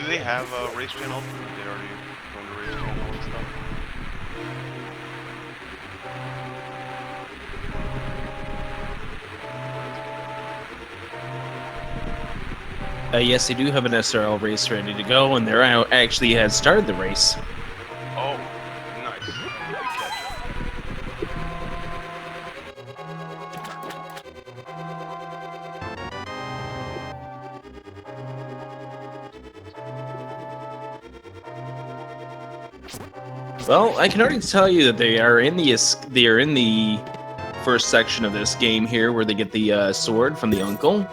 they have a race channel? Did they already go into race channel and stuff? Yes, they do have an SRL race ready to go, and they're out, actually has started the race. Oh, nice. Good catch. Well, I can already tell you that they are in the first section of this game here, where they get the sword from the uncle,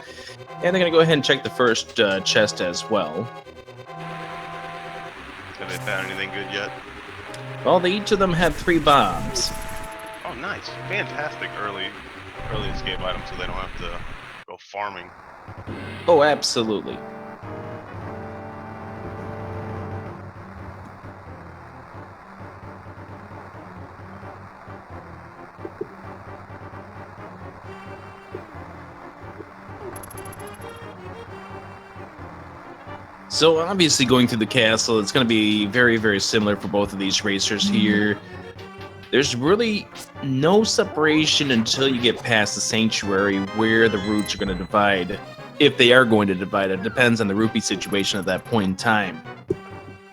and they're gonna go ahead and check the first chest as well. Have they found anything good yet? Well, each of them have 3 bombs. Oh, nice. Fantastic early escape item, so they don't have to go farming. Oh, absolutely. So obviously going through the castle, it's going to be very, very similar for both of these racers here. There's really no separation until you get past the sanctuary where the routes are going to divide. If they are going to divide, it depends on the rupee situation at that point in time.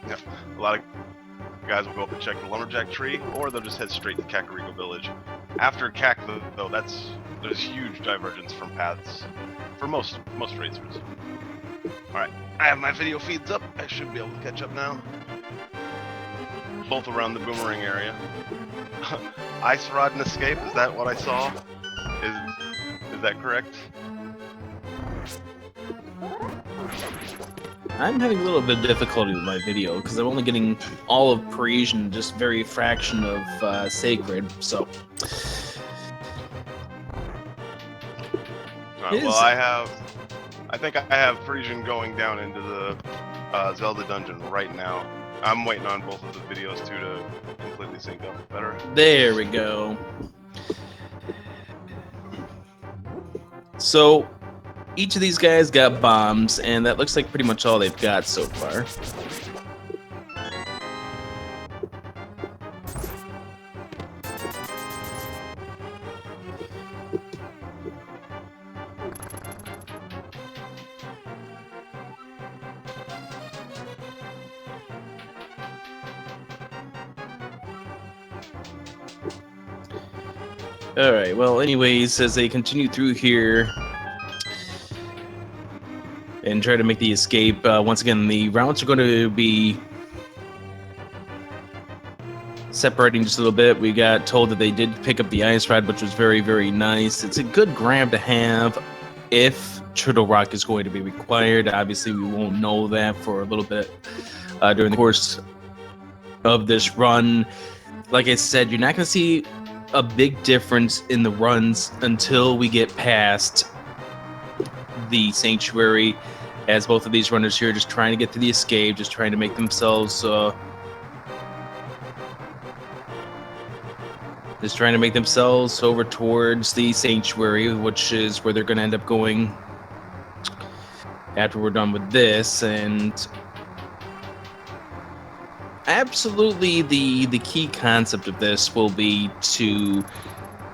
Yep. A lot of guys will go up and check the lumberjack tree, or they'll just head straight to Kakariko village. After Kak, though, there's huge divergence from paths for most racers. Alright, I have my video feeds up. I should be able to catch up now. Both around the boomerang area. Ice Rod and Escape, is that what I saw? Is that correct? I'm having a little bit of difficulty with my video because I'm only getting all of Parisian, just very fraction of Sacred, so... Well, I think I have Parisian going down into the Zelda dungeon right now. I'm waiting on both of the videos too to completely sync up better. There we go. So, each of these guys got bombs, and that looks like pretty much all they've got so far. Alright, well, anyways, as they continue through here and try to make the escape, once again, the routes are going to be separating just a little bit. We got told that they did pick up the ice rod, which was very, very nice. It's a good grab to have if Turtle Rock is going to be required. Obviously, we won't know that for a little bit during the course of this run. Like I said, you're not going to see a big difference in the runs until we get past the sanctuary, as both of these runners here are just trying to get to the escape, just trying to make themselves over towards the sanctuary, which is where they're going to end up going after we're done with this. And absolutely the key concept of this will be to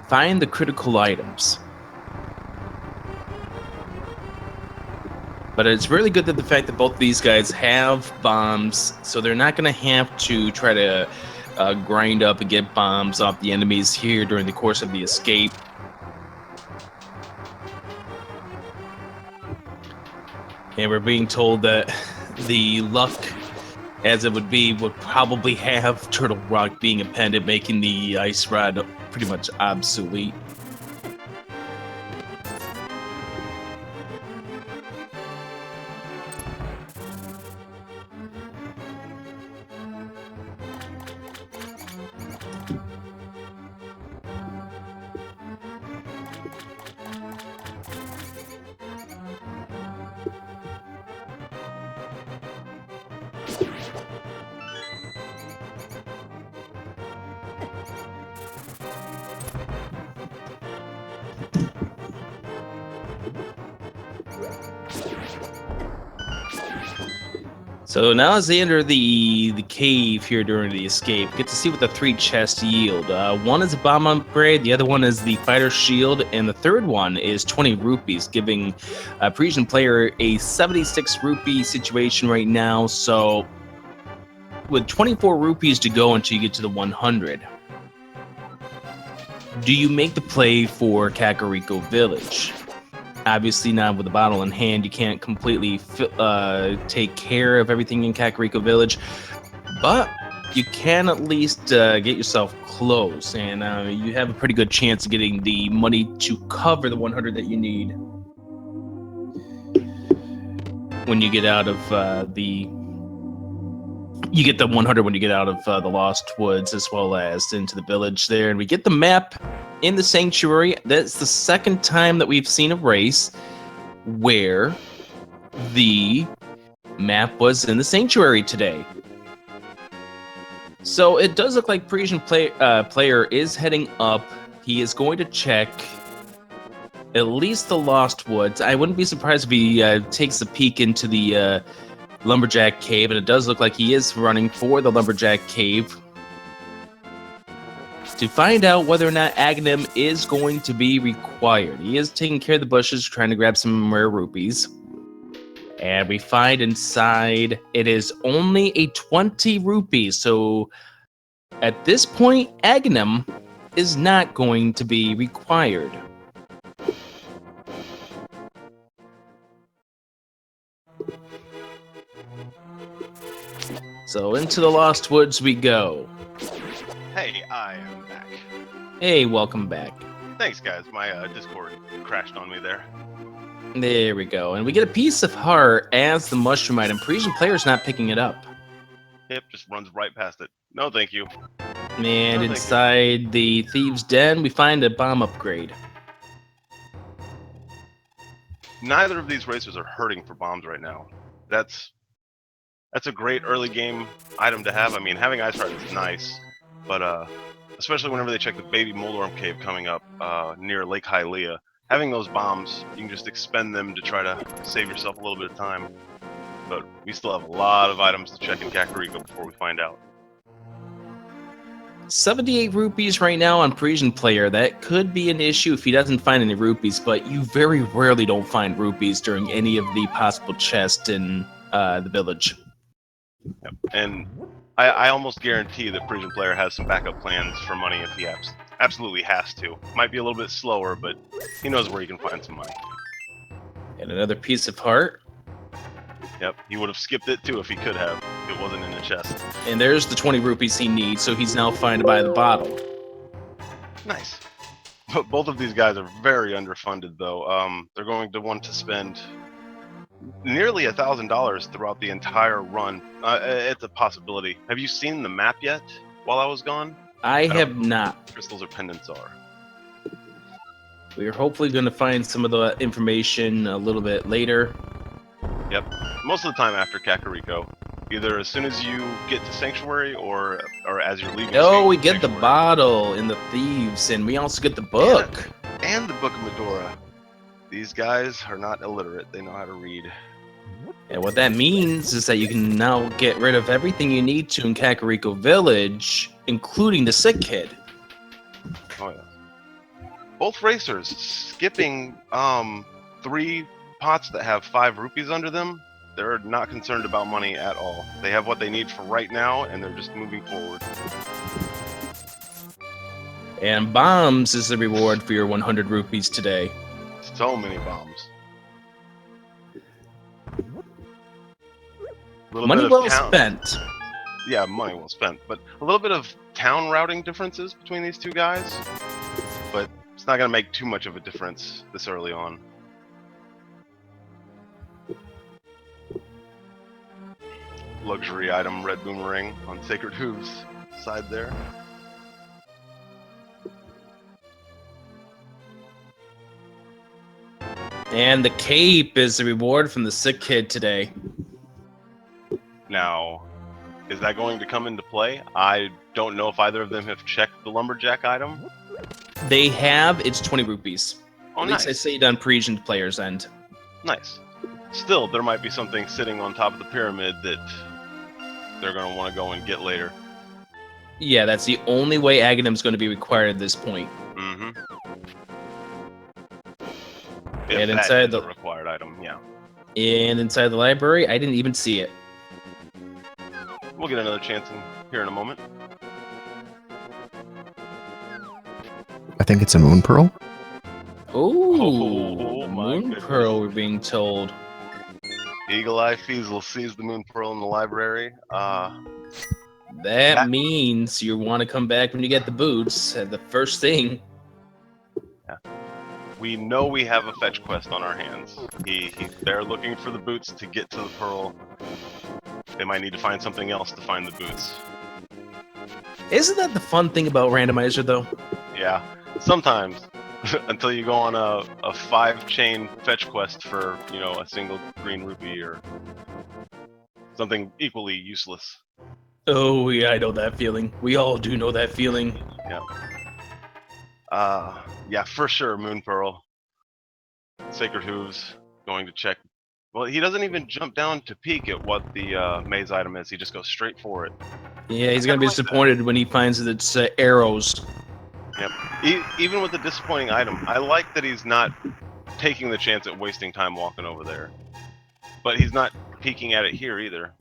find the critical items. But it's really good that the fact that both of these guys have bombs, so they're not going to have to try to grind up and get bombs off the enemies here during the course of the escape. And we're being told that the luck, as it would be, would probably have Turtle Rock being appended, making the ice rod pretty much obsolete. So now as they enter the cave here during the escape, get to see what the 3 chests yield. One is a bomb upgrade, the other one is the fighter shield, and the third one is 20 rupees, giving a Parisian player a 76 rupee situation right now. So with 24 rupees to go until you get to the 100, do you make the play for Kakariko Village? Obviously, not with the bottle in hand, you can't completely take care of everything in Kakariko Village, but you can at least get yourself close, and you have a pretty good chance of getting the money to cover the 100 that you need when you get out of You get the 100 when you get out of the Lost Woods, as well as into the village there, and we get the map in the sanctuary. That's the second time that we've seen a race where the map was in the sanctuary today. So it does look like Parisian player is heading up. He is going to check at least the Lost Woods. I wouldn't be surprised if he takes a peek into the Lumberjack Cave, and it does look like he is running for the Lumberjack Cave to find out whether or not Agahnim is going to be required. He is taking care of the bushes, trying to grab some rare rupees. And we find inside it is only a 20 rupees. So at this point, Agahnim is not going to be required. So into the Lost Woods we go. Hey, I am back. Hey, welcome back. Thanks, guys. My Discord crashed on me there. There we go. And we get a piece of heart as the mushroom item. Parisian player's not picking it up. Yep, just runs right past it. No, thank you. And inside the Thieves' Den, we find a bomb upgrade. Neither of these racers are hurting for bombs right now. That's a great early game item to have. I mean, having Ice Ride is nice, but especially whenever they check the Baby Moldorm Cave coming up near Lake Hylia, having those bombs, you can just expend them to try to save yourself a little bit of time. But we still have a lot of items to check in Kakariko before we find out. 78 rupees right now on Parisian player. That could be an issue if he doesn't find any rupees, but you very rarely don't find rupees during any of the possible chests in the village. Yep. And I almost guarantee that Parisian player has some backup plans for money if he absolutely has to. Might be a little bit slower, but he knows where he can find some money. And another piece of heart. Yep, he would have skipped it too if he could have, if it wasn't in the chest. And there's the 20 rupees he needs, so he's now fine to buy the bottle. Nice. But both of these guys are very underfunded, though. They're going to want to spend nearly $1,000 throughout the entire run. It's a possibility. Have you seen the map yet while I was gone? I have not. Crystals or pendants are. We are hopefully going to find some of the information a little bit later. Yep. Most of the time after Kakariko. Either as soon as you get to Sanctuary or as you're leaving. Oh, we get the bottle in the Thieves, and we also get the book. And the Book of Medora. These guys are not illiterate. They know how to read. And what that means is that you can now get rid of everything you need to in Kakariko Village, including the sick kid. Oh, yeah. Both racers skipping 3 pots that have 5 rupees under them. They're not concerned about money at all. They have what they need for right now, and they're just moving forward. And bombs is the reward for your 100 rupees today. So many bombs. Money well spent. Yeah, money well spent. But a little bit of town routing differences between these two guys. But it's not going to make too much of a difference this early on. Luxury item, red boomerang on SacredHooves side there. And the cape is the reward from the sick kid today. Now, is that going to come into play? I don't know if either of them have checked the lumberjack item. They have. It's 20 rupees. Oh, At least nice. I say it on Parisian player's end. Nice. still, there might be something sitting on top of the pyramid that they're going to want to go and get later. Yeah, that's the only way Aghahnim's going to be required at this point. Mm-hmm. And If inside that is the a required item, yeah. And inside the library, I didn't even see it. We'll get another chance here in a moment. I think it's a moon pearl. Ooh, Oh, my Moon goodness. Pearl, we're being told. Eagle Eye Feasel sees the moon pearl in the library. That means you want to come back when you get the boots. The first thing. We know we have a fetch quest on our hands. They're looking for the boots to get to the pearl. They might need to find something else to find the boots. Isn't that the fun thing about Randomizer, though? Yeah, sometimes. Until you go on a 5-chain fetch quest for, you know, a single green rupee or something equally useless. Oh, yeah, I know that feeling. We all do know that feeling. Yeah, for sure, Moon Pearl. SacredHooves going to check. Well, he doesn't even jump down to peek at what the maze item is. He just goes straight for it. Yeah, he's going to be disappointed when he finds that it's arrows. Yep. Even with the disappointing item, I like that he's not taking the chance at wasting time walking over there. But he's not peeking at it here either.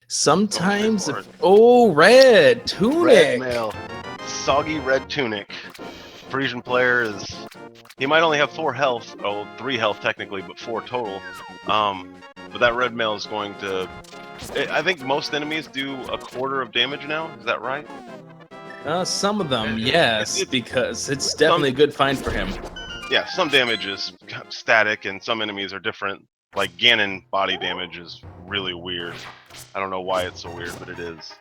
Sometimes, red tunic. Red mail, soggy red tunic. Parisian player is. He might only have 4 health, 3 health technically, but 4 total. But that red mail is going to. I think most enemies do a quarter of damage now. Is that right? Some of them, yes, because it's definitely a good find for him. Yeah, some damage is static, and some enemies are different. Like Ganon body damage is really weird. I don't know why it's so weird, but it is.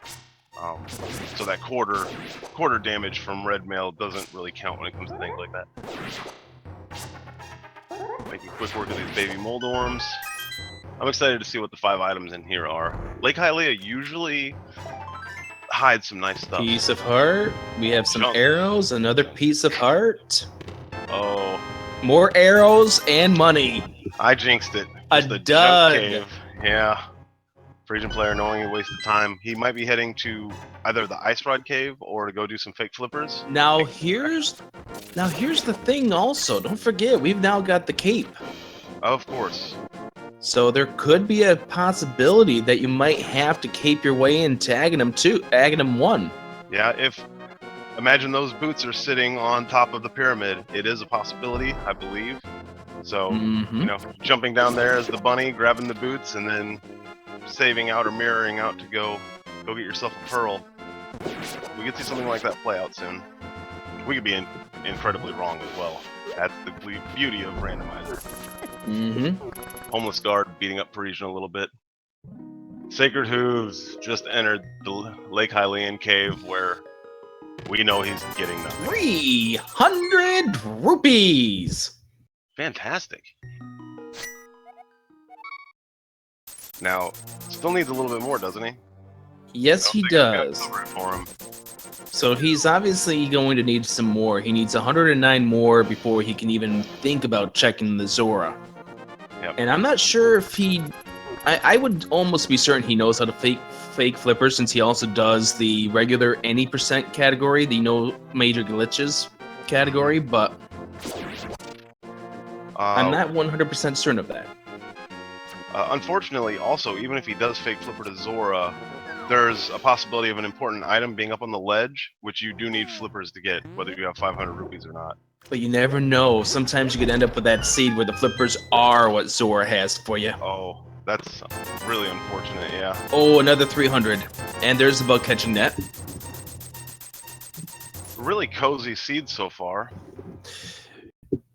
So that quarter damage from red mail doesn't really count when it comes to things like that. Making quick work of these baby mold orms. I'm excited to see what the 5 items in here are. Lake Hylia usually hides some nice stuff. Piece of heart. We have some Jump. arrows. Another piece of heart. Oh, More arrows and money. I jinxed it. A Just junk dud. cave. Yeah. Parisian player knowing he wasted time. He might be heading to either the Ice Rod Cave or to go do some fake flippers. Now here's the thing. Also, don't forget we've now got the cape. Of course. So there could be a possibility that you might have to cape your way into Agahnim 2, Agahnim 1. Yeah, imagine those boots are sitting on top of the pyramid. It is a possibility, I believe. So, you know, jumping down there as the bunny, grabbing the boots, and then saving out or mirroring out to go get yourself a pearl. We could see something like that play out soon. We could be incredibly wrong as well. That's the beauty of Randomizer. Homeless guard beating up Parisian a little bit. SacredHooves just entered the Lake Hylian cave where we know he's getting nothing. 300 rupees. Fantastic. Now, still needs a little bit more, doesn't he? Yes, he does. Cover it for him. So he's obviously going to need some more. He needs 109 more before he can even think about checking the Zora. Yep. And I'm not sure if I would almost be certain he knows how to fake flippers, since he also does the regular any percent category, the no major glitches category, but I'm not 100% certain of that. Unfortunately, also, even if he does fake flipper to Zora, there's a possibility of an important item being up on the ledge, which you do need flippers to get, whether you have 500 rupees or not. But you never know. Sometimes you could end up with that seed where the flippers are what Zora has for you. Oh, that's really unfortunate, yeah. Oh, another 300. And there's the bug catching net. Really cozy seed so far.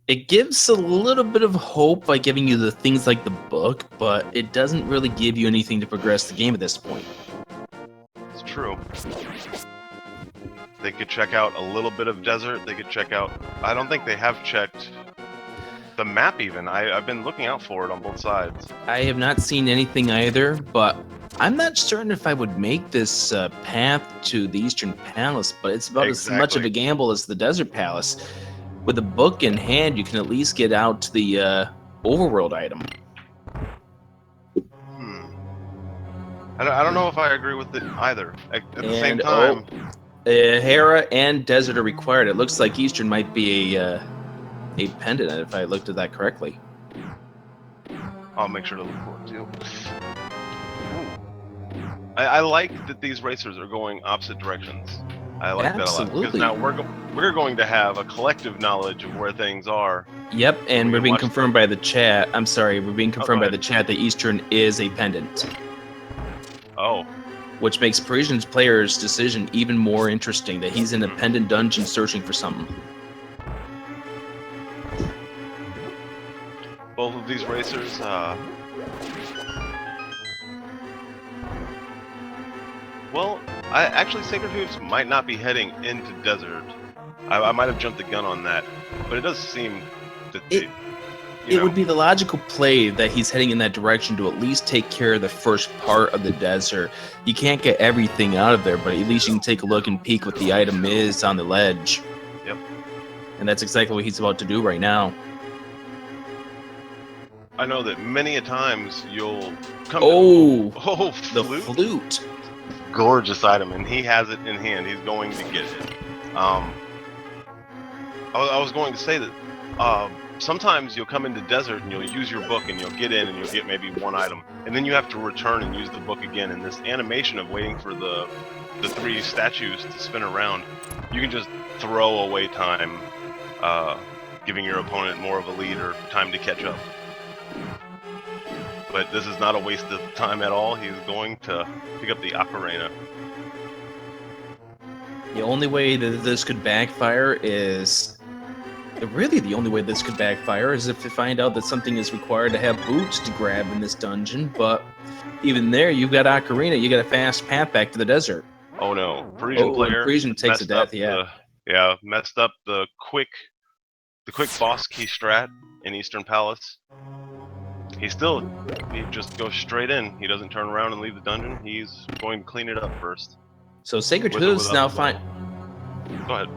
It gives a little bit of hope by giving you the things like the book, but it doesn't really give you anything to progress the game at this point. It's true. They could check out a little bit of desert. They could check out... I don't think they have checked the map even. I've been looking out for it on both sides. I have not seen anything either, but I'm not certain if I would make this path to the Eastern Palace, but it's about as much of a gamble as the Desert Palace. With a book in hand, you can at least get out to the overworld item. I don't know if I agree with it either. At the same And, time, Hera and Desert are required. It looks like Eastern might be a pendant, if I looked at that correctly. I'll make sure to look for it too. I like that these racers are going opposite directions. I like that a lot because Absolutely. now we're going to have a collective knowledge of where things are. Yep, and We we're can being watch confirmed by the chat. I'm sorry, we're being confirmed by ahead. the chat that Eastern is a pendant, Oh, which makes Parisian's player's decision even more interesting. That he's in a pendant dungeon searching for something. both of these racers. Well, actually SacredHooves might not be heading into Desert. I might have jumped the gun on that, but it does seem that It would be the logical play that he's heading in that direction to at least take care of the first part of the desert. You can't get everything out of there, but at least you can take a look and peek what the item is on the ledge. Yep. And that's exactly what he's about to do right now. I know that many a times you'll come. The flute. flute. Gorgeous item, and he has it in hand. He's going to get it. I was going to say that sometimes you'll come into Desert and you'll use your book and you'll get in and you'll get maybe one item, and then you have to return and use the book again. And this animation of waiting for the 3 statues to spin around, you can just throw away time, giving your opponent more of a lead or time to catch up. But this is not a waste of time at all. He's going to pick up the ocarina. The only way that this could backfire is... Really, the only way this could backfire is if you find out that something is required to have boots to grab in this dungeon, but even there, you've got ocarina, you got a fast path back to the desert. Oh no, Parisian player. Parisian takes a death, messed up the quick boss key strat in Eastern Palace. He just goes straight in. He doesn't turn around and leave the dungeon. He's going to clean it up first. So SacredHooves now find. Go ahead.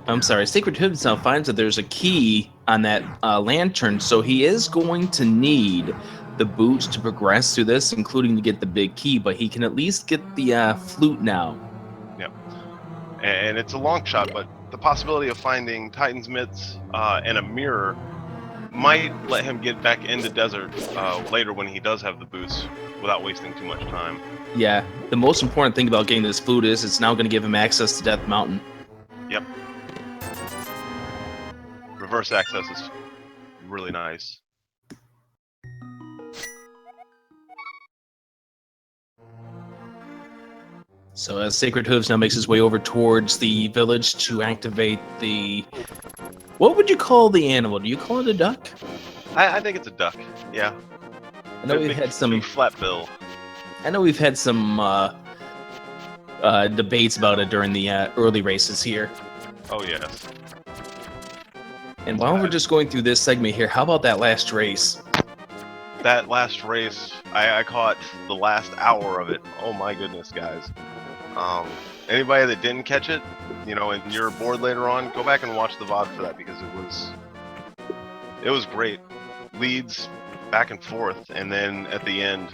I'm sorry. SacredHooves now finds that there's a key on that lantern, so he is going to need the boots to progress through this, including to get the big key. But he can at least get the flute now. Yep. And it's a long shot, but the possibility of finding Titan's mitts and a mirror might let him get back into Desert later when he does have the boots without wasting too much time. Yeah, the most important thing about getting this flute is it's now going to give him access to Death Mountain. Yep. Reverse access is really nice. So as SacredHooves now makes his way over towards the village to activate the... What would you call the animal? Do you call it a duck? I think it's a duck, yeah. I know we've had some... flat bill. I know we've had some debates about it during the early races here. Oh, yes. And while we're just going through this segment here, how about that last race? That last race, I caught the last hour of it. Oh my goodness, guys. Anybody that didn't catch it, you know, and you're bored later on, go back and watch the VOD for that because it was great. Leads back and forth, and then at the end,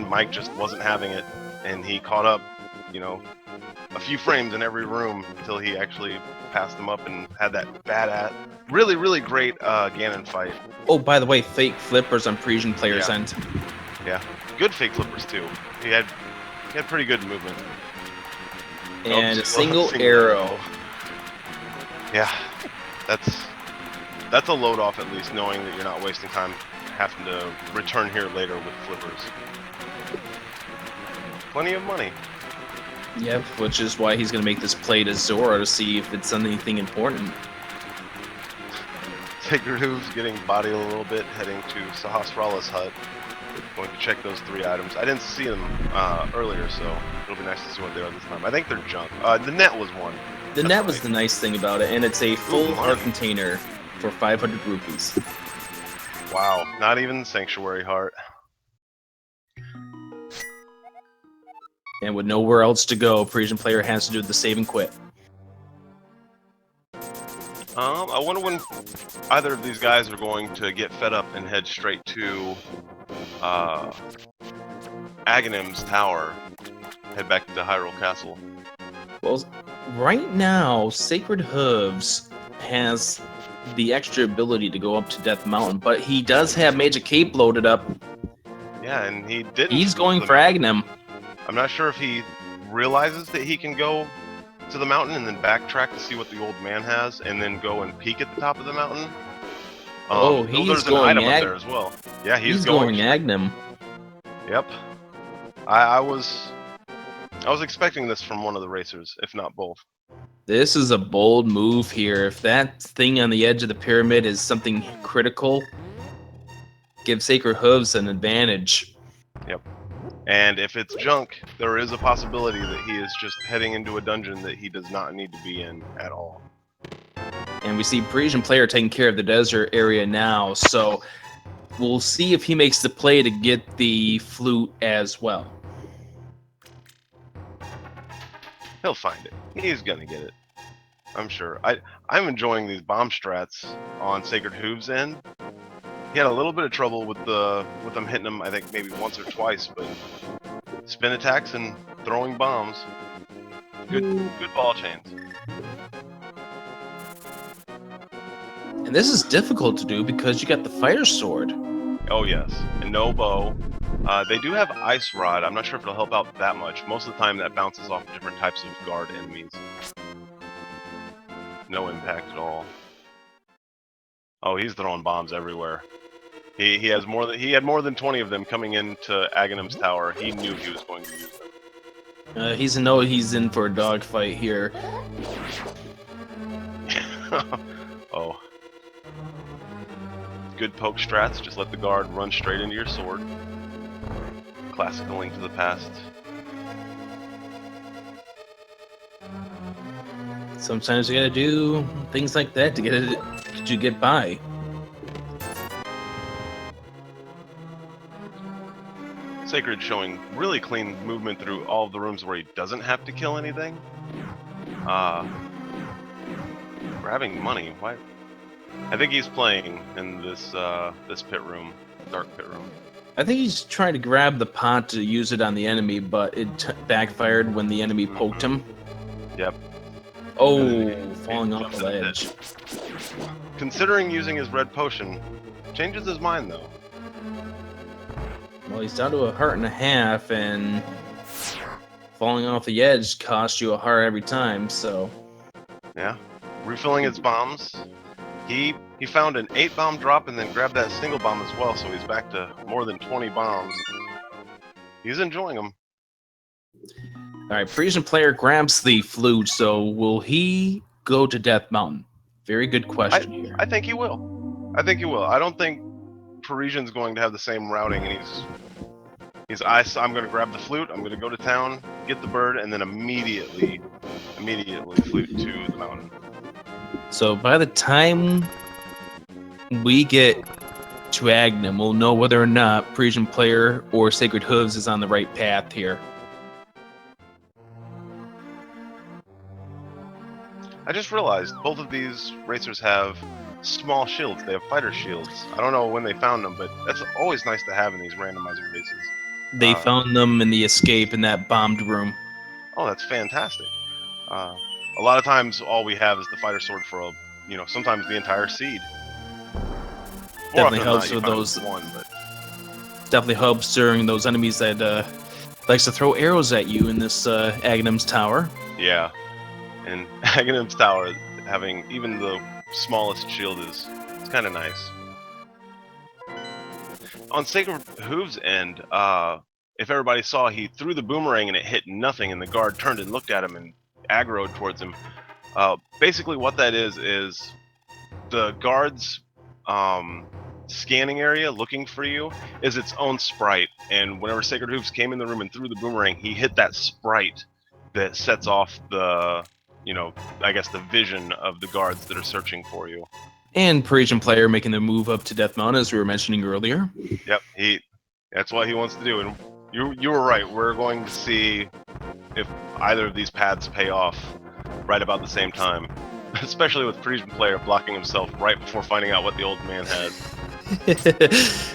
Mike just wasn't having it, and he caught up, you know, a few frames in every room until he actually passed him up and had that badass, really, really great Ganon fight. Oh, by the way, fake flippers on Parisian players' end. Yeah, good fake flippers too. He had pretty good movement. And a single arrow. Yeah, that's a load off at least, knowing that you're not wasting time having to return here later with flippers. Plenty of money. Yep, which is why he's going to make this play to Zora to see if it's anything important. SacredHooves getting bodied a little bit, heading to Sahasrara's hut. Going to check those 3 items. I didn't see them earlier, so it'll be nice to see what they are this time. I think they're junk. The net was one. The net was the nice thing about it, and it's a full heart container for 500 rupees. Wow, not even Sanctuary Heart. And with nowhere else to go, Parisian player has to do the save and quit. I wonder when either of these guys are going to get fed up and head straight to Aghanim's tower, head back to Hyrule Castle. Well, right now, Sacred Hooves has the extra ability to go up to Death Mountain, but he does have Magic Cape loaded up. Yeah, and he didn't. He's go to going the for mountain. Agahnim. I'm not sure if he realizes that he can go to the mountain and then backtrack to see what the old man has, and then go and peek at the top of the mountain. Oh, though he's there's an going item up there as well. Yeah, he's going Agahnim. Yep. I was expecting this from one of the racers, if not both. This is a bold move here. If that thing on the edge of the pyramid is something critical, give Sacred Hooves an advantage. Yep. And if it's junk, there is a possibility that he is just heading into a dungeon that he does not need to be in at all. And we see Parisian player taking care of the desert area now, so we'll see if he makes the play to get the flute as well. He'll find it. He's gonna get it. I'm sure. I'm enjoying these bomb strats on Sacred Hooves' end. He had a little bit of trouble with them hitting him, I think maybe once or twice, but spin attacks and throwing bombs. Good ball chains. And this is difficult to do because you got the fire sword. Oh yes, and no bow. They do have Ice Rod. I'm not sure if it'll help out that much. Most of the time that bounces off different types of guard enemies. No impact at all. Oh, he's throwing bombs everywhere. He had more than 20 of them coming into Aghanim's tower. He knew he was going to use them. He's in for a dogfight here. Oh. Good poke strats, just let the guard run straight into your sword. Classic Link to the Past. Sometimes you gotta do things like that to get by. Sacred showing really clean movement through all of the rooms where he doesn't have to kill anything. Grabbing money. Why? I think he's playing in this pit room, dark pit room. I think he's trying to grab the pot to use it on the enemy, but it backfired when the enemy poked him. Yep. Oh, falling off the ledge. Considering using his red potion, changes his mind though. Well, he's down to a heart and a half, and falling off the edge costs you a heart every time, so... Yeah. Refilling his bombs. He found an 8-bomb drop and then grabbed that single bomb as well, so he's back to more than 20 bombs. He's enjoying them. Alright, Parisian player grabs the flute, so will he go to Death Mountain? Very good question here. I think he will. I think he will. I don't think Parisian's going to have the same routing, and I'm going to grab the flute, I'm going to go to town, get the bird, and then immediately flute to the mountain. So by the time we get to Agahnim, we'll know whether or not Parisian player or Sacred Hooves is on the right path here. I just realized both of these racers have small shields. They have fighter shields. I don't know when they found them, but that's always nice to have in these randomizer races. They found them in the escape in that bombed room. Oh, that's fantastic. A lot of times, all we have is the fighter sword for sometimes the entire seed. Definitely helps with those. Definitely helps during those enemies that likes to throw arrows at you in this Aghanim's tower. Yeah, and Aghanim's tower having even the smallest shield is kind of nice. On Sacred Hooves' end, if everybody saw, he threw the boomerang and it hit nothing, and the guard turned and looked at him and aggroed towards him. Basically what that is the guard's scanning area looking for you is its own sprite, and whenever Sacred Hooves came in the room and threw the boomerang, he hit that sprite that sets off the I guess the vision of the guards that are searching for you. And Parisian player making the move up to Death Mountain, as we were mentioning earlier. Yep, that's what he wants to do, and you were right. We're going to see if either of these paths pay off right about the same time, especially with Parisian player blocking himself right before finding out what the old man had.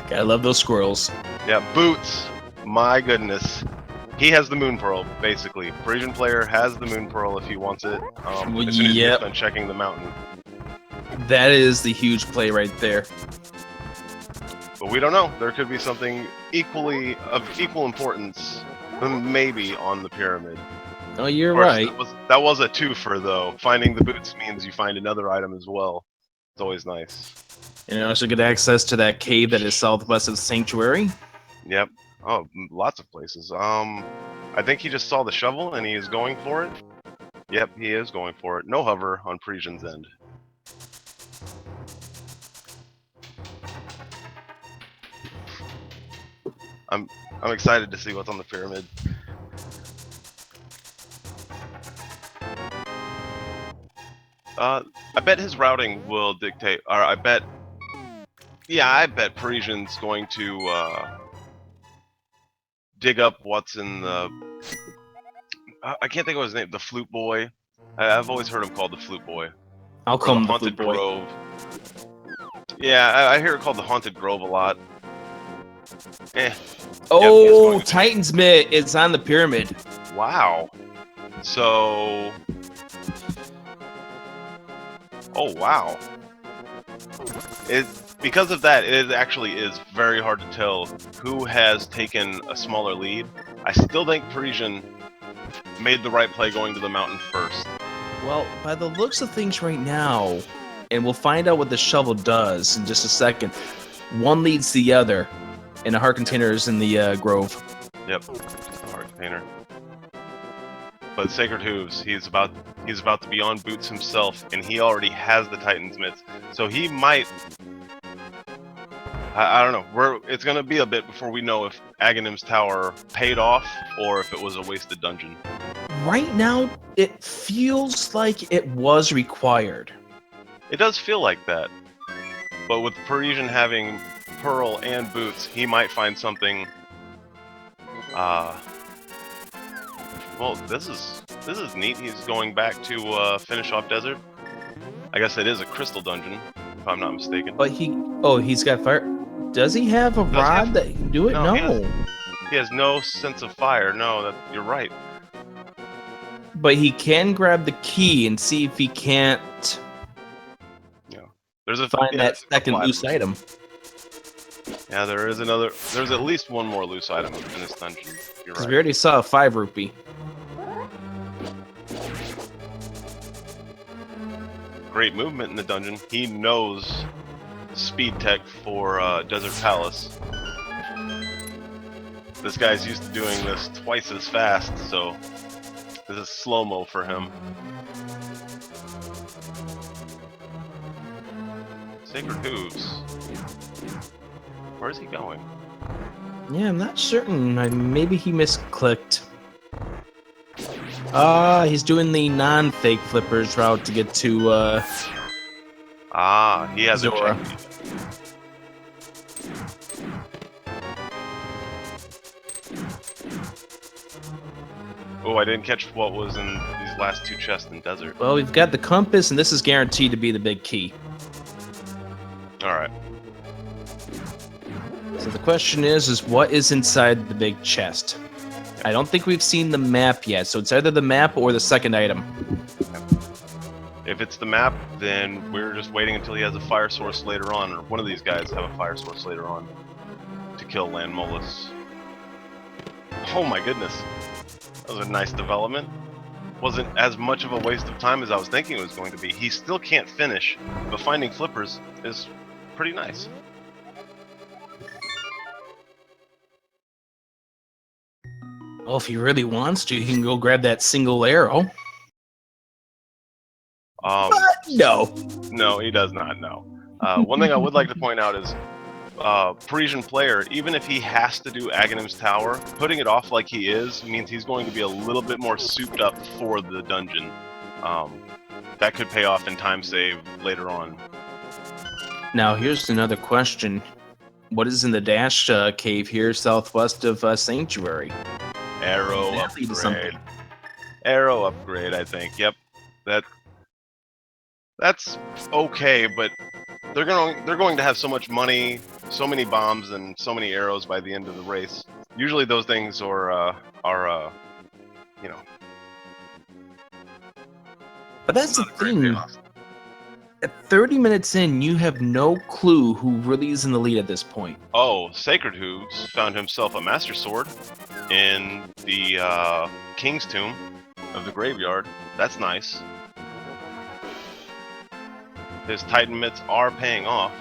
Gotta love those squirrels. Yeah, boots. My goodness. He has the Moon Pearl, basically. Parisian player has the Moon Pearl if he wants it. As soon as he gets done checking the mountain. That is the huge play right there. But we don't know. There could be something of equal importance, maybe, on the pyramid. Oh, you're Of course, right. That was a twofer, though. Finding the boots means you find another item as well. It's always nice. And you also get access to that cave that is southwest of the sanctuary. Yep. Oh, lots of places. I think he just saw the shovel and he is going for it. Yep, he is going for it. No hover on Parisian's end. I'm excited to see what's on the pyramid. I bet his routing will dictate, or I bet Parisian's going to dig up what's in the. I can't think of his name. The Flute Boy. I've always heard him called the Flute Boy. I'll call Or him the the Flute Haunted Boy. Grove. Yeah, I hear it called the Haunted Grove a lot. Oh, yep, Titan's Mitt. It's on the pyramid. Wow. So. Oh wow. Because of that, it actually is very hard to tell who has taken a smaller lead. I still think Parisian made the right play going to the mountain first. Well, by the looks of things right now, and we'll find out what the shovel does in just a second, one leads the other, and a heart container is in the grove. Yep, just a heart container. But SacredHooves, he's about to be on boots himself, and he already has the Titan's mitts, so he might. I don't know. It's gonna be a bit before we know if Aghahnim's tower paid off or if it was a wasted dungeon. Right now, it feels like it was required. It does feel like that, but with Parisian having Pearl and boots, he might find something. Well, this is neat. He's going back to finish off Desert. I guess it is a crystal dungeon, if I'm not mistaken. But he's got fire. Does he have a rod that can do it? No. He has no sense of fire. No, you're right. But he can grab the key and see if he can't. Find that second loose item. Yeah, there's at least one more loose item in this dungeon. You're right. We already saw a 5 rupee. Great movement in the dungeon. He knows speed tech for Desert Palace. This guy's used to doing this twice as fast, so this is slow-mo for him. SacredHooves. Where's he going? Yeah, I'm not certain. Maybe he misclicked. He's doing the non-fake flippers route to get to he has Zora. a check. Oh, I didn't catch what was in these last 2 chests in Desert. Well, we've got the compass, and this is guaranteed to be the big key. Alright. So the question is what is inside the big chest? I don't think we've seen the map yet, so it's either the map or the second item. If it's the map, then we're just waiting until he has a fire source later on, or one of these guys have a fire source later on to kill Landmolus. Oh my goodness. That was a nice development. Wasn't as much of a waste of time as I was thinking it was going to be. He still can't finish, but finding flippers is pretty nice. Well, if he really wants to, he can go grab that single arrow. No. No, he does not, no. One thing I would like to point out is Parisian player, even if he has to do Aghanim's tower, putting it off like he is means he's going to be a little bit more souped up for the dungeon. That could pay off in time save later on. Now, here's another question. What is in the dash cave here southwest of Sanctuary? Arrow upgrade. Arrow upgrade, I think. Yep. That's okay, but they're going to have so much money, so many bombs, and so many arrows by the end of the race. Usually those things are you know. But that's the Not a great thing. payoff. At 30 minutes in, you have no clue who really is in the lead at this point. Oh, SacredHooves found himself a Master Sword in the King's Tomb of the Graveyard. That's nice. His Titan mitts are paying off.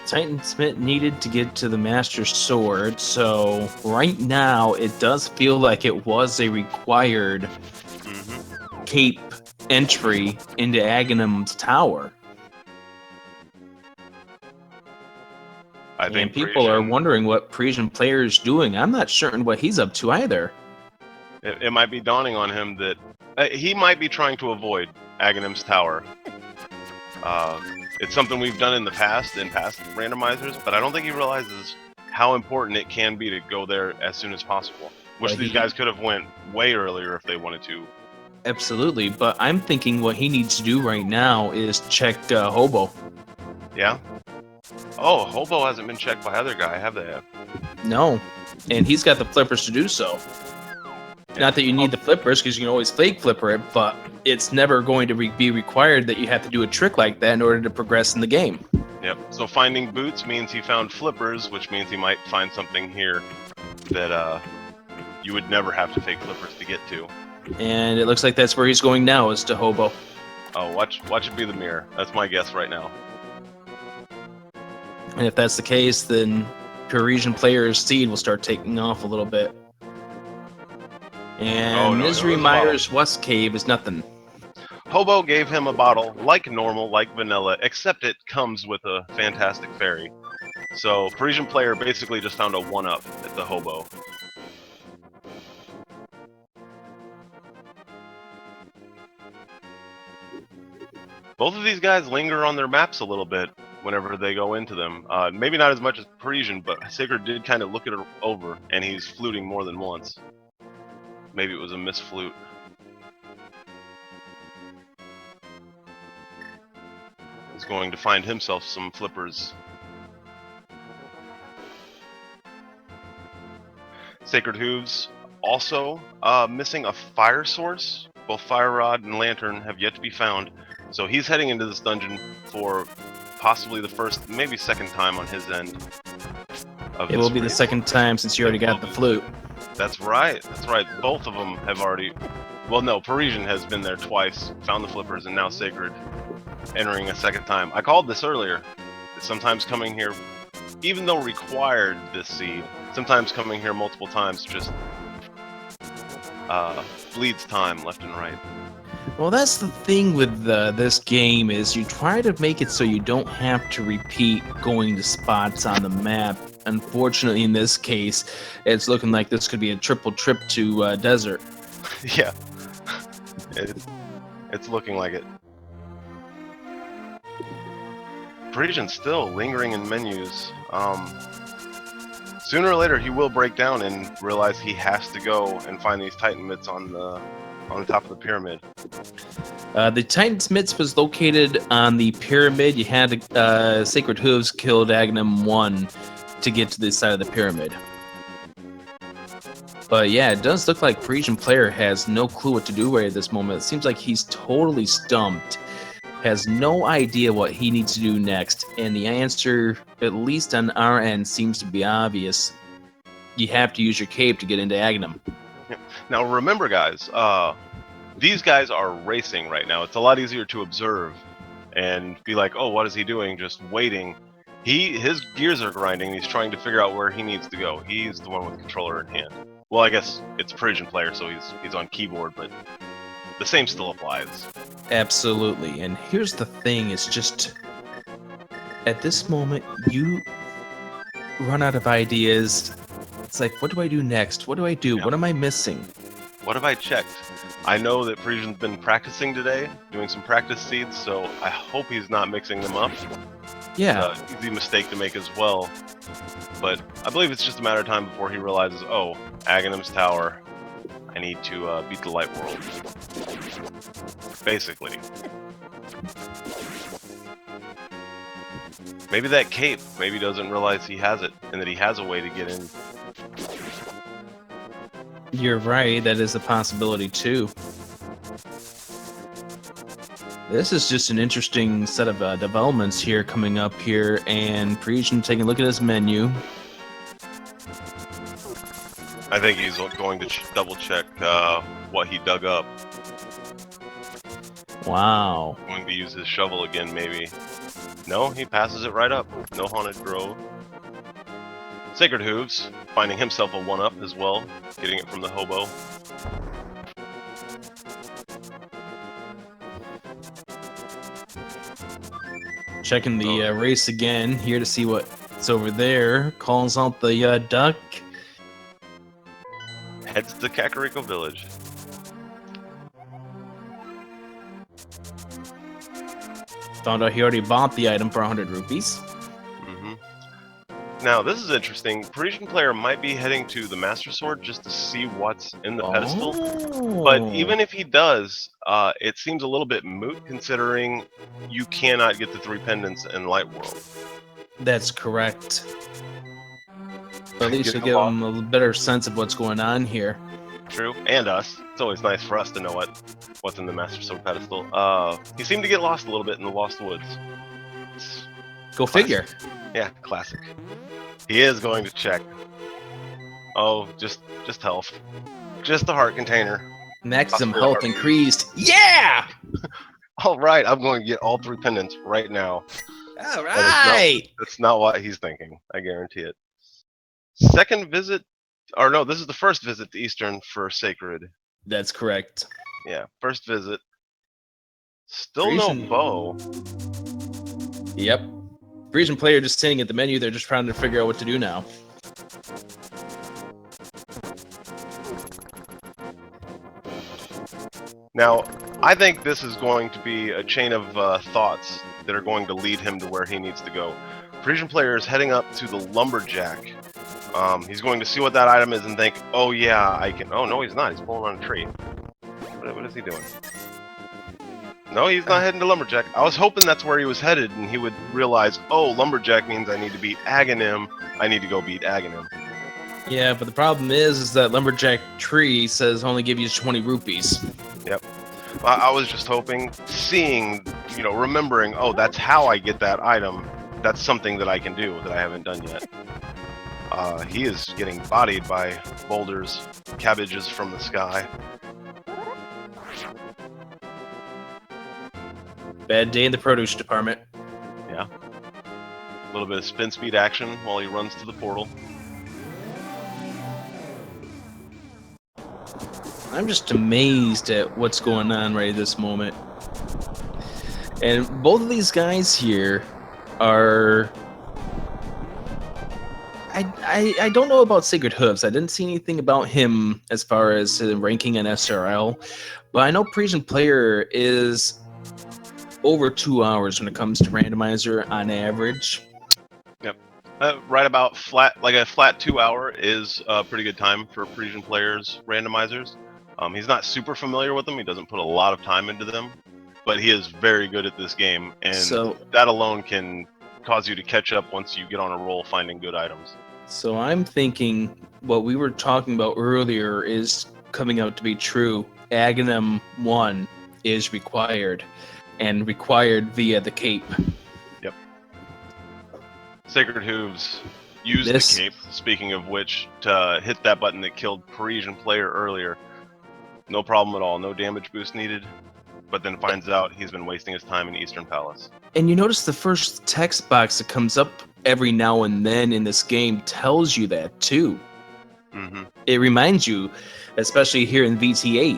Titan Smith needed to get to the Master Sword, so right now it does feel like it was a required Mm-hmm. cape entry into Aghanim's tower. I think And people are Parisian- wondering what Parisian player is doing. I'm not certain what he's up to either. It might be dawning on him that he might be trying to avoid Aghanim's tower. It's something we've done in the past, in past randomizers, but I don't think he realizes how important it can be to go there as soon as possible. Wish But these guys could have went way earlier if they wanted to. Absolutely, but I'm thinking what he needs to do right now is check Hobo. Yeah? Oh, Hobo hasn't been checked by either guy, have they? No, and he's got the flippers to do so. Not that you need the flippers, because you can always fake flipper it, but it's never going to be required that you have to do a trick like that in order to progress in the game. Yep. So finding boots means he found flippers, which means he might find something here that you would never have to fake flippers to get to. And it looks like that's where he's going now, is to Hobo. Oh, watch it be the mirror. That's my guess right now. And if that's the case, then Parisian player's seed will start taking off a little bit. And Oh, no, Misery it was a bottle. Myers West Cave is nothing. Hobo gave him a bottle, like normal, like vanilla, except it comes with a fantastic fairy. So Parisian player basically just found a 1-up at the Hobo. Both of these guys linger on their maps a little bit whenever they go into them. Maybe not as much as Parisian, but Sacred did kind of look it over, and he's fluting more than once. Maybe it was a misflute. He's going to find himself some flippers. Sacred Hooves also missing a fire source. Both Fire Rod and Lantern have yet to be found. So he's heading into this dungeon for possibly the first, maybe second time on his end. It will be the second time since you already got the flute. That's right. That's right. Both of them have already... Well, no, Parisian has been there twice, found the flippers, and now Sacred entering a second time. I called this earlier. That sometimes coming here, even though required this seed, sometimes coming here multiple times just bleeds time left and right. Well, that's the thing with this game is you try to make it so you don't have to repeat going to spots on the map. Unfortunately, in this case, it's looking like this could be a triple trip to desert. Yeah. It's looking like it. Parisian's still lingering in menus. Sooner or later, he will break down and realize he has to go and find these Titan mitts on the top of the pyramid. The Titan Smiths was located on the pyramid. You had Sacred Hooves killed Agahnim 1 to get to this side of the pyramid. But yeah, it does look like Parisian player has no clue what to do right at this moment. It seems like he's totally stumped, has no idea what he needs to do next, and the answer, at least on our end, seems to be obvious. You have to use your cape to get into Agahnim. Now remember, guys, these guys are racing right now. It's a lot easier to observe and be like, oh, what is he doing? Just waiting. His gears are grinding. He's trying to figure out where he needs to go. He's the one with the controller in hand. Well, I guess it's Parisian player, so he's on keyboard, but the same still applies. Absolutely. And here's the thing, it's just at this moment you run out of ideas. It's like, what do I do next? What do I do? Yeah. What am I missing? What have I checked? I know that Parisian's been practicing today, doing some practice seeds, so I hope he's not mixing them up. Yeah. Easy mistake to make as well. But I believe it's just a matter of time before he realizes, oh, Aghanim's tower, I need to beat the light world. Basically. Maybe that cape, maybe he doesn't realize he has it, and that he has a way to get in. You're right. That is a possibility too. This is just an interesting set of developments here coming up here, and Prian taking a look at his menu. I think he's going to double check what he dug up. Wow. Going to use his shovel again, maybe. No, he passes it right up. No Haunted Grove. SacredHooves, finding himself a 1-up as well, getting it from the hobo. Checking the race again here to see what's over there. Calls out the duck. Heads to Kakariko Village. Found out he already bought the item for 100 rupees. Now, this is interesting. Parisian player might be heading to the Master Sword just to see what's in the pedestal. But even if he does, it seems a little bit moot considering you cannot get the 3 pendants in Light World. That's correct. But at least to give him a better sense of what's going on here. True, and us. It's always nice for us to know what's in the Master Sword pedestal. He seemed to get lost a little bit in the Lost Woods. Go figure. Yeah, classic. He is going to check. Oh, just health. Just the heart container. Maximum health increased. Yeah! Alright, I'm going to get all 3 pendants right now. Alright! That's not what he's thinking. I guarantee it. Second visit, or no, this is the first visit to Eastern for Sacred. That's correct. Yeah, first visit. Still no bow. Yep. Parisian player just sitting at the menu. They're just trying to figure out what to do now. Now, I think this is going to be a chain of thoughts that are going to lead him to where he needs to go. Parisian player is heading up to the Lumberjack. He's going to see what that item is and think, oh yeah, I can... Oh, no, he's not. He's pulling on a tree. What is he doing? No, he's not heading to Lumberjack. I was hoping that's where he was headed, and he would realize, oh, Lumberjack means I need to beat Agahnim. I need to go beat Agahnim. Yeah, but the problem is that Lumberjack tree says only give you 20 rupees. Yep. I was just hoping, seeing, remembering, oh, that's how I get that item. That's something that I can do that I haven't done yet. He is getting bodied by boulders, cabbages from the sky. Bad day in the produce department. Yeah. A little bit of spin speed action while he runs to the portal. I'm just amazed at what's going on right at this moment. And both of these guys here are... I don't know about SacredHooves. I didn't see anything about him as far as ranking in SRL. But I know Parisian player is over 2 hours when it comes to randomizer on average. Yep. Right about a flat 2 hour is a pretty good time for Parisian players randomizers. He's not super familiar with them. He doesn't put a lot of time into them, but he is very good at this game, and so that alone can cause you to catch up once you get on a roll finding good items. So I'm thinking what we were talking about earlier is coming out to be true. Agahnim 1 is required, and required via the cape. Yep. SacredHooves used the cape, speaking of which, to hit that button that killed Parisian player earlier. No problem at all, no damage boost needed, but then finds out he's been wasting his time in Eastern Palace. And you notice the first text box that comes up every now and then in this game tells you that too. Mm-hmm. It reminds you, especially here in VT8.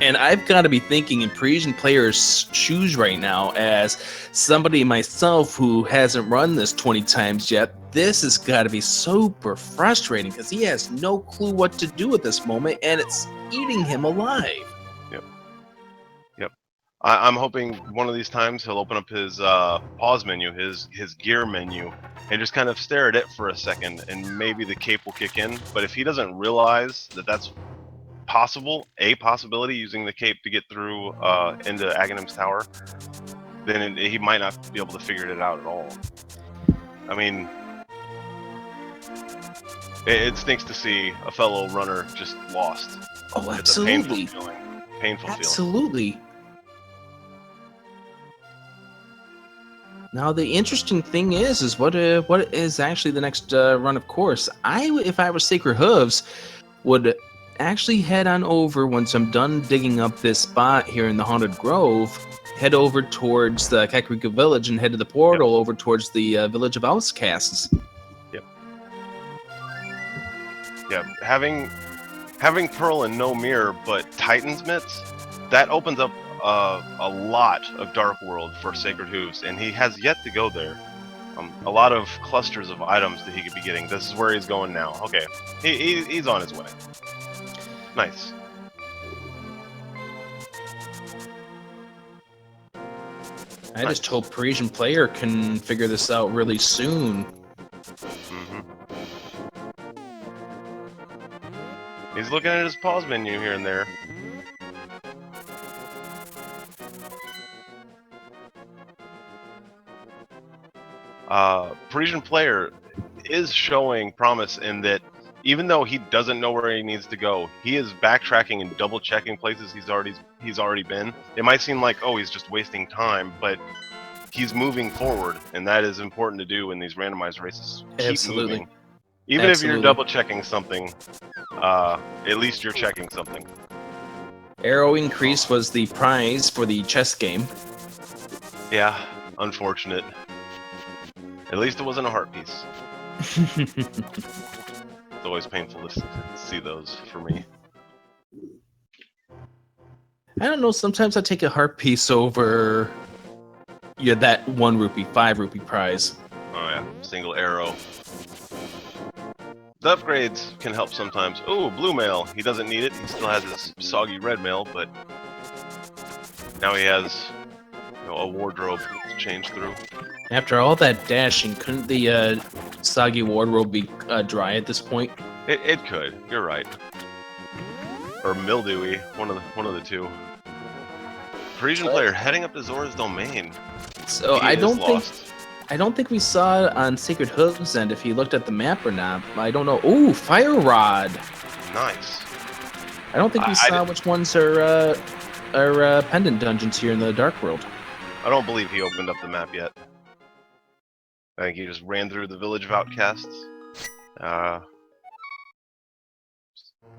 And I've got to be thinking in Parisian players' shoes right now as somebody myself who hasn't run this 20 times yet. This has got to be super frustrating because he has no clue what to do at this moment, and it's eating him alive. Yep. I'm hoping one of these times he'll open up his pause menu, his gear menu, and just kind of stare at it for a second, and maybe the cape will kick in. But if he doesn't realize that that's a possibility using the cape to get through into Aghanim's tower, then he might not be able to figure it out at all. I mean, it stinks to see a fellow runner just lost. Oh, It's a painful absolutely. feeling. Painful feeling. Absolutely. Now the interesting thing is what is actually the next run of course. If I were SacredHooves, would actually head on over once I'm done digging up this spot here in the Haunted Grove, head over towards the Kakariko village and head to the portal over towards the village of Outcasts. Yep. Yeah, having Pearl and no mirror, but Titan's Mitts, that opens up a lot of Dark World for SacredHooves, and he has yet to go there. A lot of clusters of items that he could be getting. This is where he's going now. Okay, he's on his way. Nice. I just hope parisianplayer can figure this out really soon. Mm-hmm. He's looking at his pause menu here and there. parisianplayer is showing promise in that even though he doesn't know where he needs to go, he is backtracking and double checking places he's already been. It might seem like, oh, he's just wasting time, but he's moving forward, and that is important to do in these randomized races. Keep Absolutely. moving. Even if Absolutely. you're double checking something, at least you're checking something. Arrow increase was the prize for the chess game. Yeah, unfortunate. At least it wasn't a heart piece. It's always painful to see those for me. I don't know, sometimes I take a heart piece over that 1 rupee, 5 rupee prize. Oh yeah, single arrow. The upgrades can help sometimes. Oh, blue mail. He doesn't need it. He still has his soggy red mail, but now he has a wardrobe to change through. After all that dashing, couldn't the soggy wardrobe be dry at this point? It could. You're right. Or mildewy. One of the two. parisianplayer heading up to Zora's domain. So He I is don't lost. think we saw it on SacredHooves, and if he looked at the map or not, I don't know. Ooh, Fire Rod. Nice. I don't think we saw which ones are pendant dungeons here in the Dark World. I don't believe he opened up the map yet. I think he just ran through the village of outcasts.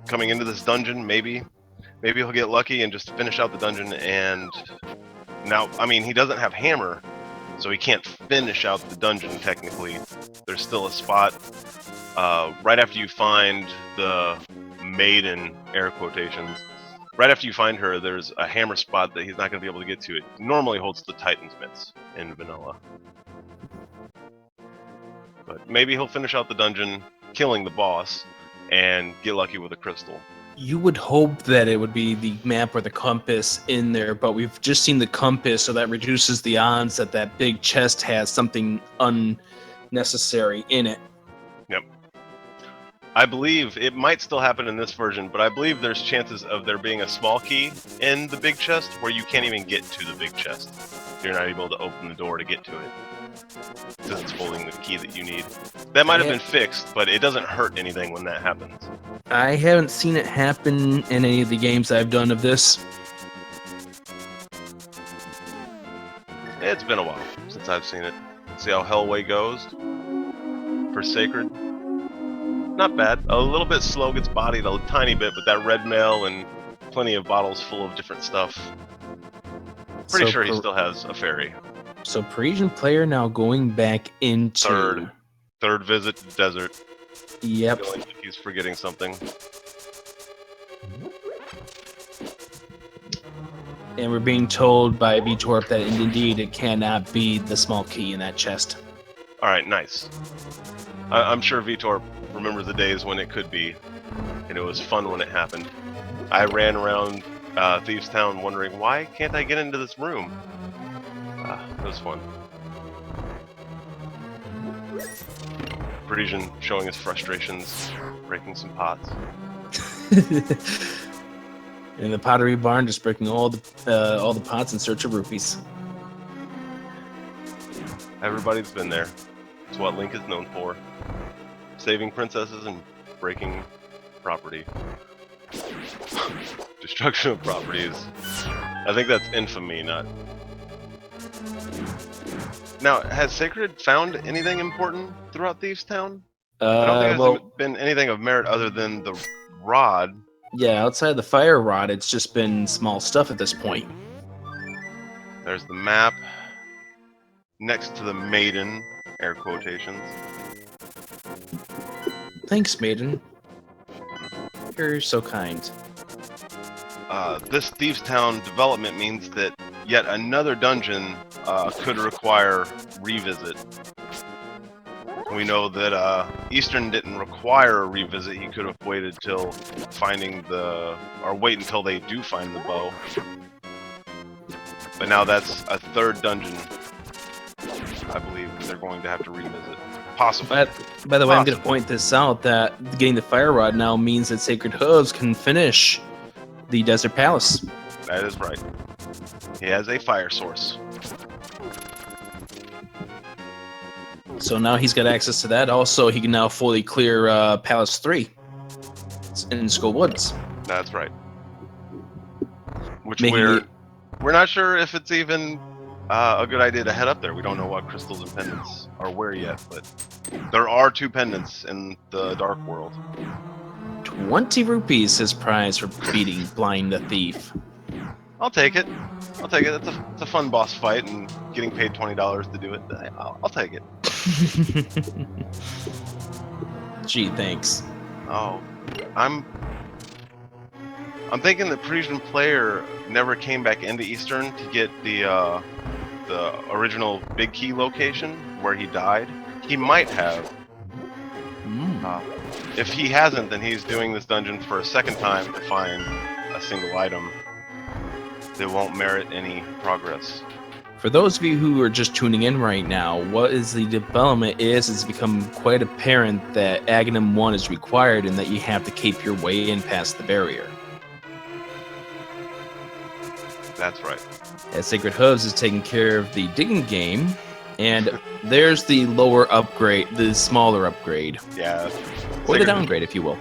Coming into this dungeon, maybe he'll get lucky and just finish out the dungeon. And now, I mean, he doesn't have hammer, so he can't finish out the dungeon technically. There's still a spot right after you find the maiden, air quotations. Right after you find her, there's a hammer spot that he's not going to be able to get to. It normally holds the Titan's Mitts in vanilla. But maybe he'll finish out the dungeon, killing the boss, and get lucky with a crystal. You would hope that it would be the map or the compass in there, but we've just seen the compass, so that reduces the odds that that big chest has something unnecessary in it. Yep. I believe it might still happen in this version, but I believe there's chances of there being a small key in the big chest where you can't even get to the big chest. You're not able to open the door to get to it, because it's holding the key that you need. That might have been fixed, but it doesn't hurt anything when that happens. I haven't seen it happen in any of the games I've done of this. It's been a while since I've seen it. Let's see how Hellway goes for Sacred. Not bad. A little bit slow, gets bodied a tiny bit, but that red mail and plenty of bottles full of different stuff. Pretty sure he still has a fairy. So parisianplayer now going back into Third visit to desert. Yep. Feeling like he's forgetting something. And we're being told by Vitorp that indeed it cannot be the small key in that chest. Alright, nice. I'm sure Vitorp remembers the days when it could be, and it was fun when it happened. I ran around Thieves Town wondering, why can't I get into this room? It was fun. Parisian showing his frustrations, breaking some pots. In the pottery barn, just breaking all the pots in search of rupees. Everybody's been there. It's what Link is known for. Saving princesses and breaking property. Destruction of properties. I think that's infamy, not... Now, has Sacred found anything important throughout Thieves Town? I don't think there's been anything of merit other than the rod. Yeah, outside the fire rod, it's just been small stuff at this point. There's the map. Next to the maiden, air quotations. Thanks, maiden. You're so kind. This Thieves Town development means that yet another dungeon could require revisit. We know that Eastern didn't require a revisit. He could have waited till finding or wait until they do find the bow. But now that's a third dungeon. I believe they're going to have to revisit. Possibly. By the way, I'm going to point this out that getting the fire rod now means that SacredHooves can finish the Desert Palace. That is right. He has a fire source. So now he's got access to that. Also, he can now fully clear Palace 3 in Skull Woods. That's right. Which we're not sure if it's even a good idea to head up there. We don't know what crystals and pendants are where yet, but there are 2 pendants in the Dark World. 20 rupees his prize for beating Blind the Thief. I'll take it. I'll take it. It's a fun boss fight, and getting paid $20 to do it, I'll take it. Gee, thanks. Oh, I'm thinking the Parisian player never came back into Eastern to get the original Big Key location where he died. He might have. If he hasn't, then he's doing this dungeon for a second time to find a single item that won't merit any progress. For those of you who are just tuning in right now, what is the development is it's become quite apparent that Agahnim 1 is required and that you have to cape your way in past the barrier. That's right. As SacredHooves is taking care of the digging game, and there's the lower upgrade, the smaller upgrade. Yeah. Or the downgrade, if you will.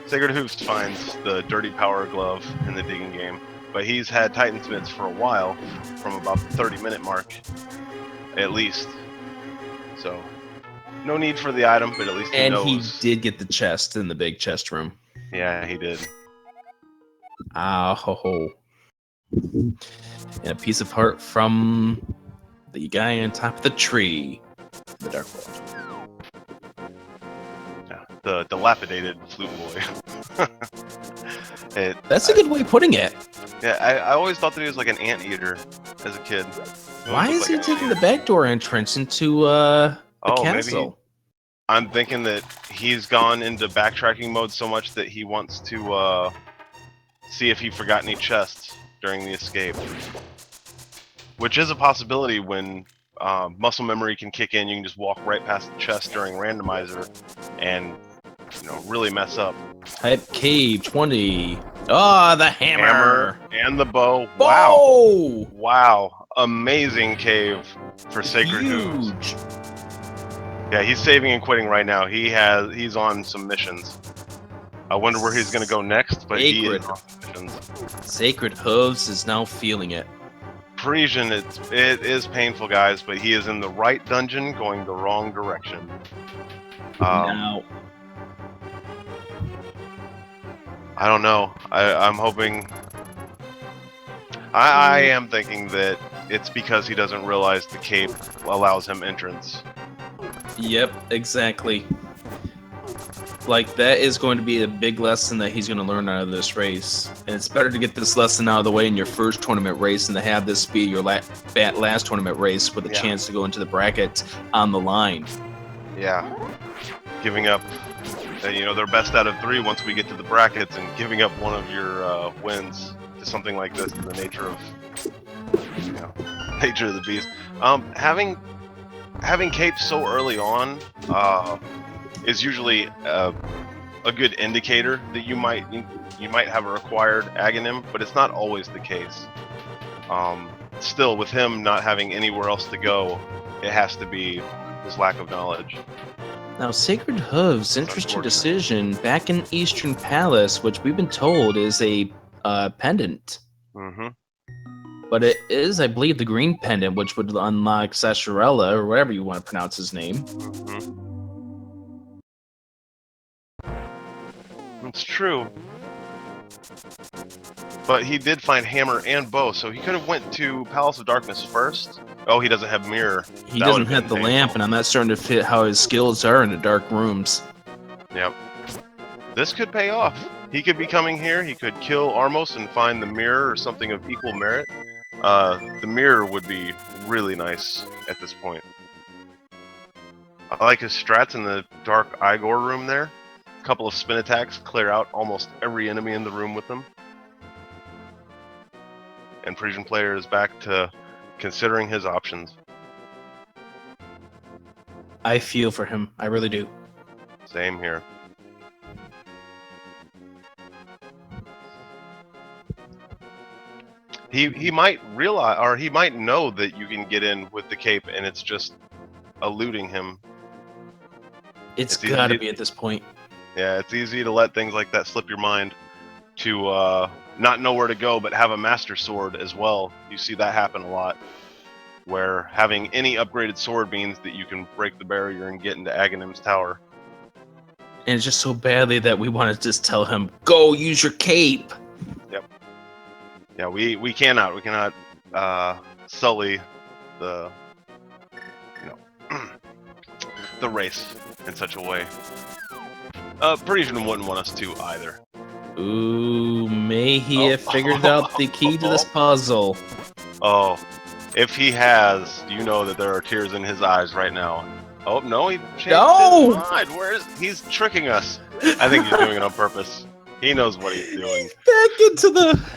SacredHooves finds the dirty power glove in the digging game, but he's had Titansmiths for a while, from about the 30-minute mark, at least. So, no need for the item, but at least he knows. And he did get the chest in the big chest room. Yeah, he did. Ah, ho, ho. And a piece of heart from the guy on top of the tree in the Dark World. Yeah, the dilapidated flute boy. That's a good way of putting it. Yeah, I always thought that he was like an anteater as a kid. Why is he taking the backdoor entrance into the castle? Maybe I'm thinking that he's gone into backtracking mode so much that he wants to see if he forgot any chests during the escape. Which is a possibility when muscle memory can kick in. You can just walk right past the chest during Randomizer and, really mess up. Type cave 20. Oh, the hammer. And the bow. Bow! Wow. Amazing cave for SacredHooves. Huge. Yeah, he's saving and quitting right now. He's on some missions. I wonder where he's going to go next, but he is on missions. SacredHooves is now feeling it. Parisian, it is painful, guys, but he is in the right dungeon going the wrong direction. Now. I don't know. I'm hoping... I am thinking that it's because he doesn't realize the cape allows him entrance. Yep, exactly. Like, that is going to be a big lesson that he's going to learn out of this race. And it's better to get this lesson out of the way in your first tournament race than to have this be your last tournament race with a chance to go into the bracket on the line. Yeah. Giving up, their best out of 3 once we get to the brackets, and giving up one of your wins to something like this is the nature of, nature of the beast. Having cape so early on, is usually a good indicator that you might have a required Agahnim, but it's not always the case. Still, with him not having anywhere else to go, it has to be his lack of knowledge. Now, Sacred Hooves, interesting unfortunate. decision. Back in Eastern Palace, which we've been told is a pendant. Mm-hmm. But it is, I believe, the green pendant, which would unlock Sasharella, or whatever you want to pronounce his name. Mm-hmm. It's true. But he did find hammer and bow, so he could have went to Palace of Darkness first. Oh, he doesn't have mirror. He That doesn't would've have been the painful. lamp, and I'm not starting to fit how his skills are in the dark rooms. Yep. This could pay off. He could be coming here, he could kill Armos and find the mirror or something of equal merit. The mirror would be really nice at this point. I like his strats in the dark Igor room there. A couple of spin attacks clear out almost every enemy in the room with them. And Parisian player is back to considering his options. I feel for him. I really do. Same here. He might realize, or he might know that you can get in with the cape, and it's just eluding him. It's It's easy gotta to- be at this point. Yeah, it's easy to let things like that slip your mind, to not know where to go, but have a master sword as well. You see that happen a lot, where having any upgraded sword means that you can break the barrier and get into Aghanim's tower. And it's just so badly that we want to just tell him, go use your cape. Yeah, we cannot sully the the race in such a way. Parisian wouldn't want us to either. Ooh, may he Oh. have figured out the key to this puzzle. Oh, if he has, you know that there are tears in his eyes right now. Oh no, he changed No! his mind. Where is he's tricking us? I think he's doing it on purpose. He knows what he's doing. He's back into the...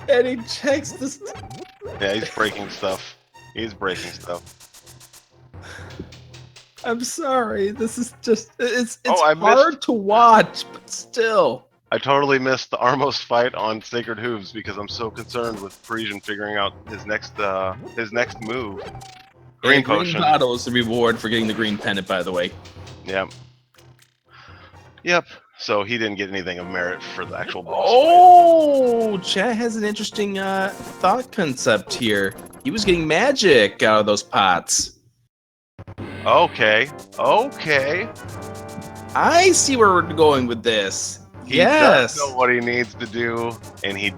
And he checks this... Yeah, he's breaking stuff. He's breaking stuff. I'm sorry, this is just... It's Oh, I hard to watch, but still. I totally missed the Armos fight on Sacred Hooves because I'm so concerned with Parisian figuring out his next move. Green And potion. green bottle is the reward for getting the green pendant, by the way. Yep. Yep. So he didn't get anything of merit for the actual boss Oh, Chat has an interesting thought concept here. He was getting magic out of those pots. fight. Okay. Okay. I see where we're going with this. He Yes. does know what he needs to do, and he.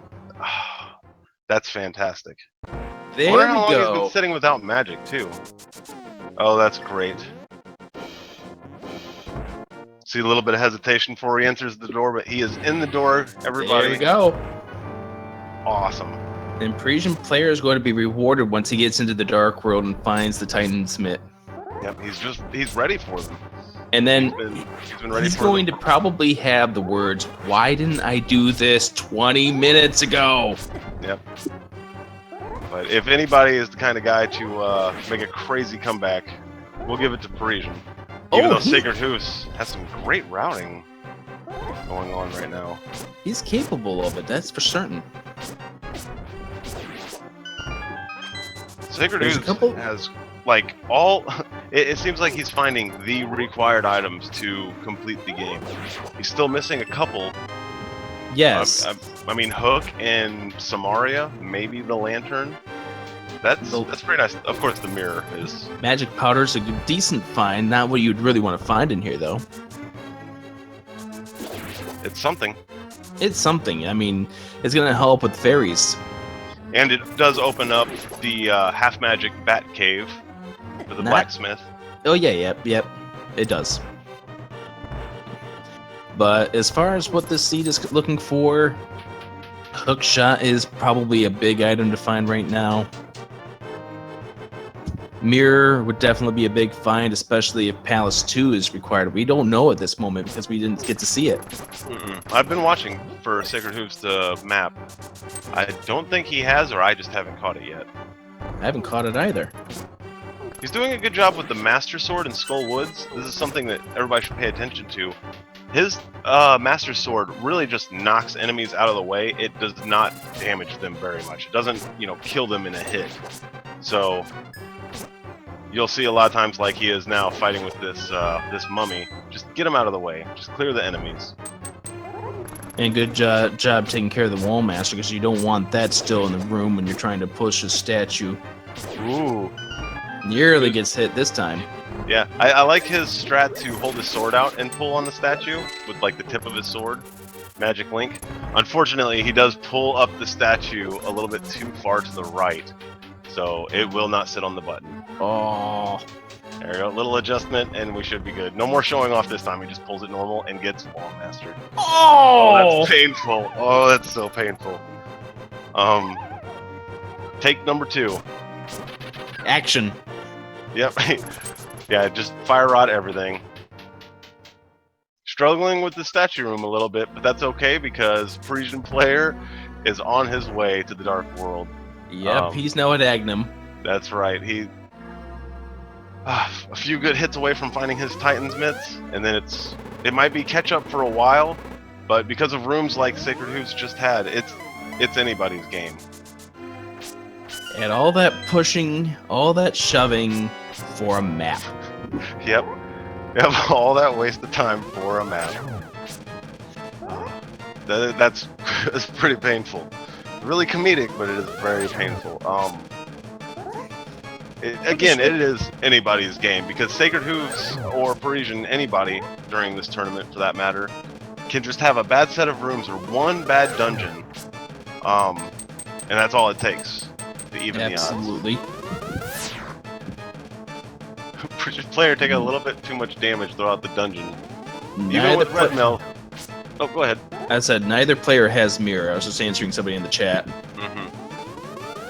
That's fantastic. I There wonder we how long he's go. been sitting without magic too. Oh, that's great. See a little bit of hesitation before he enters the door, but he is in the door. Everybody, There we go. awesome. And Parisian player is going to be rewarded once he gets into the dark world and finds the Titan Smith. Yep, he's ready for them. And then He's been ready he's for going them. to probably have the words, "Why didn't I do this 20 minutes ago?" Yep. But if anybody is the kind of guy to make a crazy comeback, we'll give it to Parisian. Even though Sacred Hooves has some great routing going on right now. He's capable of it, that's for certain. Sacred There's a Hooves couple- has like all. It seems like he's finding the required items to complete the game. He's still missing a couple. Yes. I mean, Hook and Samaria, maybe the Lantern. That's pretty nice. Of course, the mirror is. Magic powder's a decent find, not what you'd really want to find in here, though. It's something, It's something. I mean, it's going to help with fairies. and it does open up the half magic bat cave for the Not- blacksmith. Oh, yeah, yep. It does. But as far as what this seed is looking for, hook shot is probably a big item to find right now. Mirror would definitely be a big find, especially if Palace 2 is required. We don't know at this moment because we didn't get to see it. I've been watching for Sacred Hooves to map. I don't think he has, or I just haven't caught it yet. I haven't caught it either. He's doing a good job with the Master Sword in Skull Woods. This is something that everybody should pay attention to. His Master Sword really just knocks enemies out of the way. It does not damage them very much. It doesn't, kill them in a hit. So you'll see a lot of times, like he is now fighting with this mummy. Just get him out of the way. Just clear the enemies. And good job taking care of the Wall Master, because you don't want that still in the room when you're trying to push a statue. Ooh. Nearly gets hit this time. Yeah, I like his strat to hold his sword out and pull on the statue with like the tip of his sword, Magic Link. Unfortunately, he does pull up the statue a little bit too far to the right, so it will not sit on the button. Oh, There we go, little adjustment, and we should be good. No more showing off this time. He just pulls it normal and gets Wall Mastered. Oh, that's painful. Oh, that's so painful. Take number 2. Action. Yep. Yeah, just fire rod everything. Struggling with the statue room a little bit, but that's okay because Parisian player is on his way to the Dark World. Yep, he's now at Agahnim. That's right. He a few good hits away from finding his Titan's mitts, and then it might be catch up for a while, but because of rooms like SacredHooves just had, it's anybody's game. And all that pushing, all that shoving for a map. Yep, all that waste of time for a map. That's pretty painful. Really comedic, but it is very painful. It is anybody's game because SacredHooves or Parisian, anybody during this tournament for that matter, can just have a bad set of rooms or one bad dungeon, and that's all it takes to even the odds. Absolutely. Parisian player taking a little bit too much damage throughout the dungeon. Even Neither with Red Mill. Oh, go ahead. I said neither player has mirror. I was just answering somebody in the chat.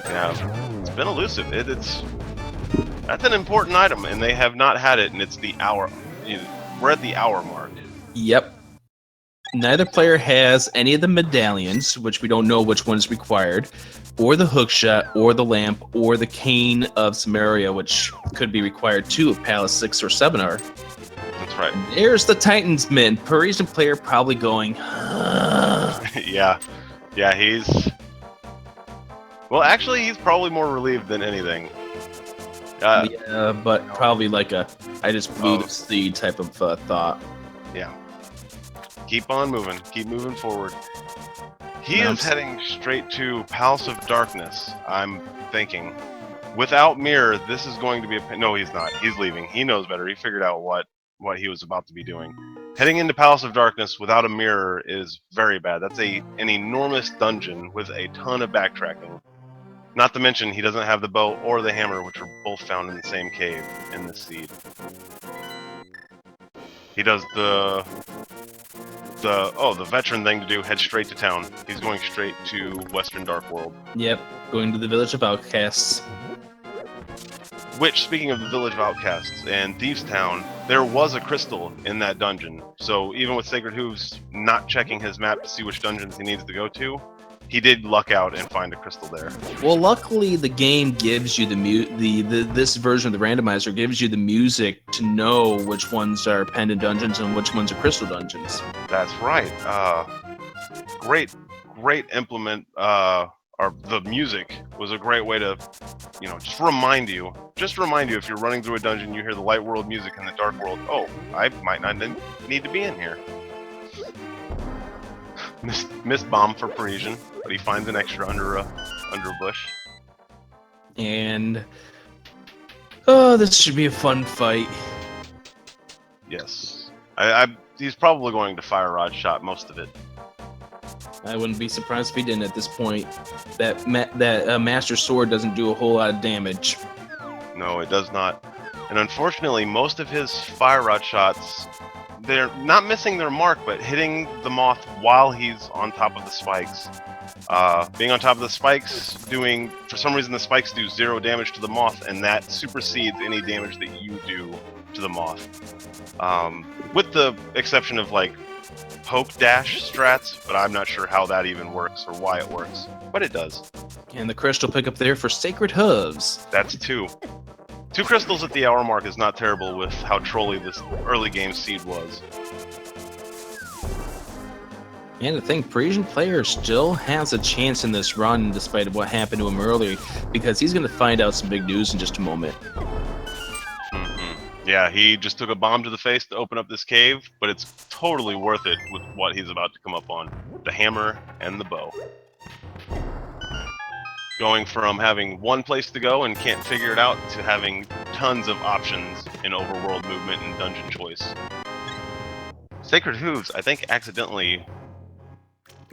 Yeah, it's been elusive. That's an important item, and they have not had it, and it's the hour. We're at the hour mark. Yep. Neither player has any of the medallions, which we don't know which one is required, or the hookshot, or the lamp, or the cane of Samaria, which could be required too if Palace 6 or 7 are. That's right. There's the Titan's Mint. Parisian player probably going, Yeah, he's... Well, actually, he's probably more relieved than anything. yeah, but probably like I just blew the seed type of thought. Yeah. Keep on moving. Keep moving forward. He is heading straight to Palace of Darkness, I'm thinking. Without mirror, this is going to be a... No, he's not. He's leaving. He knows better. He figured out what he was about to be doing. Heading into Palace of Darkness without a mirror is very bad. That's an enormous dungeon with a ton of backtracking. Not to mention, he doesn't have the bow or the hammer, which are both found in the same cave in this seed. He does the veteran thing to do, head straight to town. He's going straight to Western Dark World. Yep, going to the Village of Outcasts. Which, speaking of the Village of Outcasts and Thieves Town, there was a crystal in that dungeon. So even with SacredHooves not checking his map to see which dungeons he needs to go to, he did luck out and find a crystal there. Well, luckily the game gives you this version of the randomizer gives you the music to know which ones are pendant dungeons and which ones are crystal dungeons. That's right. Great implement. Or the music was a great way to, just remind you if you're running through a dungeon, you hear the light world music and the dark world. Oh, I might not need to be in here. Missed bomb for Parisian, but he finds an extra under a bush. And this should be a fun fight. Yes, he's probably going to fire rod shot most of it. I wouldn't be surprised if he didn't at this point. That Master Sword doesn't do a whole lot of damage. No, it does not. And unfortunately, most of his fire rod shots, they're not missing their mark, but hitting the moth while he's on top of the spikes. Being on top of the spikes, for some reason the spikes do 0 damage to the moth, and that supersedes any damage that you do to the moth. With the exception of like poke dash strats, but I'm not sure how that even works or why it works, but it does. And the crystal pickup there for SacredHooves. That's 2. 2 crystals at the hour mark is not terrible with how trolly this early game seed was. And I think Parisian player still has a chance in this run, despite what happened to him earlier, because he's going to find out some big news in just a moment. Yeah, he just took a bomb to the face to open up this cave, but it's totally worth it with what he's about to come up on. The hammer and the bow. Going from having one place to go and can't figure it out to having tons of options in overworld movement and dungeon choice. SacredHooves, I think, accidentally...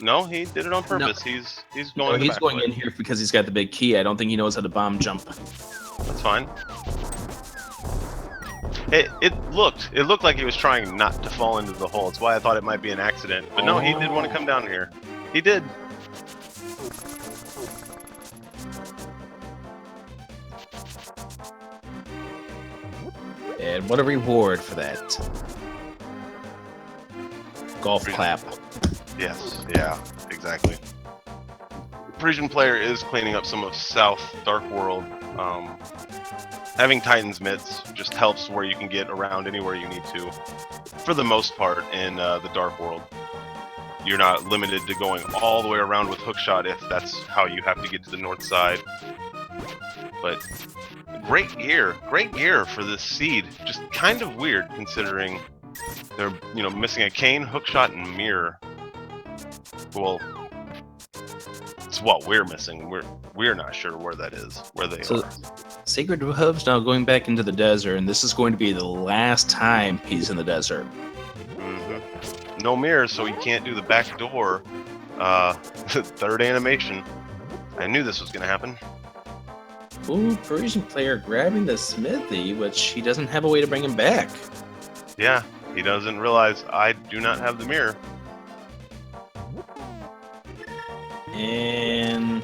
No, he did it on purpose. No. He's going. He's going in here because he's got the big key. I don't think he knows how to bomb jump. That's fine. It looked like he was trying not to fall into the hole. That's why I thought it might be an accident. But no, he did want to come down here. He did. And what a reward for that. Golf clap. Yes, yeah, exactly. Parisian player is cleaning up some of South Dark World. Having Titan's Mitts just helps where you can get around anywhere you need to, for the most part, in the Dark World. You're not limited to going all the way around with hookshot if that's how you have to get to the north side. But great gear for this seed. Just kind of weird considering they're missing a cane, hookshot, and mirror. Well, it's what we're missing. We're not sure where that is, where they are. SacredHooves now going back into the desert, and this is going to be the last time he's in the desert. No mirror, so he can't do the back door. Third animation. I knew this was going to happen. Ooh, Parisian player grabbing the smithy, which he doesn't have a way to bring him back. Yeah, he doesn't realize I do not have the mirror. And...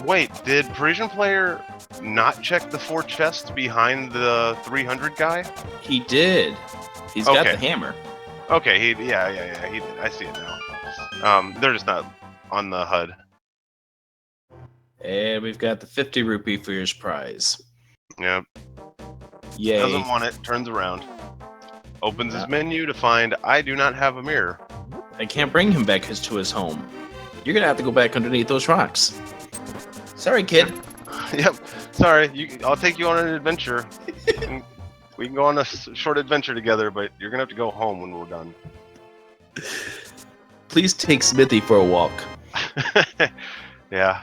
Wait, did Parisian player not check the 4 chests behind the 300 guy? He did. He's got the hammer. Okay, he did. I see it now. They're just not on the HUD. And we've got the 50 rupee for your prize. Yep. Yay. Doesn't want it, turns around. Opens his menu to find, I do not have a mirror. I can't bring him back to his home. You're going to have to go back underneath those rocks. Sorry, kid. Yep. Sorry, I'll take you on an adventure. We can go on a short adventure together, but you're going to have to go home when we're done. Please take Smithy for a walk. Yeah.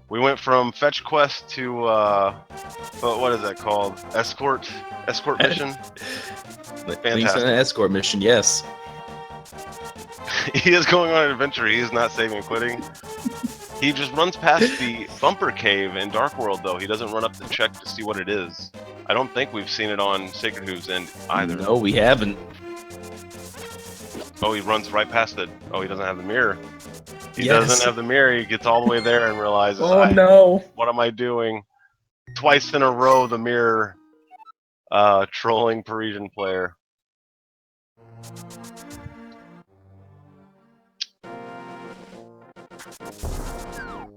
We went from fetch quest to, what is that called? Escort mission? Fantastic. An escort mission, yes. He is going on an adventure. He is not saving and quitting. He just runs past the bumper cave in Dark World, though. He doesn't run up to check to see what it is. I don't think we've seen it on SacredHooves end either. No, we haven't. Oh, he runs right past it. Oh, he doesn't have the mirror. He doesn't have the mirror. He gets all the way there and realizes, oh no, what am I doing? Twice in a row, the mirror trolling Parisian player.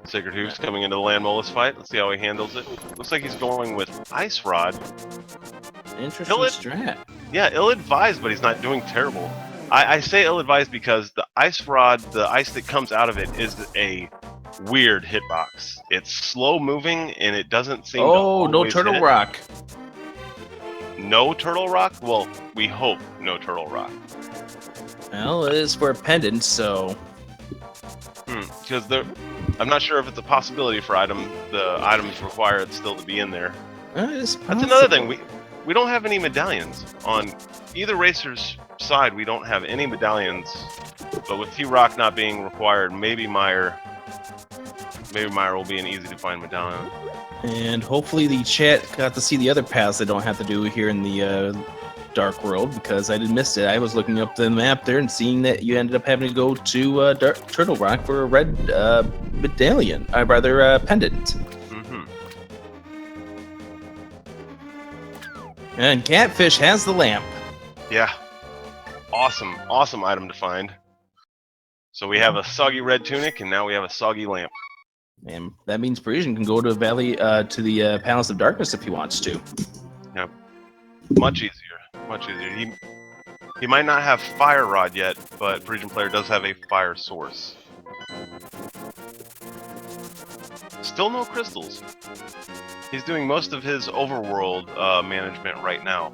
SacredHooves coming into the Land Molus fight. Let's see how he handles it. Looks like he's going with Ice Rod. Interesting strat. Yeah, ill-advised, but he's not doing terrible. I say ill-advised because the Ice Rod, the ice that comes out of it, is a weird hitbox. It's slow-moving, and it doesn't seem to always no Turtle hit. Rock. No Turtle Rock? Well, we hope no Turtle Rock. Well, it is for a pendant, so... Because I'm not sure if it's a possibility for the items required still to be in there. That's another thing. We don't have any medallions on either racer's side. We don't have any medallions. But with T-Rock not being required, maybe Meyer will be an easy to find medallion. And hopefully the chat got to see the other paths they don't have to do here in the Dark World, because I did miss it. I was looking up the map there and seeing that you ended up having to go to Turtle Rock for a red medallion, pendant. And Catfish has the lamp. Yeah. Awesome item to find. So we have a soggy red tunic, and now we have a soggy lamp. And that means Parisian can go to the Palace of Darkness if he wants to. Yep. Much easier. He might not have Fire Rod yet, but Parisian Player does have a Fire Source. Still no crystals. He's doing most of his overworld management right now.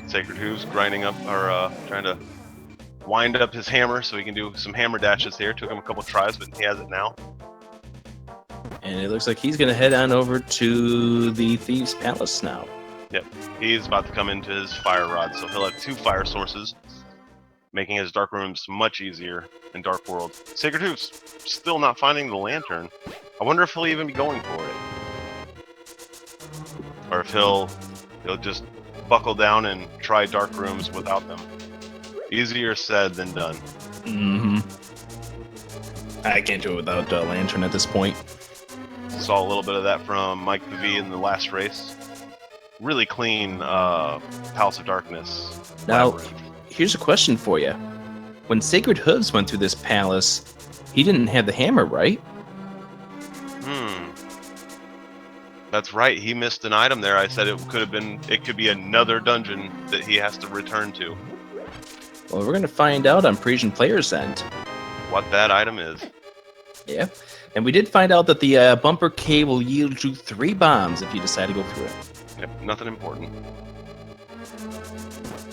SacredHooves grinding up, or trying to wind up his hammer so he can do some hammer dashes here. Took him a couple tries, but he has it now. And it looks like he's going to head on over to the Thieves' Palace now. Yep, he's about to come into his Fire Rod, so he'll have 2 fire sources, making his Dark Rooms much easier in Dark World. SacredHooves still not finding the lantern. I wonder if he'll even be going for it, or if he'll just buckle down and try Dark Rooms without them. Easier said than done. Mm-hmm. I can't do it without lantern at this point. Saw a little bit of that from Mike the V in the last race. Really clean Palace of Darkness. Now, labyrinth. here's a question for you. When SacredHooves went through this palace, he didn't have the hammer, right? That's right. He missed an item there. I said it could be another dungeon that he has to return to. Well, we're going to find out on Parisian Player's end. What that item is. Yeah. And we did find out that the bumper K will yield you 3 bombs if you decide to go through it. Yep, nothing important.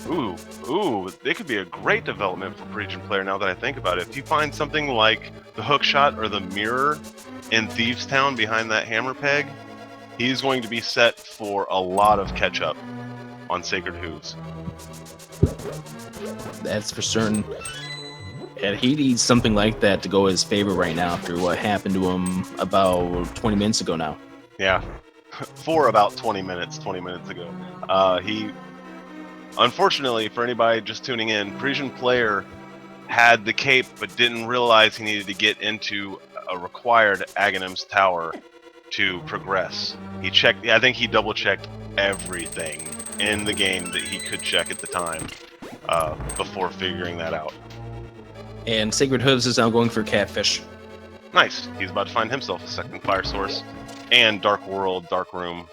Ooh, it could be a great development for Prian Player now that I think about it. If you find something like the hook shot or the mirror in Thieves Town behind that hammer peg, he's going to be set for a lot of catch-up on SacredHooves. That's for certain. And he needs something like that to go his favor right now after what happened to him about 20 minutes ago now. Yeah, for about 20 minutes ago. He, unfortunately for anybody just tuning in, Parisian Player had the cape but didn't realize he needed to get into a required Aghahnim's tower to progress. He checked, I think he double checked everything in the game that he could check at the time before figuring that out. And SacredHooves is now going for Catfish. Nice. He's about to find himself a second fire source and Dark World, Dark Room,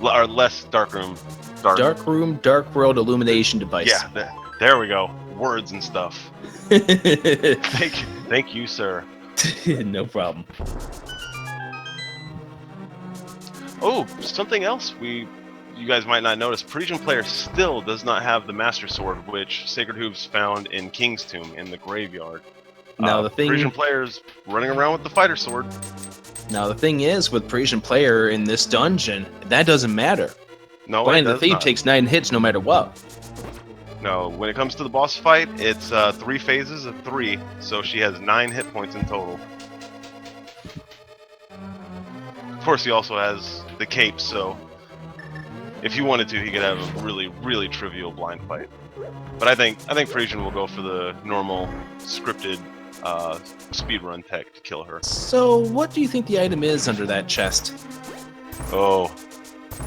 or less Dark Room. Dark Room, Dark World illumination device. Yeah, there we go. Words and stuff. Thank you, sir. No problem. Oh, something else you guys might not notice. Parisian Player still does not have the Master Sword, which SacredHooves found in King's Tomb in the graveyard. Now the thing, Parisian Player's running around with the fighter sword. Now the thing is, with Parisian Player in this dungeon, that doesn't matter. No, Blind the Thief takes 9 hits no matter what. No, when it comes to the boss fight, it's 3 phases of 3, so she has 9 hit points in total. Of course, he also has the cape, so if he wanted to, he could have a really, really trivial blind fight. But I think Parisian will go for the normal scripted speedrun tech to kill her. So, what do you think the item is under that chest? Oh,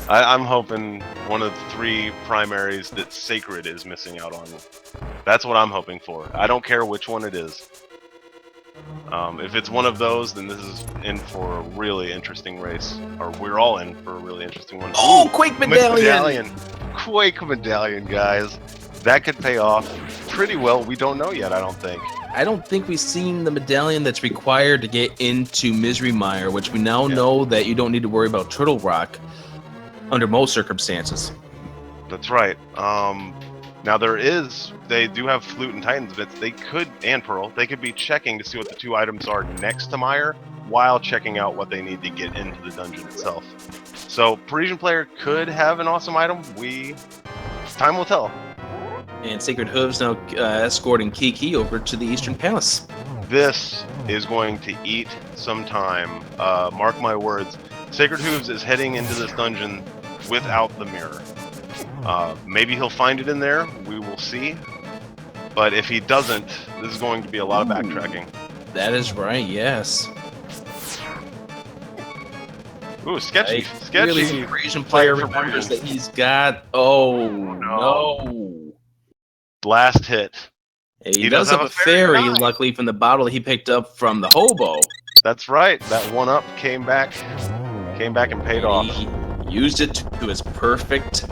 I'm hoping one of the 3 primaries that Sacred is missing out on. That's what I'm hoping for. I don't care which one it is. If it's one of those, then this is in for a really interesting race. Or we're all in for a really interesting one. Oh, Quake Medallion! Quake Medallion, guys. That could pay off pretty well. We don't know yet, I don't think. I don't think we've seen the medallion that's required to get into Misery Mire, which we now know that you don't need to worry about Turtle Rock under most circumstances. That's right. Now they do have Flute and Titan's bits. They could, and Pearl, they could be checking to see what the 2 items are next to Mire while checking out what they need to get into the dungeon itself. So Parisian Player could have an awesome item. Time will tell. And SacredHooves now escorting Kiki over to the Eastern Palace. This is going to eat some time. Mark my words. SacredHooves is heading into this dungeon without the mirror. Maybe he'll find it in there. We will see. But if he doesn't, this is going to be a lot of backtracking. That is right, yes. Ooh, sketchy. Really, the Asian player remembers that he's got... Oh, no. Last hit. He does have a fairy, luckily, from the bottle he picked up from the hobo. That's right. That 1-up came back and paid off. Used it to his perfect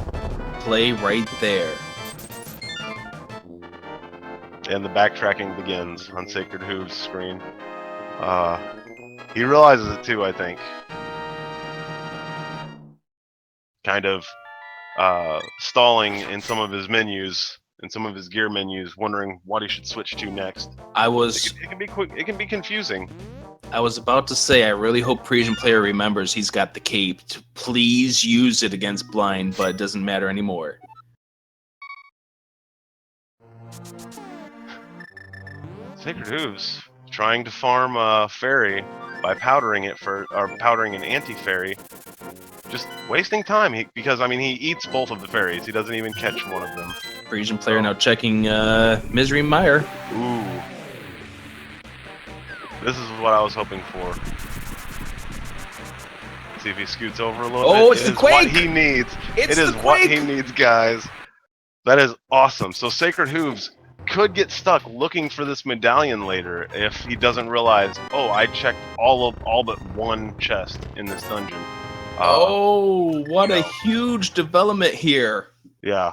play right there. And the backtracking begins on Sacred Hooves' screen. He realizes it too, I think. Kind of stalling in some of his menus, in some of his gear menus, wondering what he should switch to next. It can be quick. It can be confusing. I was about to say, I really hope parisianplayer remembers he's got the cape to please use it against blind, but it doesn't matter anymore. Sacred Hooves trying to farm a fairy by powdering an anti-fairy. Just wasting time because I mean he eats both of the fairies. He doesn't even catch one of them. Parisianplayer now checking Misery Mire. Ooh. This is what I was hoping for. See if he scoots over a little bit. Oh, it's the quake! What he needs. It is what he needs, guys. That is awesome. So Sacred Hooves could get stuck looking for this medallion later if he doesn't realize, oh, I checked all but one chest in this dungeon. What a huge development here. Yeah.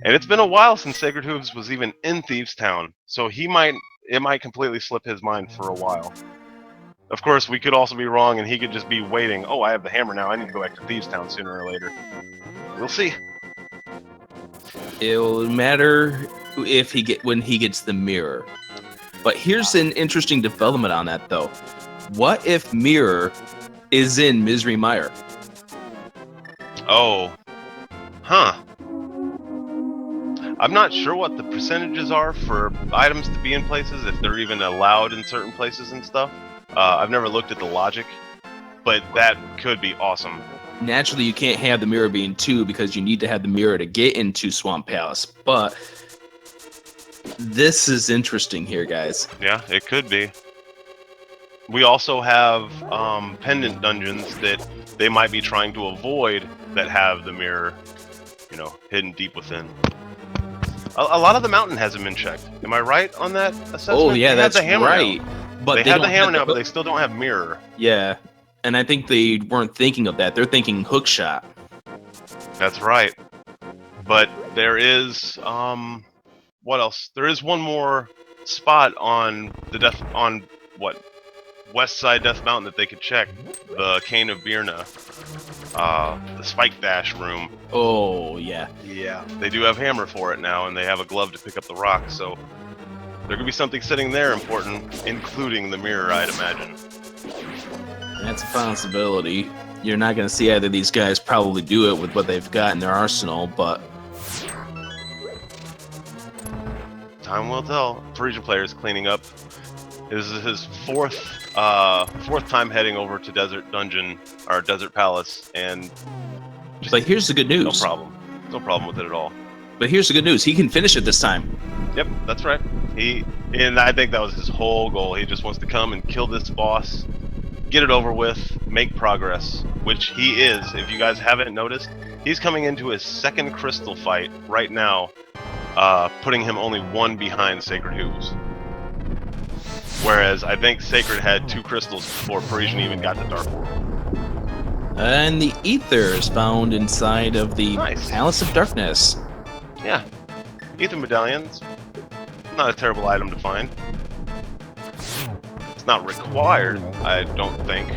And it's been a while since Sacred Hooves was even in Thieves Town, so it might completely slip his mind for a while. Of course, we could also be wrong, and he could just be waiting. Oh, I have the hammer now. I need to go back to Thieves Town sooner or later. We'll see. It'll matter when he gets the mirror. But here's an interesting development on that, though. What if mirror is in Misery Mire? Oh. Huh. I'm not sure what the percentages are for items to be in places, if they're even allowed in certain places and stuff. I've never looked at the logic, but that could be awesome. Naturally, you can't have the mirror being 2 because you need to have the mirror to get into Swamp Palace. But this is interesting here, guys. Yeah, it could be. We also have pendant dungeons that they might be trying to avoid that have the mirror, hidden deep within. A lot of the mountain hasn't been checked. Am I right on that assessment? Oh yeah, that's right. Now. But they have the hammer now, but they still don't have mirror. Yeah, and I think they weren't thinking of that. They're thinking hook shot. That's right. But there is what else? There is one more spot on West Side Death Mountain that they could check. The Cane of Birna. The Spike Dash room. Oh, yeah. Yeah. They do have hammer for it now, and they have a glove to pick up the rock, so there could be something sitting there important, including the mirror, I'd imagine. That's a possibility. You're not going to see either of these guys probably do it with what they've got in their arsenal, but time will tell. parisianplayer is cleaning up. This is his fourth time heading over to Desert Dungeon or Desert Palace, and but here's the good news. No problem with it at all. But here's the good news. He can finish it this time. Yep, that's right. And I think that was his whole goal. He just wants to come and kill this boss, get it over with, make progress, which he is. If you guys haven't noticed, he's coming into his second crystal fight right now, putting him only one behind Sacred Hooves. Whereas I think Sacred had 2 crystals before Parisian even got to Dark World. And the ether is found inside of the Palace of Darkness. Yeah. Ether medallions. Not a terrible item to find. It's not required, I don't think.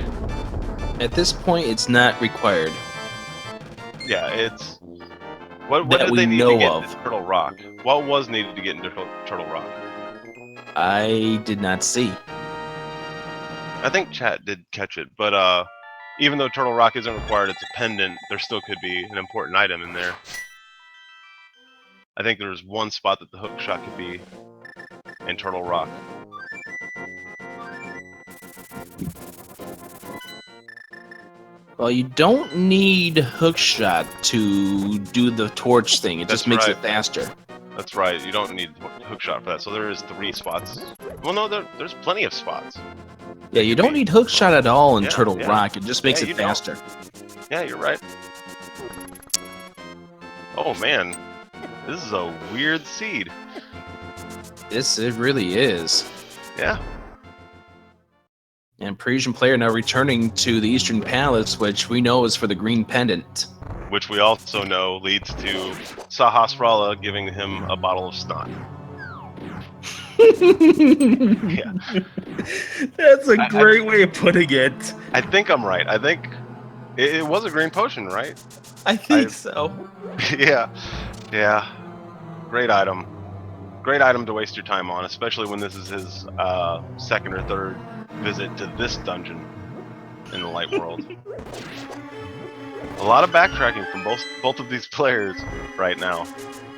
At this point, it's not required. Yeah, it's... What did they need to get into Turtle Rock? What was needed to get into Turtle Rock? I did not see. I think chat did catch it, but even though Turtle Rock isn't required, it's a pendant, there still could be an important item in there. I think there's one spot that the hook shot could be in Turtle Rock. Well, you don't need hookshot to do the torch thing. It just makes it faster. That's right. You don't need hookshot for that. So there is 3 spots. Well, no, there's plenty of spots. Yeah, you don't need hookshot at all in Turtle Rock. It just makes it faster. Yeah, you're right. Oh man, this is a weird seed. It really is. Yeah. And Parisian player now returning to the Eastern Palace, which we know is for the green pendant. Which we also know leads to Sahasrara giving him a bottle of snot. Yeah. That's a great way of putting it. I think I'm right. I think it was a green potion, right? I think so. Yeah. Yeah. Great item. Great item to waste your time on, especially when this is his second or third visit to this dungeon in the light world. A lot of backtracking from both of these players right now.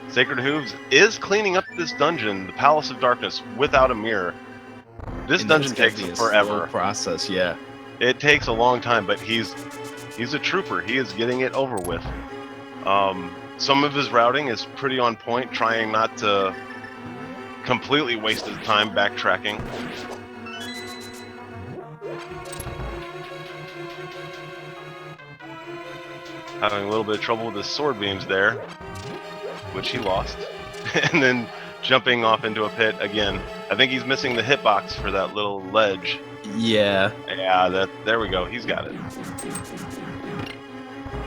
SacredHooves is cleaning up this dungeon, the Palace of Darkness, without a mirror. This dungeon takes forever. Process, yeah. It takes a long time, but he's a trooper. He is getting it over with. Some of his routing is pretty on point, trying not to completely waste his time backtracking. Having a little bit of trouble with his sword beams there, which he lost. And then jumping off into a pit again. I think he's missing the hitbox for that little ledge. Yeah. Yeah, there we go. He's got it.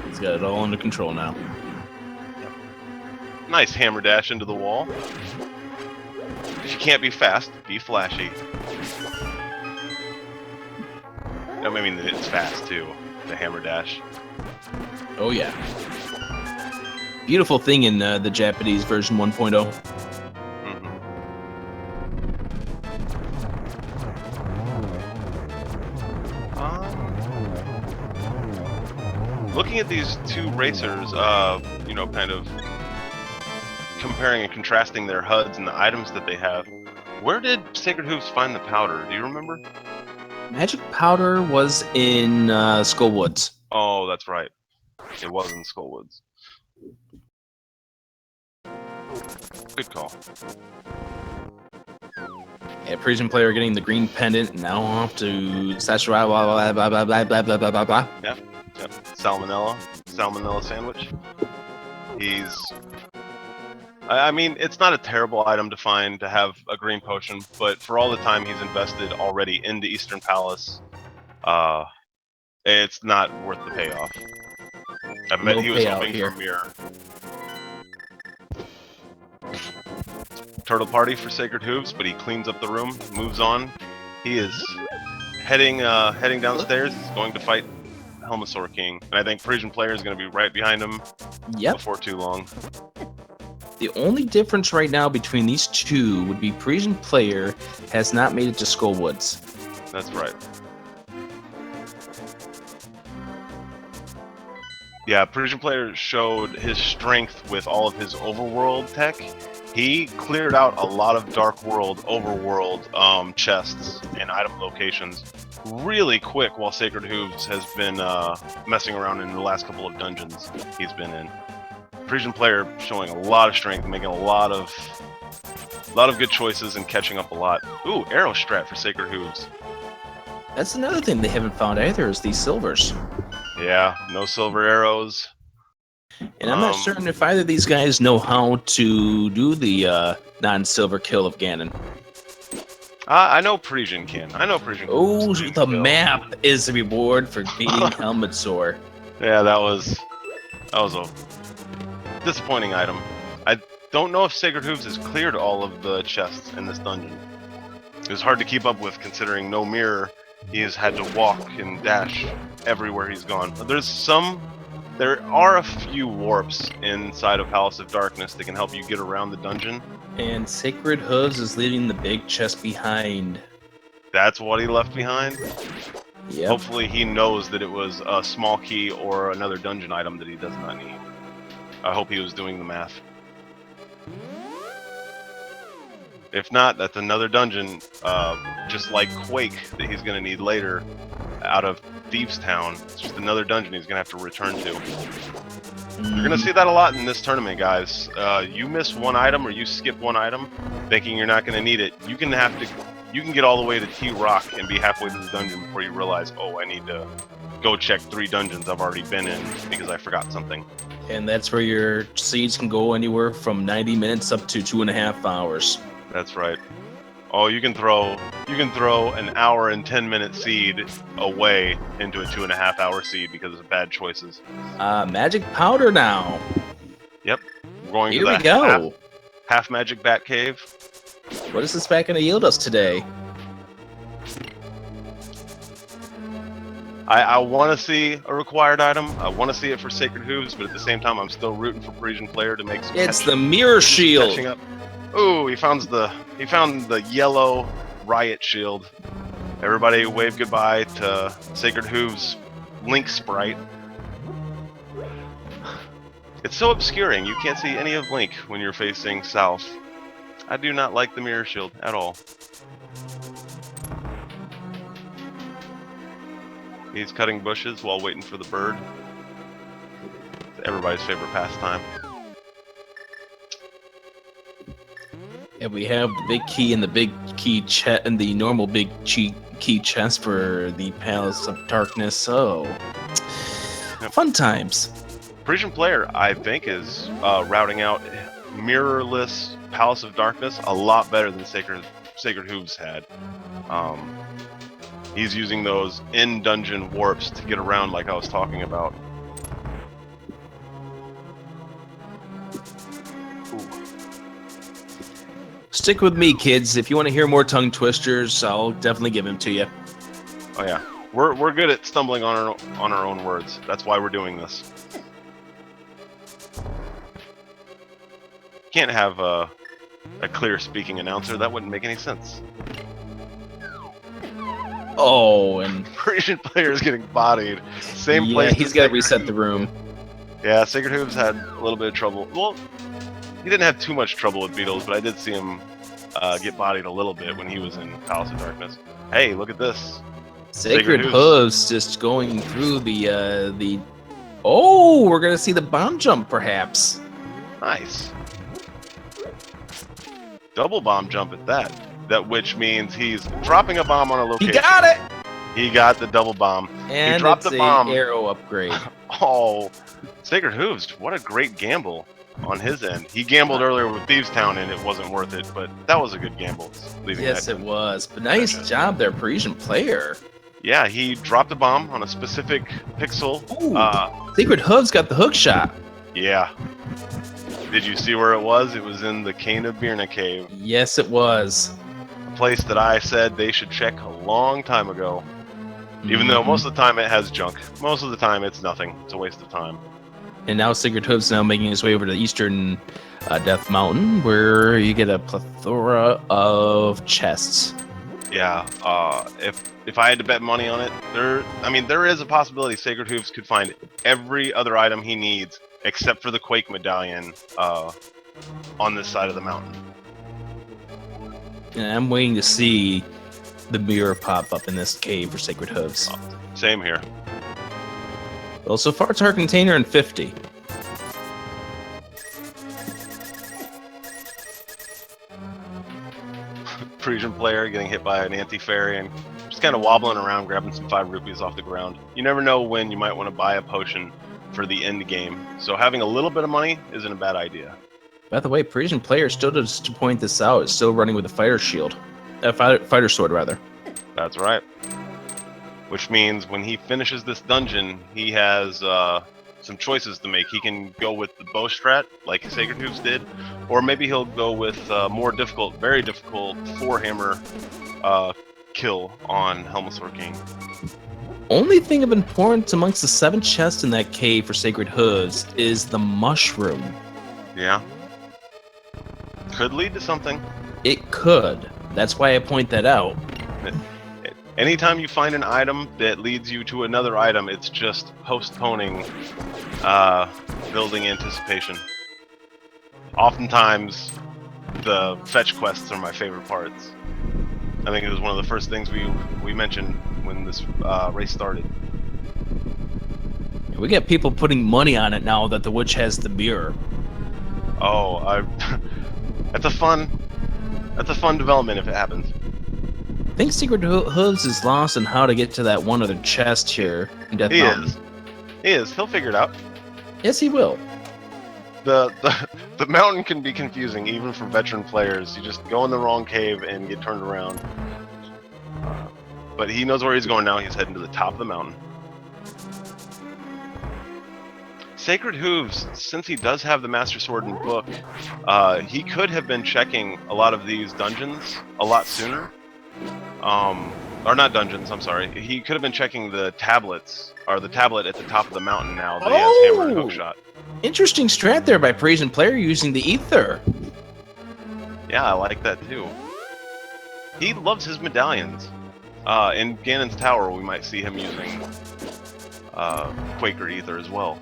He's got it all under control now. Nice hammer dash into the wall. If you can't be fast, be flashy. I mean, it's fast too, the hammer dash. Oh yeah. Beautiful thing in the Japanese version 1.0. Looking at these two racers, you know, kind of comparing and contrasting their HUDs and the items that they have, where did SacredHooves find the powder? Do you remember? Magic powder was in Skullwoods. Oh, that's right. It was in Skullwoods. Good call. Yeah, Parisian player getting the green pendant, now off to Sashira, blah, blah, blah, blah, blah, blah, blah, blah, blah. Yep. Salmonella sandwich. I mean, it's not a terrible item to find to have a green potion, but for all the time he's invested already into Eastern Palace, it's not worth the payoff. I bet he was hoping for a mirror. Turtle party for SacredHooves, but he cleans up the room, moves on. He is heading downstairs. He's going to fight Helmasaur King, and I think Parisian player is going to be right behind him. Yep. Before too long. The only difference right now between these two would be Parisian player has not made it to Skullwoods. That's right. Yeah, Parisian player showed his strength with all of his overworld tech. He cleared out a lot of dark world, overworld chests and item locations really quick, while SacredHooves has been messing around in the last couple of dungeons he's been in. Parisian player showing a lot of strength, making a lot of good choices and catching up a lot. Ooh, arrow strat for SacredHooves. That's another thing they haven't found either, is these silvers. Yeah, no silver arrows. And I'm not certain if either of these guys know how to do the non-silver kill of Ganon. I know Parisian can. Oh, the map is the reward for beating Helmasaur. Yeah, that was a disappointing item. I don't know if SacredHooves has cleared all of the chests in this dungeon. It was hard to keep up with, considering no mirror. He has had to walk and dash everywhere he's gone. But there are a few warps inside of Palace of Darkness that can help you get around the dungeon. And SacredHooves is leaving the big chest behind. That's what he left behind? Yep. Hopefully he knows that it was a small key or another dungeon item that he does not need. I hope he was doing the math. If not, that's another dungeon, just like Quake, that he's going to need later out of Thieves Town. It's just another dungeon he's going to have to return to. You're going to see that a lot in this tournament, guys. You miss one item or you skip one item, thinking you're not going to need it. You can get all the way to T-Rock and be halfway through the dungeon before you realize, oh, I need to go check 3 dungeons I've already been in because I forgot something. And that's where your siege can go anywhere from 90 minutes up to 2.5 hours. That's right. Oh, you can You can throw an hour and 10-minute seed away into a 2.5-hour seed because of bad choices. Magic powder now. Yep. We're going Here to we the go. half magic bat cave. What is this bat going to yield us today? I want to see a required item. I want to see it for Sacred Hooves, but at the same time, I'm still rooting for Parisian Player to make some. It's the mirror shield. Catching up. Ooh, he found the yellow riot shield. Everybody wave goodbye to Sacred Hooves Link sprite. It's so obscuring, you can't see any of Link when you're facing south. I do not like the mirror shield at all. He's cutting bushes while waiting for the bird. It's everybody's favorite pastime. And we have the big key and the big key chest and the normal big key chest for the Palace of Darkness. So, fun times. Parisian Player, I think, is routing out mirrorless Palace of Darkness a lot better than Sacred Hooves had. He's using those in-dungeon warps to get around like I was talking about. Ooh. Stick with me, kids. If you want to hear more tongue twisters, I'll definitely give them to you. Oh yeah, we're good at stumbling on our own words. That's why we're doing this. Can't have a clear speaking announcer. That wouldn't make any sense. Oh, and Parisian Player is getting bodied. Same place. He's got to reset the room. Yeah, Sacred Hooves had a little bit of trouble. Well, he didn't have too much trouble with beetles, but I did see him get bodied a little bit when he was in Palace of Darkness. Hey, look at this. Sacred Hooves just going through the. Oh, we're gonna see the bomb jump, perhaps. Nice. Double bomb jump at that. Which means he's dropping a bomb on a location. He got it. He got the double bomb. And he dropped it's the bomb. Arrow upgrade. Oh, Sacred Hooves! What a great gamble on his end. He gambled earlier with Thieves Town and it wasn't worth it, but that was a good gamble. Yes, it was. But nice job there, Parisian Player. Yeah, he dropped a bomb on a specific pixel. Ooh, Sacred Hooves got the hook shot. Yeah. Did you see where it was? It was in the Cane Birna cave. Yes, it was. A place that I said they should check a long time ago. Even though most of the time it has junk. Most of the time it's nothing. It's a waste of time. And now Sacred Hooves now making his way over to the eastern Death Mountain, where you get a plethora of chests. Yeah, if I had to bet money on it, there is a possibility Sacred Hooves could find every other item he needs except for the Quake Medallion on this side of the mountain. And I'm waiting to see the mirror pop up in this cave for Sacred Hooves. Same here. Well, so far it's our container and 50. Parisian Player getting hit by an anti-fairy and just kind of wobbling around grabbing some 5 rupees off the ground. You never know when you might want to buy a potion for the end game, so having a little bit of money isn't a bad idea. By the way, Parisian Player, still just to point this out, is still running with a fighter shield. Fighter sword, rather. That's right. Which means when he finishes this dungeon, he has some choices to make. He can go with the bow strat, like Sacred Hooves did, or maybe he'll go with more difficult, very difficult 4-hammer kill on Helmasaur King. Only thing of importance amongst the 7 chests in that cave for Sacred Hooves is the mushroom. Yeah. Could lead to something. It could. That's why I point that out. Anytime you find an item that leads you to another item, it's just postponing building anticipation. Oftentimes, the fetch quests are my favorite parts. I think it was one of the first things we mentioned when this race started. We get people putting money on it now that the witch has the mirror. Oh, that's a fun development if it happens. I think Secret Hooves is lost on how to get to that one other chest here in Death Mountain. He is. He'll figure it out. Yes, he will. The mountain can be confusing even for veteran players. You just go in the wrong cave and get turned around. but he knows where he's going now. He's heading to the top of the mountain. Sacred Hooves, since he does have the Master Sword and book, he could have been checking a lot of these dungeons a lot sooner. Or not dungeons, I'm sorry. He could have been checking the tablets, or the tablet at the top of the mountain now that he has hammer and hookshot. Interesting strat there by parisianplayer using the ether. Yeah, I like that too. He loves his medallions. In Ganon's Tower, we might see him using Quaker ether as well.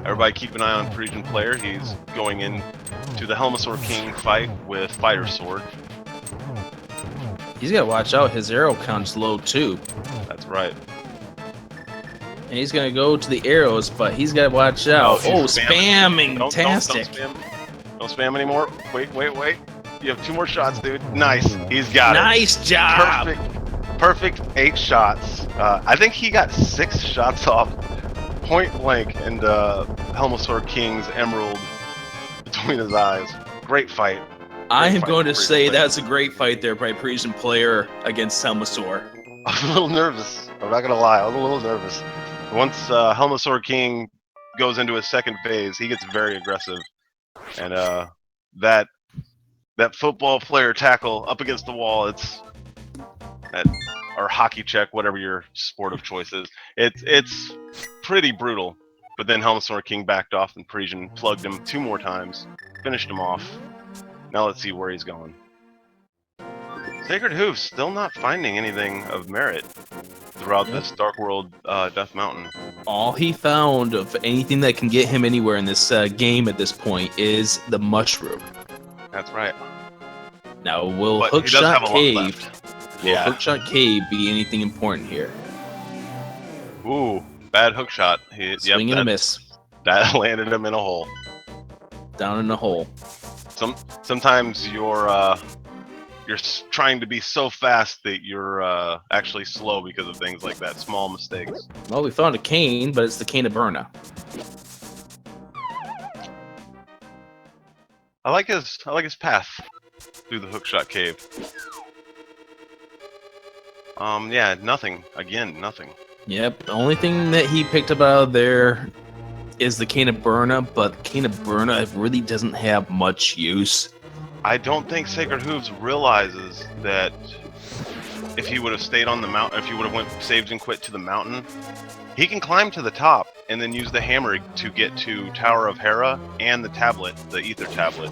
Everybody keep an eye on parisianplayer. He's going in to the Helmasaur King fight with Fighter Sword. He's got to watch out. His arrow count's low, too. That's right. And he's going to go to the arrows, but he's got to watch out. Oh, spamming. Fantastic. Don't spam anymore. Wait. You have 2 more shots, dude. Nice. He's got it. Nice job. Perfect 8 shots. I think he got 6 shots off point blank, and Helmasaur King's emerald between his eyes. Great fight. I am going to say that's a great fight there by parisianplayer against Helmasaur. I was a little nervous. I'm not gonna lie. I was a little nervous. Once Helmasaur King goes into his second phase, he gets very aggressive, and that football player tackle up against the wall. Or hockey check, whatever your sport of choice is. It's pretty brutal. But then Helmasaur King backed off and Parisian plugged him 2 more times, finished him off. Now let's see where he's going. Sacred Hooves still not finding anything of merit throughout this Dark World Death Mountain. All he found of anything that can get him anywhere in this game at this point is the mushroom. That's right. Now, will Hookshot Cave... Yeah. Will Hookshot Cave be anything important here? Ooh, bad hookshot. Swing and a miss. That landed him in a hole. Down in the hole. Sometimes you're trying to be so fast that you're actually slow because of things like that. Small mistakes. Well, we found a cane, but it's the cane of Berna. I like his path through the Hookshot Cave. Yeah, nothing. Again, nothing. Yep, the only thing that he picked up out of there is the cane of Berna, but the cane of Berna really doesn't have much use. I don't think Sacred Hooves realizes that if he would have stayed on the mountain, if he would have saved and quit to the mountain, he can climb to the top and then use the hammer to get to Tower of Hera and the tablet, the ether tablet.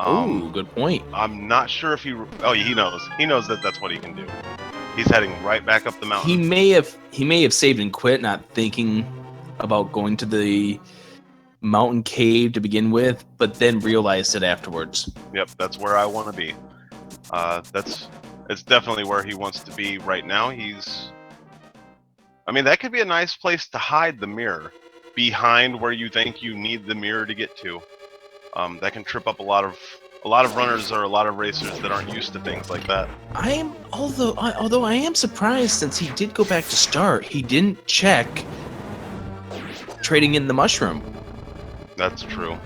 Ooh, good point. I'm not sure if he... Oh, he knows. He knows that that's what he can do. He's heading right back up the mountain. He may have saved and quit, not thinking about going to the mountain cave to begin with, but then realized it afterwards. Yep, that's where I want to be. It's definitely where he wants to be right now. I mean, that could be a nice place to hide the mirror, behind where you think you need the mirror to get to. That can trip up a lot of runners or a lot of racers that aren't used to things like that. Although I am surprised, since he did go back to start, he didn't check trading in the mushroom. That's true.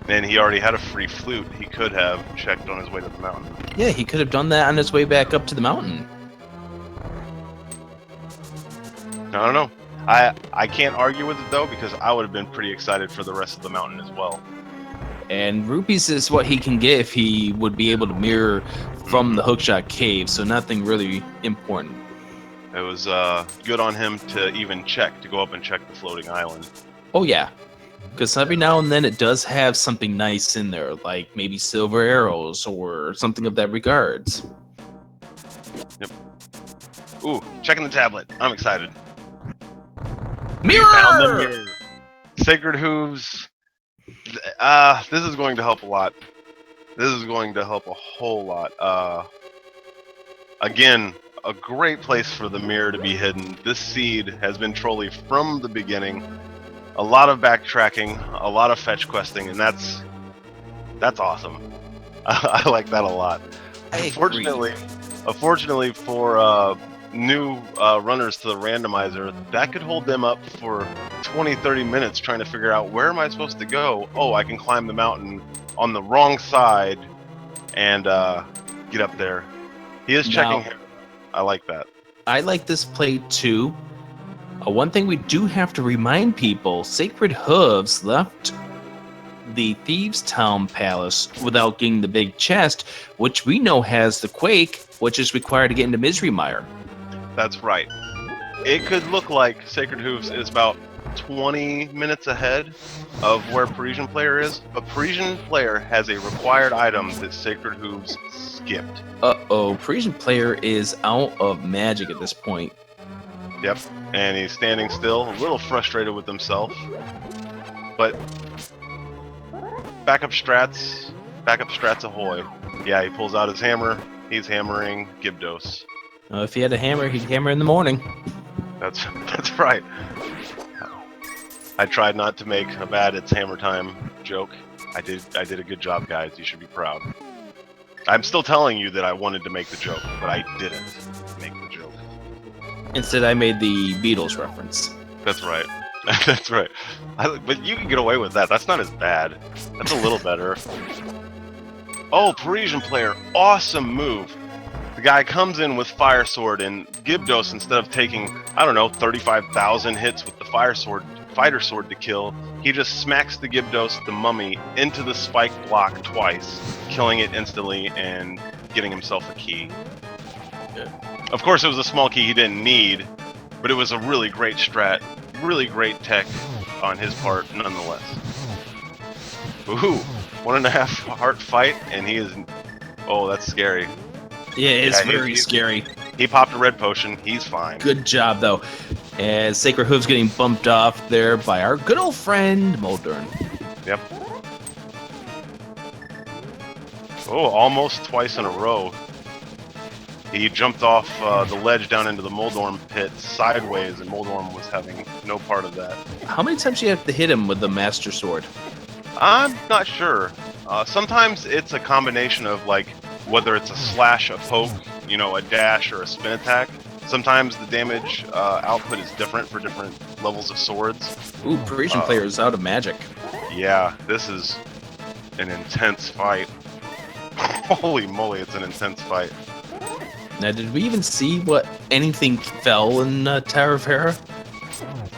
And he already had a free flute. He could have checked on his way to the mountain. Yeah, he could have done that on his way back up to the mountain. I don't know. I can't argue with it though, because I would have been pretty excited for the rest of the mountain as well. And rupees is what he can get if he would be able to mirror from the Hookshot Cave, so nothing really important. It was good on him to even check, to go up and check the floating island. Oh yeah, because every now and then it does have something nice in there, like maybe silver arrows or something of that regards. Yep. Ooh, checking the tablet. I'm excited. Mirror! Sacred Hooves. This is going to help a lot. This is going to help a whole lot. Again, a great place for the mirror to be hidden. This seed has been trolly from the beginning. A lot of backtracking, a lot of fetch questing, and that's awesome. I like that a lot. Unfortunately for new runners to the randomizer, that could hold them up for 20-30 minutes trying to figure out, where am I supposed to go? Oh, I can climb the mountain on the wrong side and get up there. He is checking. Now, I like that. I like this play too. One thing we do have to remind people, Sacred Hooves left the Thieves' Town Palace without getting the big chest, which we know has the Quake, which is required to get into Misery Mire. That's right. It could look like Sacred Hooves is about 20 minutes ahead of where Parisian Player is, but Parisian Player has a required item that Sacred Hooves skipped. Uh-oh, Parisian Player is out of magic at this point. Yep, and he's standing still, a little frustrated with himself, but backup strats ahoy. Yeah, he pulls out his hammer, he's hammering Gibdos. If he had a hammer, he'd hammer in the morning. That's right. I tried not to make a bad "it's hammer time" joke. I did a good job, guys. You should be proud. I'm still telling you that I wanted to make the joke, but I didn't make the joke. Instead, I made the Beatles reference. That's right. That's right. But you can get away with that. That's not as bad. That's a little better. Oh, Parisian Player, awesome move. The guy comes in with Fire Sword, and Gibdos, instead of taking, I don't know, 35,000 hits with the fighter sword to kill, he just smacks the Gibdos, the mummy, into the spike block twice, killing it instantly and getting himself a key. Good. Of course, it was a small key he didn't need, but it was a really great strat, really great tech on his part, nonetheless. Ooh, 1.5 heart fight, and he is... Oh, that's scary. Yeah, it's very scary. He popped a red potion. He's fine. Good job, though. And Sacred Hooves getting bumped off there by our good old friend, Mulder. Yep. Oh, almost twice in a row. He jumped off the ledge down into the Moldorm pit sideways, and Moldorm was having no part of that. How many times do you have to hit him with the Master Sword? I'm not sure. Sometimes it's a combination of, like, whether it's a slash, a poke, you know, a dash, or a spin attack. Sometimes the damage output is different for different levels of swords. Ooh, Parisian Player is out of magic. Yeah, this is an intense fight. Holy moly, it's an intense fight. Now, did we even see what anything fell in Tower of Hera?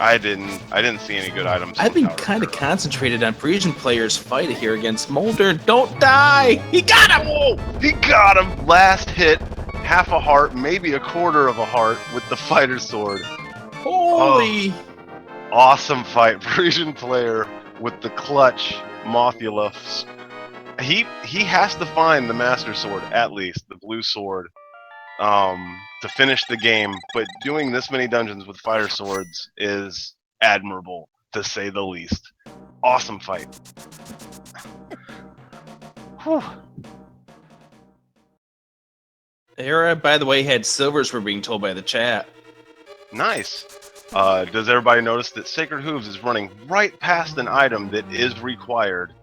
I didn't see any good items. I've been kind of concentrated on Parisian Player's fight here against Mulder. Don't die! He got him! Whoa! He got him! Last hit, half a heart, maybe a quarter of a heart with the fighter sword. Holy! Oh, awesome fight. Parisian Player with the clutch Mothula. He has to find the Master Sword, at least, the blue sword, to finish the game, but doing this many dungeons with fighter swords is admirable, to say the least. Awesome fight. Whew. Hera, by the way, had silvers, we're being told by the chat. Nice. Does everybody notice that Sacred Hooves is running right past an item that is required?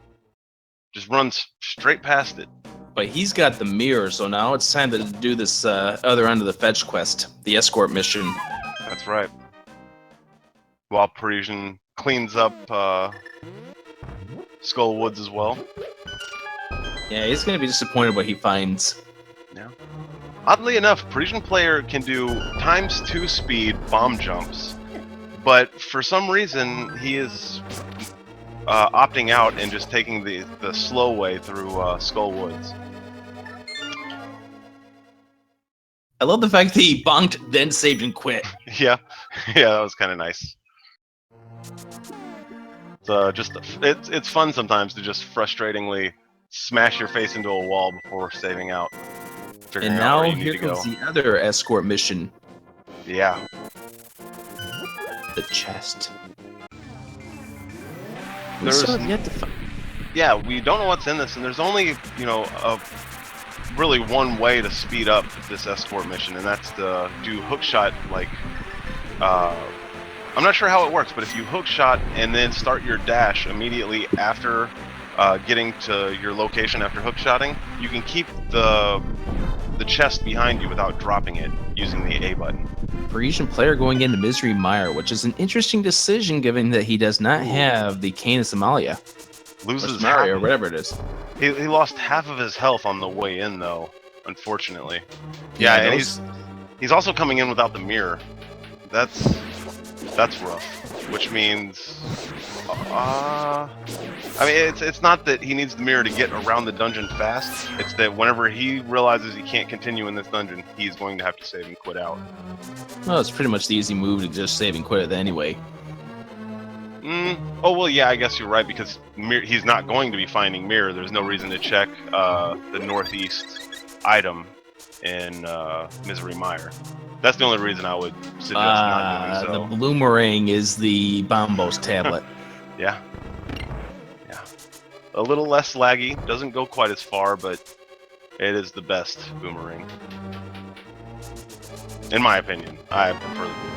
Just runs straight past it. But he's got the mirror, so now it's time to do this other end of the fetch quest, the escort mission. That's right. While Parisian cleans up Skull Woods as well. Yeah, he's going to be disappointed what he finds. Yeah. Oddly enough, Parisian Player can do ×2 speed bomb jumps, but for some reason he is opting out and just taking the slow way through Skull Woods. I love the fact that he bonked, then saved and quit. Yeah, that was kind of nice. It's fun sometimes to just frustratingly smash your face into a wall before saving out. And now here comes the other escort mission. Yeah. The chest. Yeah, we don't know what's in this, and there's only, really one way to speed up this escort mission, and that's to do hookshot, like, I'm not sure how it works, but if you hookshot and then start your dash immediately after getting to your location after hookshotting, you can keep the chest behind you without dropping it using the A button. Parisian Player going into Misery Mire, which is an interesting decision given that he does not have the Canis Amalia. Loses Mario, or half. whatever it is. He lost half of his health on the way in, though. Unfortunately. Yeah, Yeah, and those- he's also coming in without the mirror. That's rough. Which means, I mean, it's not that he needs the mirror to get around the dungeon fast. It's that whenever he realizes he can't continue in this dungeon, he's going to have to save and quit out. Well, it's pretty much the easy move to just save and quit it anyway. Oh well, yeah, I guess you're right because he's not going to be finding mirror. There's no reason to check the northeast item in Misery Mire. That's the only reason I would suggest not doing so. The boomerang is the Bombos tablet. Yeah. A little less laggy, doesn't go quite as far, but it is the best boomerang. In my opinion, I prefer the boomerang.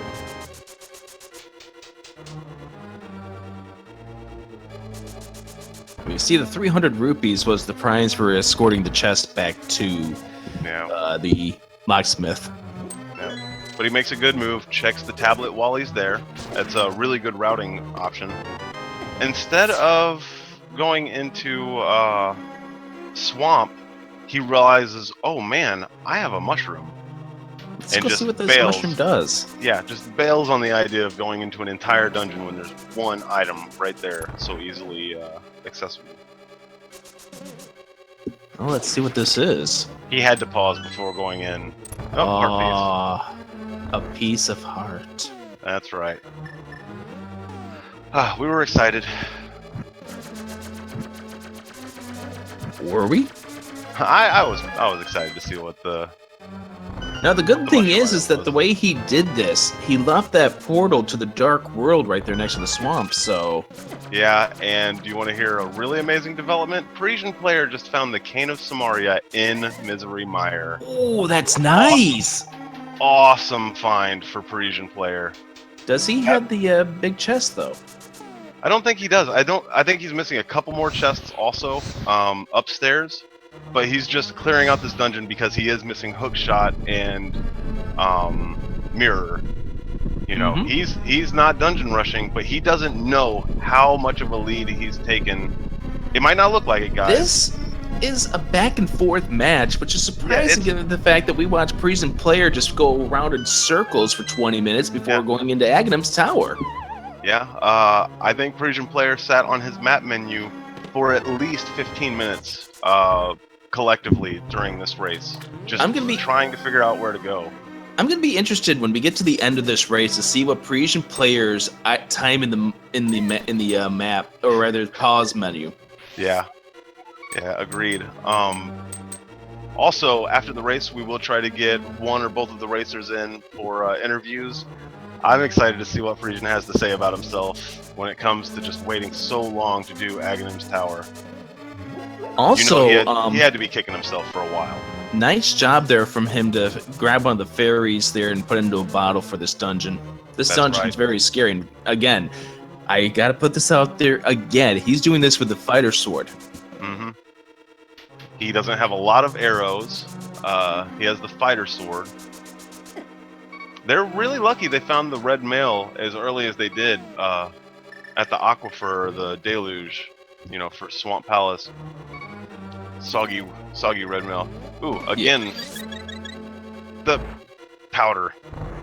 We see the 300 rupees was the prize for escorting the chest back to the locksmith. Yeah. But he makes a good move, checks the tablet while he's there. That's a really good routing option. Instead of going into swamp, he realizes, oh man, I have a mushroom. Let's and go just see what this bails. mushroom does. Yeah, just bails on the idea of going into an entire dungeon when there's one item right there, so easily accessible. Oh, let's see what this is. He had to pause before going in. Oh, heart A piece of heart. piece. That's right. We were excited. Were we? I was excited to see what the. Now the good thing mushroom is that was. the way he did this, he left that portal to the dark world right there next to the swamp. So Yeah, and do you want to hear a really amazing development? Parisian player just found the Cane of Samaria in Misery Mire. oh, that's nice. Awesome find for Parisian player. Does he have the big chest though? I don't think he does. I think he's missing a couple more chests also upstairs, but he's just clearing out this dungeon because he is missing hookshot and mirror. You know, he's not dungeon rushing, but he doesn't know how much of a lead he's taken. It might not look like it, guys. This is a back and forth match, which is surprising it's- given the fact that we watched Priest player just go around in circles for 20 minutes before going into Aghanim's tower. Yeah, I think Parisian player sat on his map menu for at least 15 minutes collectively during this race, just trying to figure out where to go. I'm gonna be interested when we get to the end of this race to see what Parisian players time in the map, or rather pause menu. Yeah, agreed. Also, after the race, we will try to get one or both of the racers in for interviews. I'm excited to see what Parisian has to say about himself when it comes to just waiting so long to do Aghanim's tower. Also, he had to be kicking himself for a while. Nice job there from him to grab one of the fairies there and put it into a bottle for this dungeon. This dungeon is very scary. And again, I gotta put this out there again. He's doing this with the fighter sword. Mm-hmm. He doesn't have a lot of arrows. He has the fighter sword. They're really lucky they found the red mail as early as they did at the aquifer, the deluge, for Swamp Palace. Soggy red mail. Ooh, again, the powder.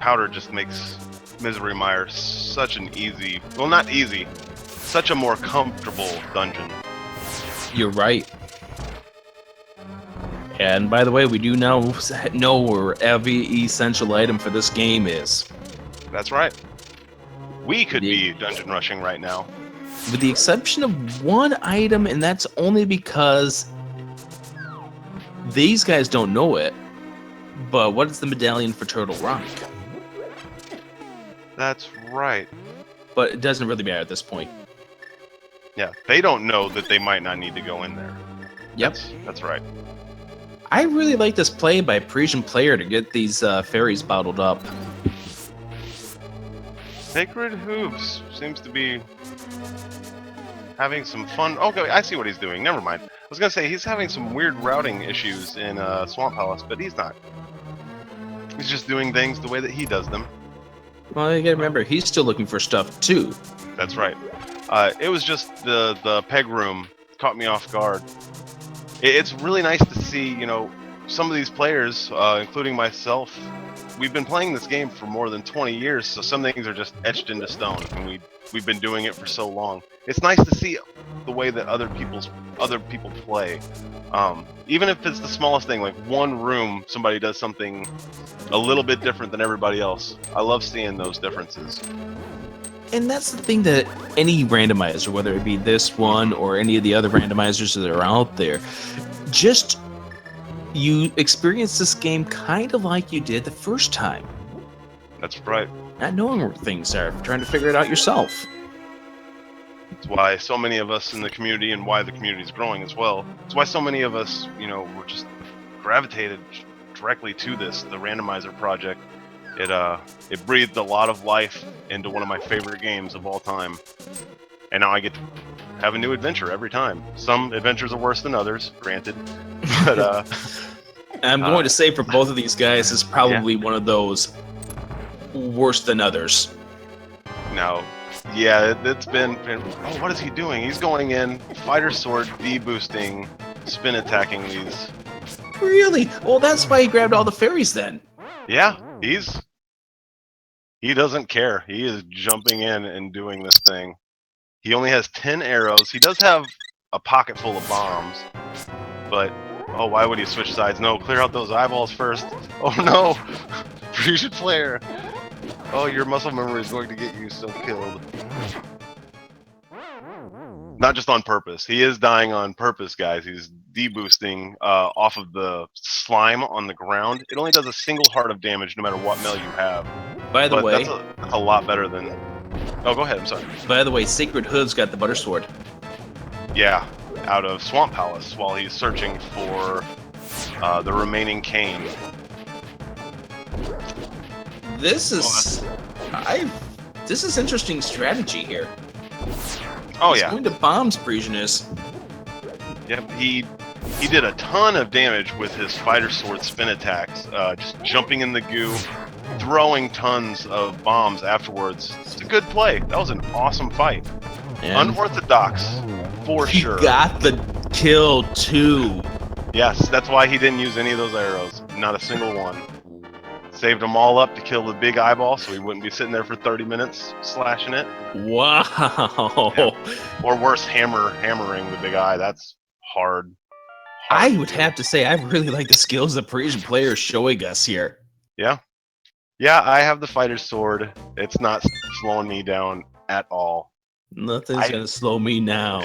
Powder just makes Misery Mire such an easy, well, not easy, such a more comfortable dungeon. You're right. And by the way, we do now know where every essential item for this game is. That's right. We could be dungeon rushing right now. With the exception of one item, and that's only because these guys don't know it. But what is the medallion for Turtle Rock? That's right. But it doesn't really matter at this point. Yeah, they don't know that they might not need to go in there. Yep. That's right. I really like this play by Parisian player to get these fairies bottled up. SacredHooves seems to be having some fun. Okay, I see what he's doing. Never mind. I was gonna say he's having some weird routing issues in Swamp Palace, but he's not. He's just doing things the way that he does them. Well, you gotta remember, he's still looking for stuff too. That's right. It was just the peg room caught me off guard. It's really nice to see, you know, some of these players, including myself. We've been playing this game for more than 20 years, so some things are just etched into stone, and we've been doing it for so long. It's nice to see the way that other people play. Even if it's the smallest thing, like one room, somebody does something a little bit different than everybody else. I love seeing those differences. And that's the thing that any randomizer, whether it be this one or any of the other randomizers that are out there, just you experience this game kind of like you did the first time. That's right. Not knowing where things are, trying to figure it out yourself. It's why so many of us in the community, and why the community is growing as well. It's why so many of us, you know, were just gravitated directly to this, the Randomizer project. It breathed a lot of life into one of my favorite games of all time. And now I get to have a new adventure every time. Some adventures are worse than others, granted. But I'm going to say for both of these guys, it's probably one of those worse than others. Now, yeah, it's been. Oh, what is he doing? He's going in, fighter sword, D-boosting, spin attacking these. Really? Well, that's why he grabbed all the fairies then. Yeah, he doesn't care. He is jumping in and doing this thing. He only has 10 arrows. He does have a pocket full of bombs, but oh, why would he switch sides? No, clear out those eyeballs first. Oh no, Parisian player. Oh, your muscle memory is going to get you so killed. Not just on purpose. He is dying on purpose, guys. He's deboosting off of the slime on the ground. It only does a single heart of damage no matter what melee you have. By the way, that's a lot better than... Oh, go ahead, I'm sorry. By the way, SacredHooves got the butter sword. Yeah, out of Swamp Palace while he's searching for the remaining cane. This is... This is interesting strategy here. Oh, He's yeah. going to bombs, Prian is. Yep, he did a ton of damage with his fighter sword spin attacks, just jumping in the goo, throwing tons of bombs afterwards. It's a good play. That was an awesome fight. And Unorthodox, for he sure. got the kill, too. Yes, that's why he didn't use any of those arrows. Not a single one. Saved them all up to kill the big eyeball so he wouldn't be sitting there for 30 minutes slashing it. Wow. Yeah. Or worse, hammering the big eye. That's hard. I would have to say, I really like the skills the Parisian player is showing us here. Yeah. Yeah, I have the fighter's sword. It's not slowing me down at all. Nothing's going to slow me now.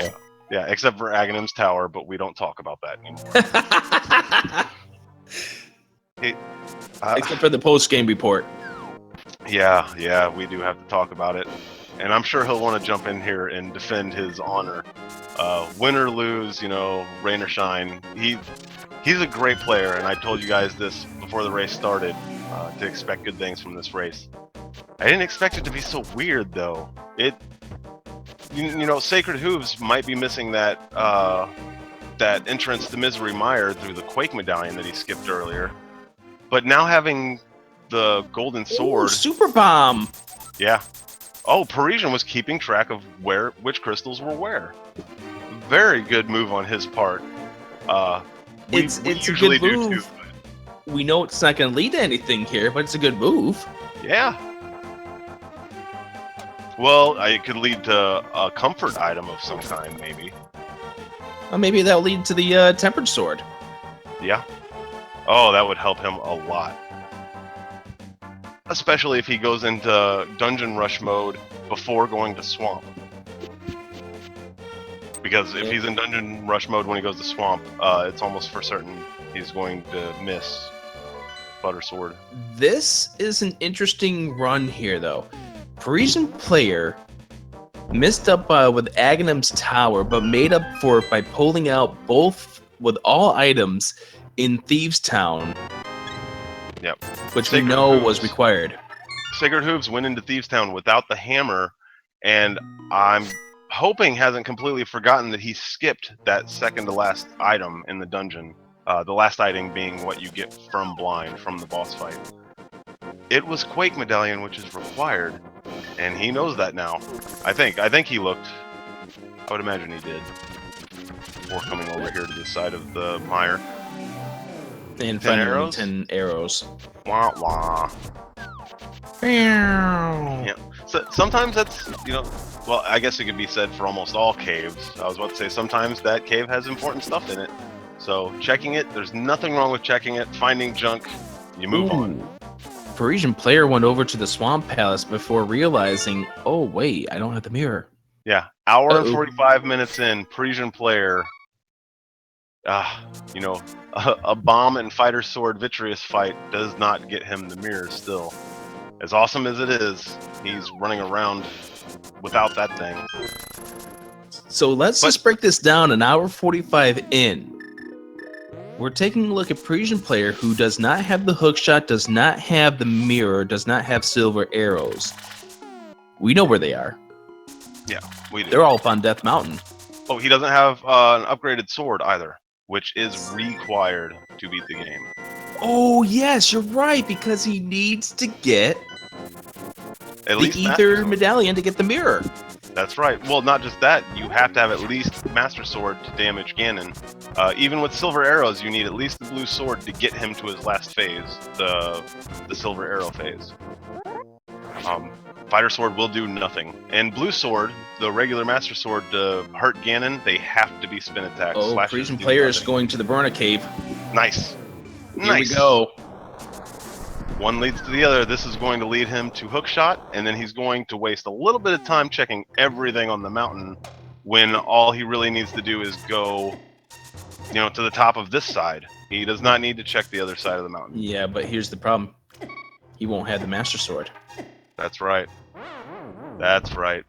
Yeah, except for Agahnim's tower, but we don't talk about that anymore. Except for the post-game report. Yeah, we do have to talk about it. And I'm sure he'll want to jump in here and defend his honor. Win or lose, you know, rain or shine. He's a great player, and I told you guys this before the race started, to expect good things from this race. I didn't expect it to be so weird, though. You know, SacredHooves might be missing that that entrance to Misery Mire through the Quake medallion that he skipped earlier. But now having the golden sword... Ooh, super bomb! Yeah. Oh, Parisian was keeping track of which crystals were where. Very good move on his part. It's a good move. We know it's not going to lead to anything here, but it's a good move. Yeah. Well, it could lead to a comfort item of some kind, maybe. Or maybe that'll lead to the tempered sword. Yeah. Oh, that would help him a lot. Especially if he goes into dungeon rush mode before going to swamp. Because if he's in dungeon rush mode when he goes to swamp, it's almost for certain he's going to miss butter sword. This is an interesting run here, though. Parisian player missed up with Aghahnim's tower, but made up for it by pulling out both with all items in Thieves Town. Yep. Which we know was required. SacredHooves went into Thieves Town without the hammer, and I'm hoping hasn't completely forgotten that he skipped that second to last item in the dungeon. The last item being what you get from blind from the boss fight. It was Quake medallion, which is required, and he knows that now. I think he looked I would imagine he did. Before coming over here to the side of the mire. And 10 finding only arrows? 10 arrows. Wah wah. Yeah. Yeah. So sometimes that's, you know, well, I guess it could be said for almost all caves. I was about to say sometimes that cave has important stuff in it. So checking it, there's nothing wrong with checking it. Finding junk, you move on. Parisian player went over to the Swamp Palace before realizing, oh wait, I don't have the mirror. Yeah, hour and Uh-oh. 45 minutes in, Parisian player. You know, a bomb and fighter sword vitreous fight does not get him the mirror still. As awesome as it is, he's running around without that thing. So let's just break this down an hour 45 in. We're taking a look at Parisian player who does not have the hookshot, does not have the mirror, does not have silver arrows. We know where they are. Yeah, we do. They're all up on Death Mountain. Oh, he doesn't have an upgraded sword either, which is required to beat the game. Oh yes, you're right, because he needs to get At the least Ether Master Sword. medallion to get the mirror. That's right. Well, not just that, you have to have at least Master Sword to damage Ganon. Even with silver arrows, you need at least the blue sword to get him to his last phase, the silver arrow phase. Fighter sword will do nothing. And blue sword, the regular Master Sword, to hurt Ganon, they have to be spin attacks. Oh, Slashes Parisian do player is nothing. going to the Burna Cave. Nice. Here Nice. we go. One leads to the other. This is going to lead him to hookshot, and then he's going to waste a little bit of time checking everything on the mountain when all he really needs to do is go, you know, to the top of this side. He does not need to check the other side of the mountain. Yeah, but here's the problem. He won't have the Master Sword. That's right. That's right.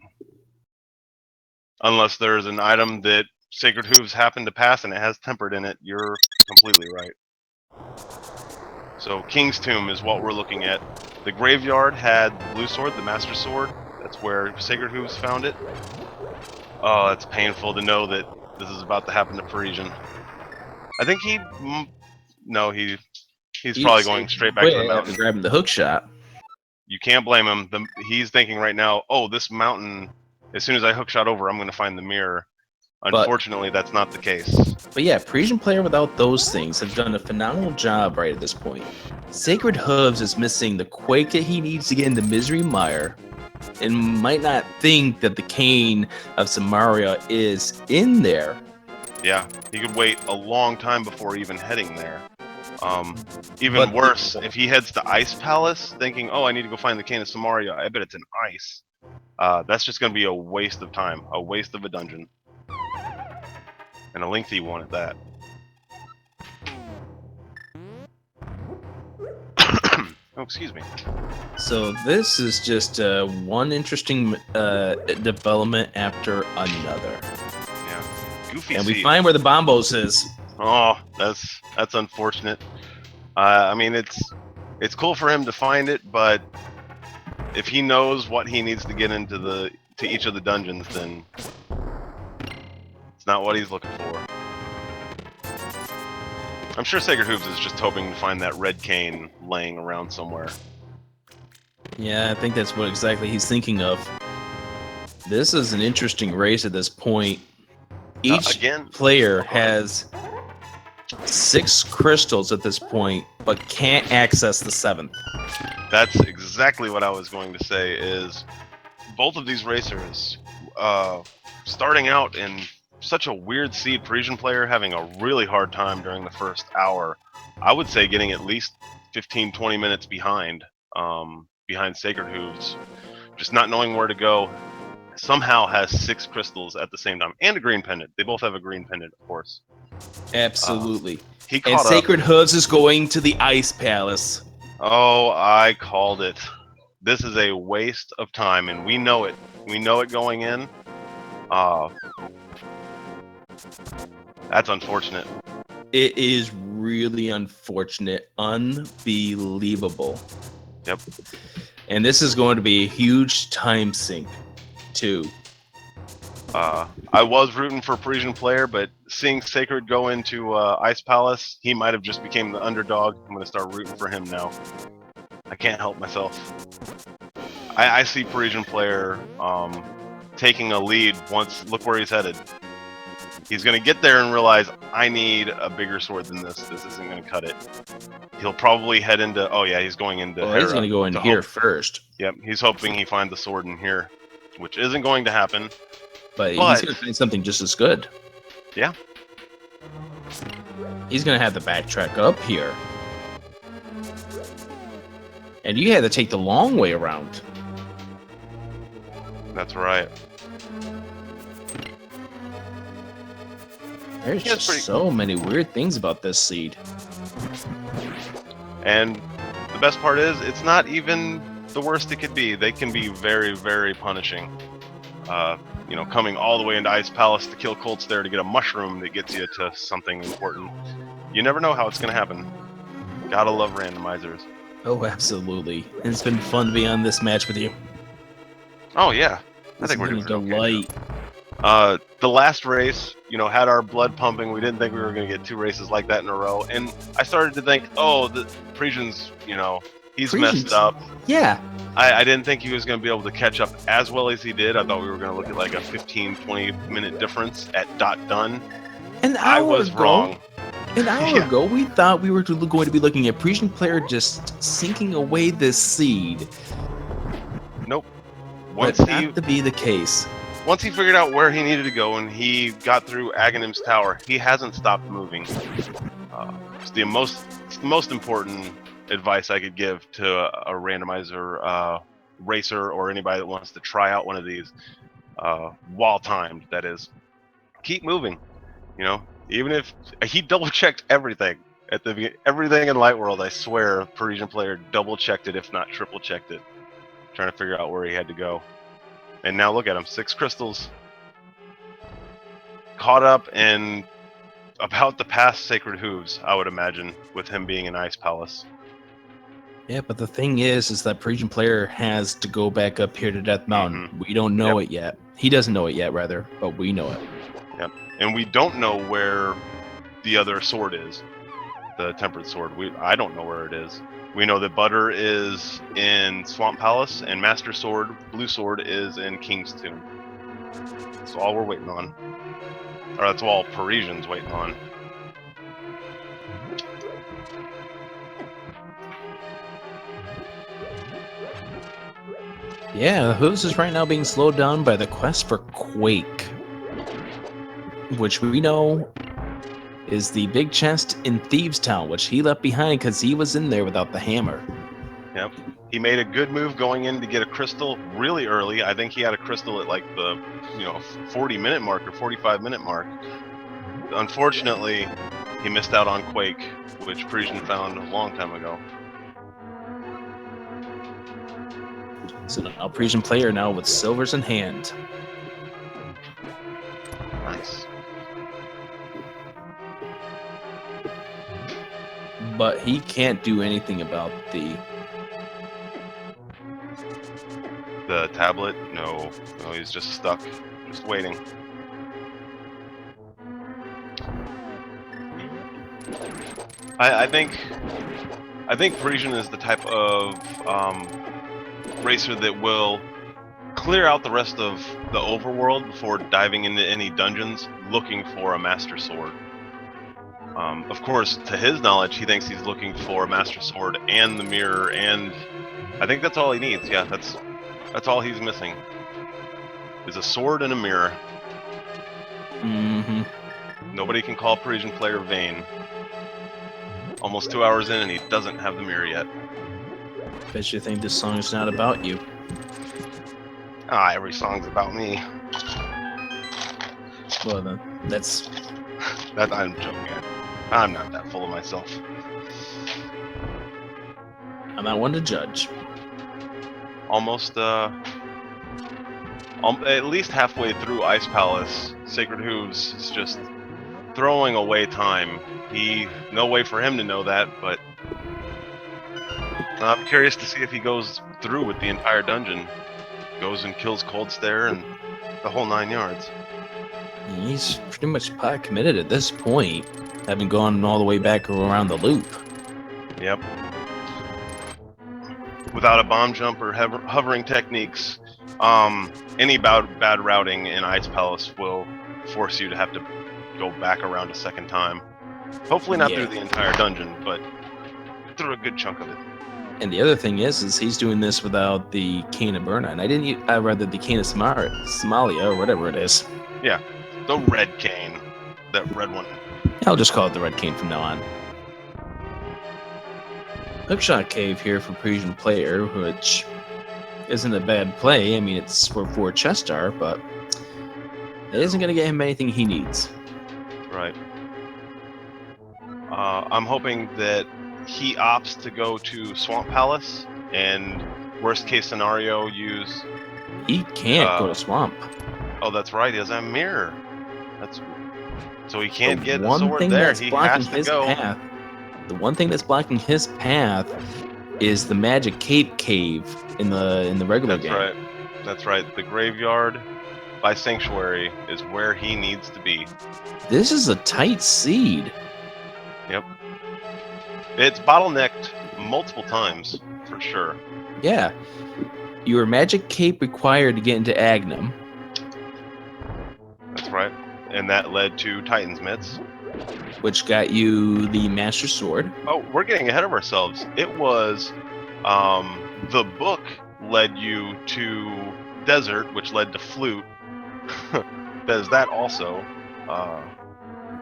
Unless there's an item that Sacred Hooves happen to pass and it has tempered in it, you're completely right. So King's Tomb is what we're looking at. The graveyard had the blue sword, the Master Sword. That's where Sacred Hooves found it. Oh, it's painful to know that this is about to happen to Parisian. I think he's probably going straight back to the After mountain. grabbing the hook shot. You can't blame him. He's thinking right now, oh, this mountain, as soon as I hookshot over, I'm going to find the mirror. Unfortunately, that's not the case. But yeah, Parisian player without those things have done a phenomenal job right at this point. Sacred Hooves is missing the quake that he needs to get into Misery Mire, and might not think that the Cane of Samaria is in there. Yeah, he could wait a long time before even heading there. Even worse, if he heads to Ice Palace thinking, oh, I need to go find the Cane of Samaria, I bet it's in ice. That's just going to be a waste of time, a waste of a dungeon. And a lengthy one at that. Oh, excuse me. So this is just one interesting development after another. Yeah, goofy. And we find where the Bombos is. Oh, that's unfortunate. I mean, it's cool for him to find it, but if he knows what he needs to get into to each of the dungeons, then it's not what he's looking for. I'm sure Sacred Hooves is just hoping to find that red cane laying around somewhere. Yeah, I think that's what exactly he's thinking of. This is an interesting race at this point. Each player has 6 crystals at this point, but can't access the 7th. That's exactly what I was going to say, is both of these racers starting out in such a weird seed, Parisian player having a really hard time during the first hour. I would say getting at least 15-20 minutes behind Sacred Hooves, just not knowing where to go. Somehow has 6 crystals at the same time, and a green pendant. They both have a green pendant, of course. Absolutely. He and caught Sacred Hooves is going to the Ice Palace. Oh, I called it. This is a waste of time, and we know it. We know it going in. That's unfortunate. It is really unfortunate. Unbelievable. Yep. And this is going to be a huge time sink, too. I was rooting for Parisian player, but seeing Sacred go into Ice Palace, he might have just became the underdog. I'm going to start rooting for him now. I can't help myself. I see Parisian player taking a lead once. Look where he's headed. He's going to get there and realize, I need a bigger sword than this. This isn't going to cut it. He'll probably head into... Oh, yeah, he's going into... Well, he's going to go in here first. Yep, he's hoping he finds the sword in here, which isn't going to happen. But he's going to find something just as good. Yeah. He's going to have to backtrack up here. And you had to take the long way around. That's right. There's just so many weird things about this seed. And the best part is, it's not even the worst it could be. They can be very, very punishing. You know, coming all the way into Ice Palace to kill Cold Stare to get a mushroom that gets you to something important. You never know how it's going to happen. Gotta love randomizers. Oh, absolutely. It's been fun to be on this match with you. Oh, yeah. I think we're doing okay now. The last race, you know, had our blood pumping. We didn't think we were going to get 2 races like that in a row. And I started to think, oh, the Parisian's, you know, he's messed up. Yeah. I didn't think he was going to be able to catch up as well as he did. I thought we were going to look at like a 15-20 minute difference at done. I was wrong. An hour ago, we thought we were going to be looking at Parisian player just sinking away this seed. Nope. But not to be the case. Once he figured out where he needed to go and he got through Agahnim's tower, he hasn't stopped moving. It's the most important advice I could give to a randomizer racer or anybody that wants to try out one of these, while timed, that is. Keep moving. You know, even if he double checked everything at the everything in Light World, I swear Parisian player double checked it, if not triple checked it, trying to figure out where he had to go. And now look at him, 6 crystals, caught up and about to pass Sacred Hooves, I would imagine, with him being in Ice Palace. Yeah, but the thing is that Parisian player has to go back up here to Death Mountain. We don't know it yet. He doesn't know it yet, rather, but we know it. Yep. And we don't know where the other sword is, the Tempered Sword. I don't know where it is. We know that Butter is in Swamp Palace, and Master Sword, Blue Sword, is in King's Tomb. That's all we're waiting on. Or that's all Parisians waiting on. Yeah, Hooves is right now being slowed down by the quest for Quake, which we know is the big chest in Thieves Town, which he left behind because he was in there without the hammer. Yep. He made a good move going in to get a crystal really early. I think he had a crystal at like the 40-minute mark or 45-minute mark. Unfortunately, he missed out on Quake, which Parisian found a long time ago. So now Parisian player now with silvers in hand. Nice. But he can't do anything about the tablet. No, he's just stuck, just waiting. I think Parisian is the type of racer that will clear out the rest of the overworld before diving into any dungeons looking for a Master Sword. Of course, to his knowledge, he thinks he's looking for a Master Sword and the mirror, and I think that's all he needs. Yeah, that's all he's missing. Is a sword and a mirror. Nobody can call Parisian player vain. Almost 2 hours in and he doesn't have the mirror yet. Bet you think this song is not about you. Every song's about me. Well, then, that's... That I'm joking. I'm not that full of myself. I'm not one to judge. Almost, at least halfway through Ice Palace, Sacred Hooves is just throwing away time. No way for him to know that, but I'm curious to see if he goes through with the entire dungeon. Goes and kills Cold Stare and the whole 9 yards. He's pretty much pot committed at this point, having gone all the way back around the loop. Yep. Without a bomb jump or hovering techniques, Any bad routing in Ice Palace will force you to have to go back around a second time. Hopefully not through the entire dungeon, but through a good chunk of it. And the other thing is he's doing this without the Cane of Burna. And rather the Cane of Somalia, or whatever it is. Yeah, the red cane. That red one. I'll just call it the Red Cane from now on. Hookshot Cave here for Parisian Player, which isn't a bad play. I mean, it's for 4 chest star, but it isn't going to get him anything he needs. Right. I'm hoping that he opts to go to Swamp Palace, and worst case scenario, use... He can't go to Swamp. Oh, that's right. He has a mirror. So he can't get a one sword thing there. that's He blocking has to his go. path. The one thing that's blocking his path is the Magic Cape Cave in the regular game. That's right. That's right. The graveyard by Sanctuary is where he needs to be. This is a tight seed. Yep. It's bottlenecked multiple times, for sure. Yeah. Your Magic Cape required to get into Agahnim. That's right. And that led to Titan's Mitts. Which got you the Master Sword. Oh, we're getting ahead of ourselves. It was the book led you to Desert, which led to Flute. There's that also.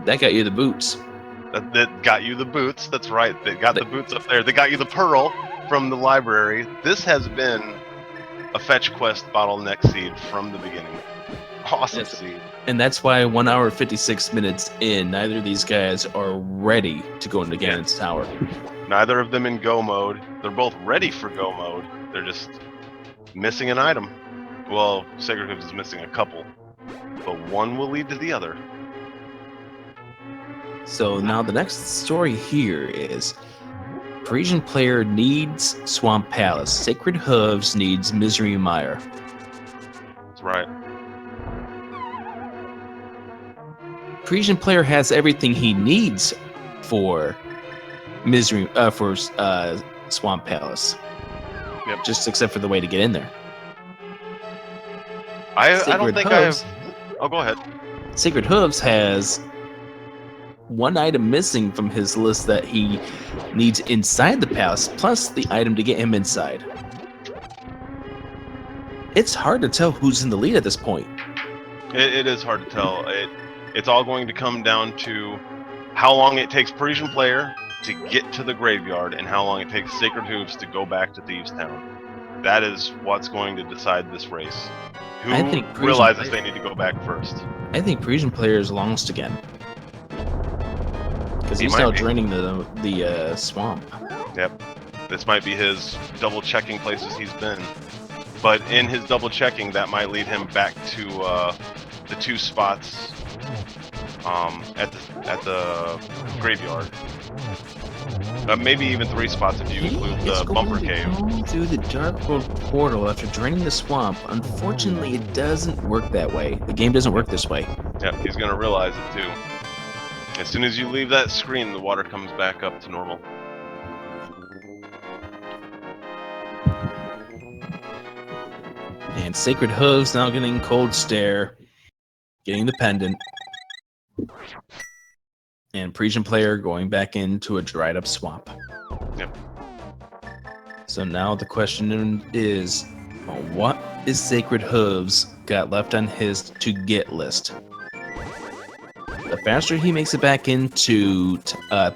That got you the boots. That got you the boots. That's right. They got the boots up there. They got you the pearl from the library. This has been a fetch quest bottleneck seed from the beginning. Awesome seed. And that's why 1 hour 56 minutes in, neither of these guys are ready to go into Ganon's Tower. Neither of them in go mode. They're both ready for go mode. They're just missing an item. Well, SacredHooves is missing a couple, but one will lead to the other. So now the next story here is Parisian Player needs Swamp Palace. SacredHooves needs Misery Mire. That's right. Parisian Player has everything he needs for Swamp Palace. Yep. Just except for the way to get in there. I don't think I have... Oh, go ahead. SacredHooves has one item missing from his list that he needs inside the palace, plus the item to get him inside. It's hard to tell who's in the lead at this point. It is hard to tell. It's all going to come down to how long it takes Parisian Player to get to the graveyard and how long it takes SacredHooves to go back to Thieves Town. That is what's going to decide this race. Who realizes they need to go back first? I think Parisian Player is lost again. Because he's now draining the swamp. Yep. This might be his double checking places he's been. But in his double checking, that might lead him back to the 2 spots at the graveyard. Maybe even 3 spots if you include the bumper cave. Through the Dark World portal after draining the swamp. Unfortunately, it doesn't work that way. The game doesn't work this way. Yeah, he's gonna realize it too. As soon as you leave that screen, the water comes back up to normal. And SacredHooves now getting Cold Stare, getting the pendant. And Parisian Player going back into a dried up swamp. Yep. So now the question is, what is SacredHooves got left on his to get list? The faster he makes it back into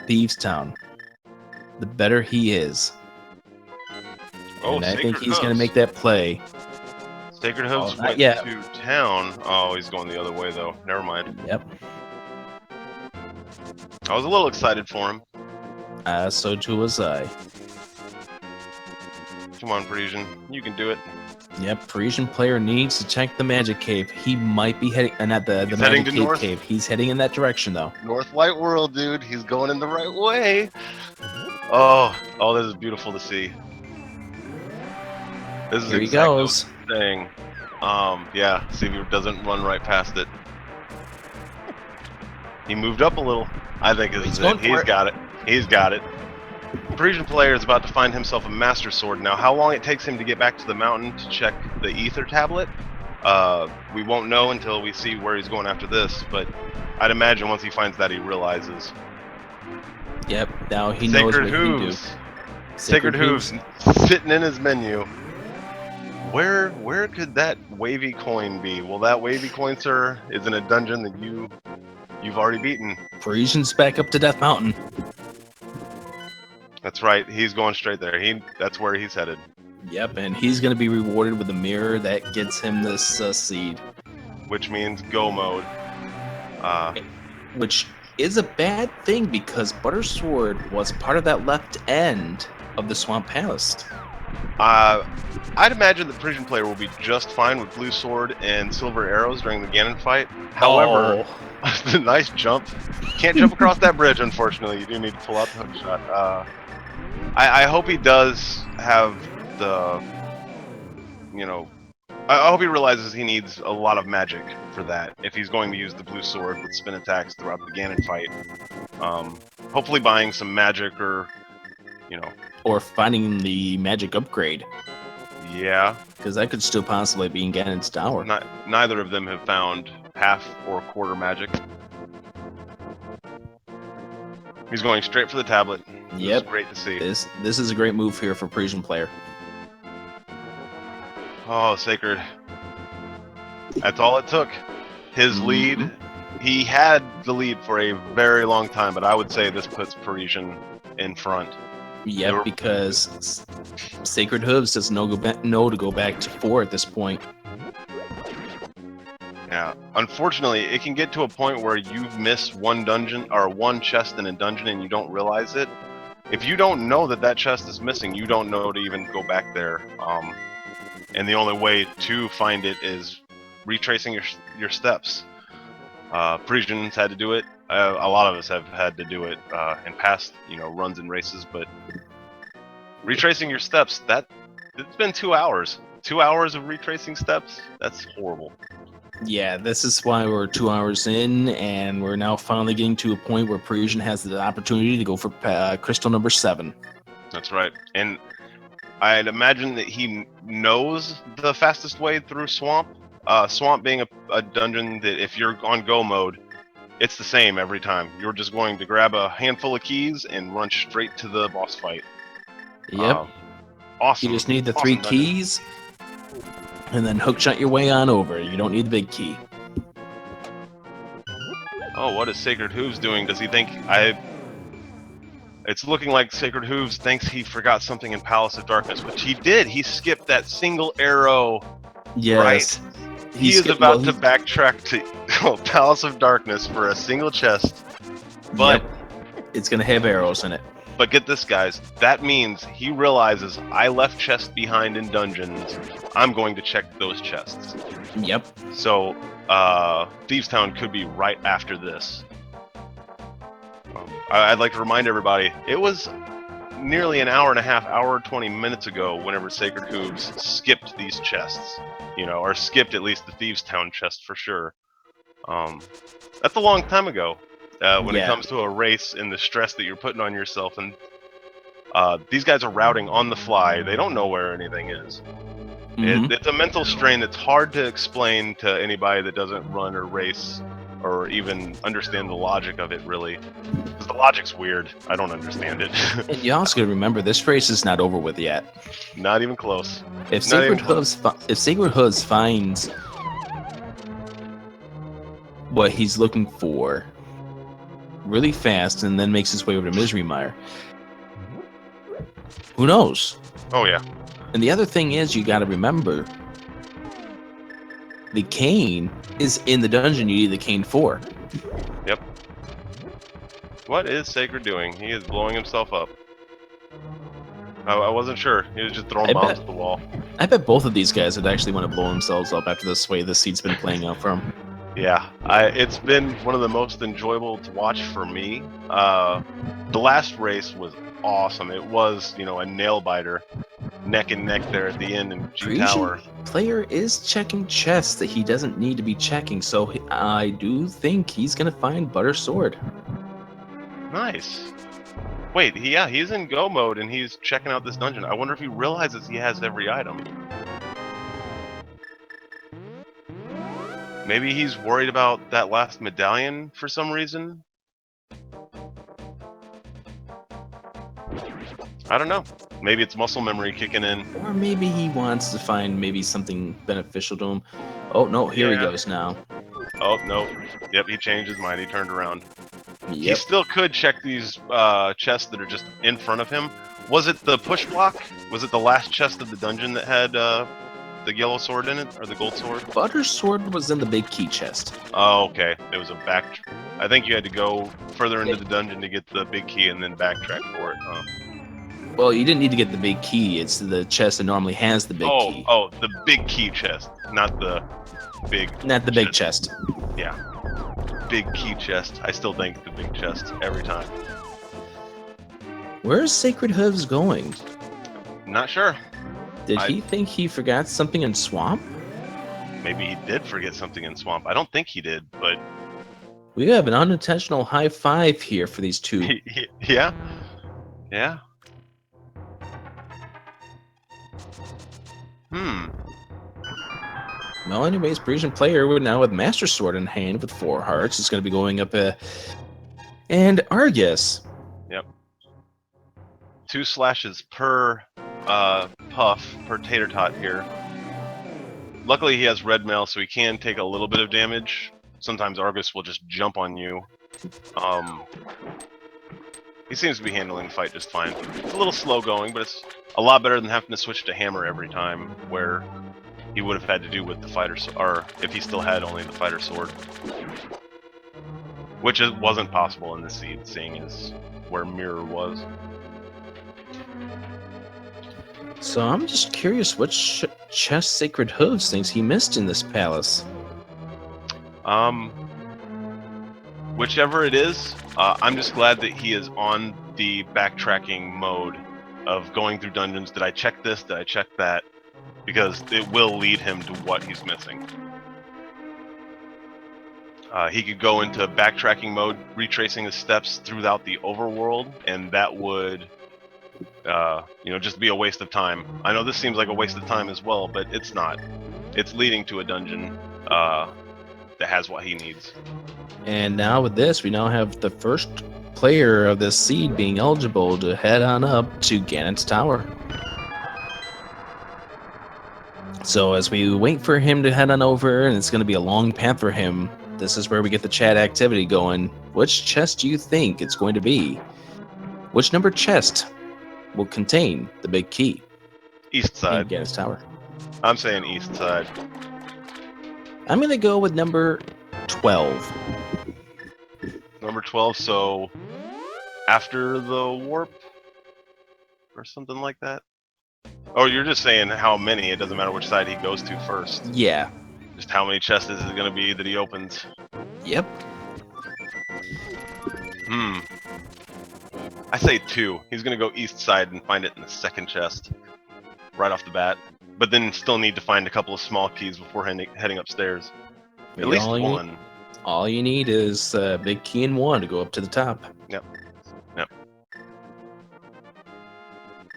Thieves Town, the better he is. Oh, and I think he's going to make that play. SacredHooves went to town. Oh, he's going the other way, though. Never mind. Yep. I was a little excited for him. So too was I. Come on, Parisian. You can do it. Yep, Parisian Player needs to check the Magic Cave. He might be heading, not the Magic Cave. He's heading in that direction, though. North Light World, dude. He's going in the right way. Oh, this is beautiful to see. This is Here he goes. Thing. Yeah. See if he doesn't run right past it. He moved up a little. I think this is it. He's got it. He's got it. Parisian player is about to find himself a Master Sword. Now, how long it takes him to get back to the mountain to check the Ether tablet, we won't know until we see where he's going after this, but I'd imagine once he finds that, he realizes. Yep, now he knows what he can do. Sacred Hooves sitting in his menu. Where could that wavy coin be? Well, that wavy coin, sir, is in a dungeon that you've already beaten. Parisian's back up to Death Mountain. That's right. He's going straight there. That's where he's headed. Yep, and he's going to be rewarded with a mirror that gets him this seed. Which means go mode. Which is a bad thing because Butter Sword was part of that left end of the Swamp Palace. I'd imagine the Parisian player will be just fine with Blue Sword and Silver Arrows during the Ganon fight. However, the nice jump. Can't jump across that bridge, unfortunately. You do need to pull out the hook shot. I hope he does have the, I hope he realizes he needs a lot of magic for that if he's going to use the Blue Sword with spin attacks throughout the Ganon fight. Hopefully buying some magic or, Or finding the magic upgrade. Yeah. Because that could still possibly be in Ganon's tower. Neither of them have found half or quarter magic. He's going straight for the tablet. Yep. This is great to see. This is a great move here for Parisian player. Oh, Sacred. That's all it took. His lead. He had the lead for a very long time, but I would say this puts Parisian in front. Yep, because SacredHooves doesn't know to go back to 4 at this point. Yeah, unfortunately, it can get to a point where you've missed one dungeon or one chest in a dungeon and you don't realize it. If you don't know that that chest is missing, you don't know to even go back there. And the only way to find it is retracing your steps. Parisians had to do it. A lot of us have had to do it in past, runs and races. But retracing your steps, it's been 2 hours. 2 hours of retracing steps. That's horrible. Yeah, this is why we're 2 hours in, and we're now finally getting to a point where Parisian has the opportunity to go for crystal number 7. That's right, and I'd imagine that he knows the fastest way through Swamp. Swamp being a dungeon that if you're on go mode, it's the same every time. You're just going to grab a handful of keys and run straight to the boss fight. Yep. Awesome. You just need the 3 keys. And then hookshot your way on over. You don't need the big key. Oh, what is SacredHooves doing? Does he think It's looking like SacredHooves thinks he forgot something in Palace of Darkness, which he did. He skipped that single arrow. Yes. Right. He is about to backtrack to Palace of Darkness for a single chest. But it's going to have arrows in it. But get this, guys. That means he realizes I left chests behind in dungeons. I'm going to check those chests. Yep. So, Thieves Town could be right after this. I'd like to remind everybody, it was nearly an hour and a half, hour 20 minutes ago whenever SacredHooves skipped these chests. Or skipped at least the Thieves Town chest for sure. That's a long time ago. When it comes to a race and the stress that you're putting on yourself, and these guys are routing on the fly. They don't know where anything is. It's a mental strain that's hard to explain to anybody that doesn't run or race or even understand the logic of it, really. Because the logic's weird. I don't understand it. And you also got to remember, this race is not over with yet. Not even close. If SacredHooves finds what he's looking for really fast and then makes his way over to Misery Mire, who knows? Oh, yeah. And the other thing is, you got to remember, the cane is in the dungeon you need the cane for. Yep. What is Sacred doing? He is blowing himself up. I wasn't sure. He was just throwing bombs at the wall. I bet both of these guys would actually want to blow themselves up after this way this seed's been playing out for them. Yeah, it's been one of the most enjoyable to watch for me. The last race was awesome. It was, a nail biter, neck and neck there at the end in G Tower. Player is checking chests that he doesn't need to be checking, so I do think he's gonna find Butter Sword. Nice. Wait, he's in go mode and he's checking out this dungeon. I wonder if he realizes he has every item. Maybe he's worried about that last medallion for some reason. I don't know. Maybe it's muscle memory kicking in. Or maybe he wants to find maybe something beneficial to him. Oh, no, here he Yeah. goes now. Oh, no. Yep, he changed his mind. He turned around. He Yep. still could check these chests that are just in front of him. Was it the push block? Was it the last chest of the dungeon that had the yellow sword in it? Or the gold sword? Butter sword was in the big key chest. Oh, okay. It was a back... I think you had to go further into the dungeon to get the big key and then backtrack for it, huh? Well, you didn't need to get the big key. It's the chest that normally has the big key. Oh, the big key chest, not the big... Not the big chest. Yeah. Big key chest. I still think the big chest every time. Where's SacredHooves going? Not sure. Did he think he forgot something in Swamp? Maybe he did forget something in Swamp. I don't think he did, but... We have an unintentional high five here for these two. Yeah. Yeah. Well, anyways, Parisian player would now with Master Sword in hand with 4 hearts is going to be going up and Argus. Yep. 2 slashes per puff, per tater tot here. Luckily he has red mail, so he can take a little bit of damage. Sometimes Argus will just jump on you. He seems to be handling the fight just fine. It's a little slow going, but it's a lot better than having to switch to hammer every time, where he would have had to do with the fighter, or if he still had only the fighter sword, which wasn't possible in the seed, seeing as where Mirror was. So I'm just curious which chest SacredHooves thinks he missed in this palace. Whichever it is, I'm just glad that he is on the backtracking mode of going through dungeons. Did I check this? Did I check that? Because it will lead him to what he's missing. He could go into backtracking mode, retracing his steps throughout the overworld, and that would, just be a waste of time. I know this seems like a waste of time as well, but it's not. It's leading to a dungeon that has what he needs. And now with this, we now have the first player of this seed being eligible to head on up to Ganon's Tower. So as we wait for him to head on over, and it's going to be a long path for him, this is where we get the chat activity going. Which chest do you think it's going to be? Which number chest will contain the big key? East side. Ganon's Tower. I'm saying east side. I'm going to go with number 12. Number 12, so after the warp? Or something like that? Oh, you're just saying how many, it doesn't matter which side he goes to first. Yeah. Just how many chests is it going to be that he opens? Yep. I say 2. He's going to go east side and find it in the second chest. Right off the bat. But then still need to find a couple of small keys before heading upstairs. At least one. All you need is a big key and 1 to go up to the top. Yep.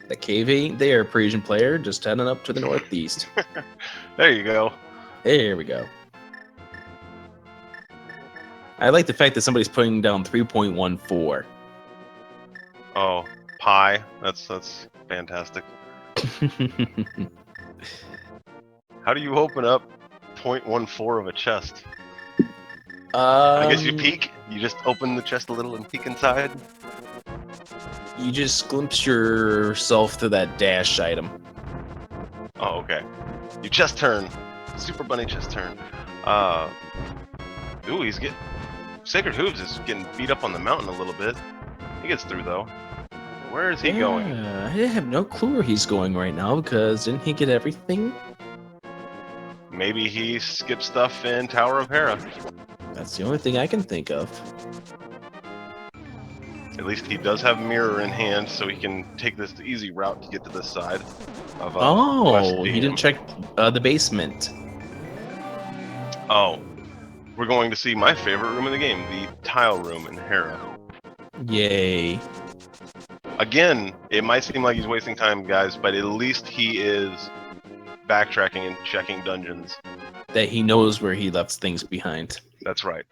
The cave ain't there, Parisian player. Just heading up to the northeast. There you go. There we go. I like the fact that somebody's putting down 3.14. Oh, pi. That's fantastic. How do you open up 0.14 of a chest? I guess you peek. You just open the chest a little and peek inside. You just glimpse yourself through that dash item. Oh, okay. You chest turn. Super bunny chest turn. Ooh, he's getting... SacredHooves is getting beat up on the mountain a little bit. He gets through, though. Where is he going? I have no clue where he's going right now, because didn't he get everything? Maybe he skipped stuff in Tower of Hera. That's the only thing I can think of. At least he does have Mirror in hand, so he can take this easy route to get to this side of West he didn't check the basement. Oh, we're going to see my favorite room in the game, the tile room in Hera. Yay. Again, it might seem like he's wasting time, guys, but at least he is backtracking and checking dungeons. That he knows where he left things behind. That's right.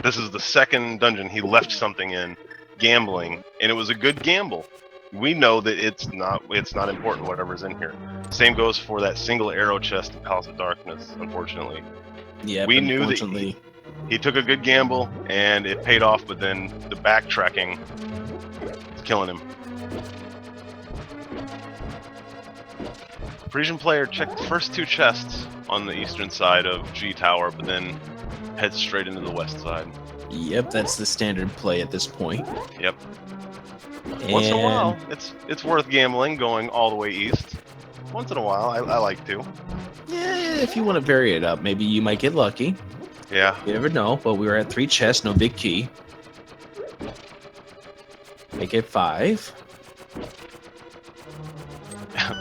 This is the second dungeon he left something in, gambling, and it was a good gamble. We know that it's not important whatever's in here. Same goes for that single arrow chest in Palace of Darkness, unfortunately. Yeah, we knew that he took a good gamble and it paid off, but then the backtracking is killing him. Parisian player checked the first two chests on the eastern side of G Tower, but then heads straight into the west side. Yep, that's the standard play at this point. Yep. Once in a while, it's worth gambling going all the way east. Once in a while, I like to. Yeah, if you want to vary it up, maybe you might get lucky. Yeah. You never know, but we were at 3 chests, no big key. Make it 5.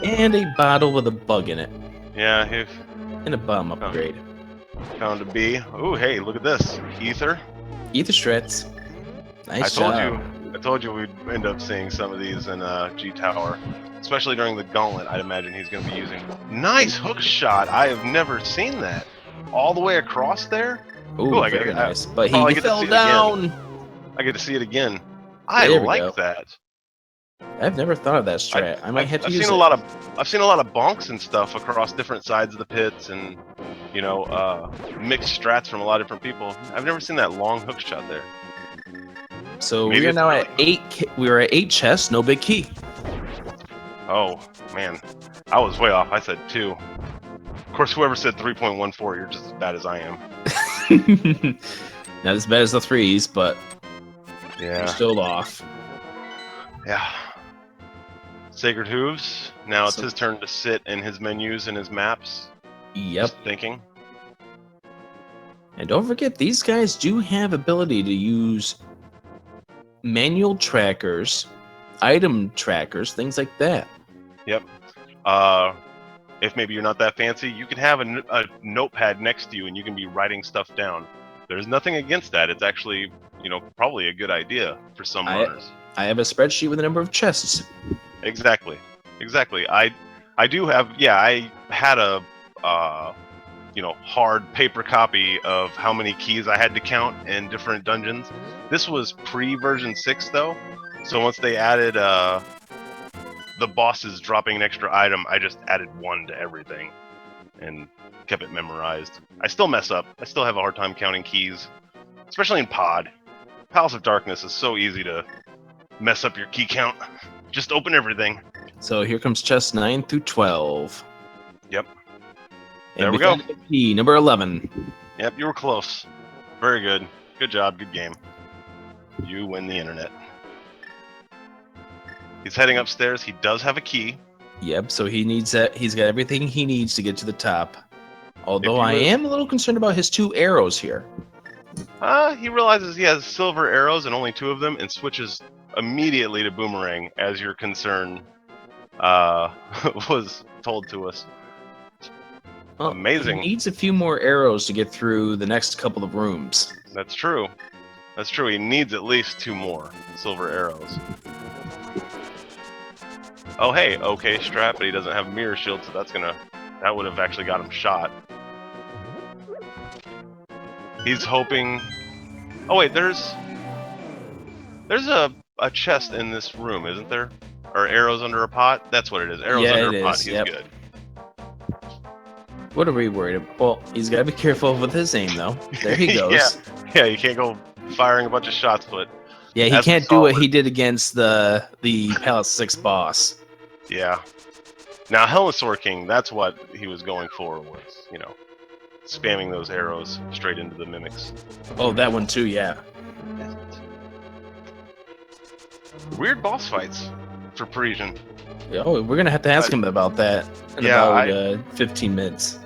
And a bottle with a bug in it. Yeah, And a bomb upgrade. Found a B. Ooh, hey, look at this. Ether. Ether strats. Nice I told you we'd end up seeing some of these in G Tower. Especially during the gauntlet, I'd imagine he's going to be using. Nice hook shot! I have never seen that. All the way across there? Ooh, very nice. But he fell down. I get to see it again. I like that. I've never thought of that strat. I might have to use it. I've seen a lot of bonks and stuff across different sides of the pits, and mixed strats from a lot of different people. I've never seen that long hook shot there. So we are now at 8. We were at 8 chests, no big key. Oh man, I was way off. I said 2. Of course, whoever said 3.14, you're just as bad as I am. Not as bad as the 3s, but yeah, you're still off. Yeah. Sacred Hooves. Now it's his turn to sit in his menus and his maps. Yep. Just thinking. And don't forget, these guys do have ability to use manual trackers, item trackers, things like that. Yep. If maybe you're not that fancy, you can have a notepad next to you and you can be writing stuff down. There's nothing against that. It's actually, probably a good idea for some runners. I have a spreadsheet with a number of chests. Exactly. I do have. Yeah, I had a hard paper copy of how many keys I had to count in different dungeons. This was pre-version 6 though, so once they added the bosses dropping an extra item, I just added 1 to everything and kept it memorized. I still mess up. I still have a hard time counting keys, especially in Pod. Palace of Darkness is so easy to mess up your key count. Just open everything. So here comes chest 9 through 12. Yep. And there we go. Key number 11. Yep, you were close. Very good. Good job. Good game. You win the internet. He's heading upstairs. He does have a key. Yep, so he needs that. He's got everything he needs to get to the top. Although I am a little concerned about his 2 arrows here. He realizes he has silver arrows and only 2 of them, and switches immediately to boomerang as your concern was told to us. Well, amazing. He needs a few more arrows to get through the next couple of rooms. That's true. That's true. He needs at least 2 more silver arrows. Oh, hey, okay, strat, but he doesn't have mirror shield, so that would have actually got him shot. He's hoping. Oh wait, there's a chest in this room, isn't there? Or arrows under a pot? That's what it is. Arrows under a pot. He's good. What are we worried about? Well, he's got to be careful with his aim, though. There he goes. Yeah, you can't go firing a bunch of shots, but yeah, he can't do what he did against the Palace 6 boss. Yeah. Now, Helmasaur King, that's what he was going for, was, spamming those arrows straight into the mimics. Oh, that one too, yeah. Weird boss fights for Parisian. Oh, we're going to have to ask him about that in about 15 minutes.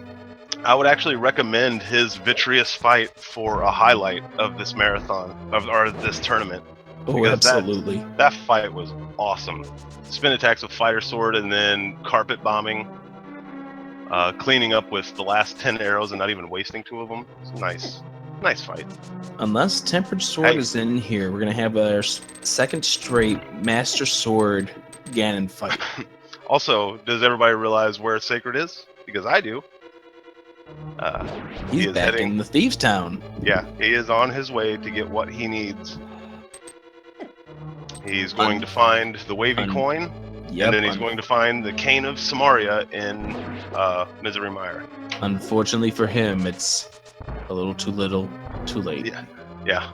I would actually recommend his Vitreous fight for a highlight of this marathon, or this tournament. Oh, absolutely. That fight was awesome. Spin attacks with Fighter Sword and then carpet bombing. Cleaning up with the last 10 arrows and not even wasting 2 of them. It's nice. Nice fight. Unless Tempered Sword Hey. is in here, we're gonna have our second straight Master Sword Ganon fight. Also, does everybody realize where Sacred is? Because I do. He's He is back heading. in the Thieves' Town. Yeah, he is on his way to get what he needs. He's going to find the wavy coin, Yep. and then he's going to find the cane of Samaria in Misery Mire. Unfortunately for him, it's a little too little, too late. Yeah.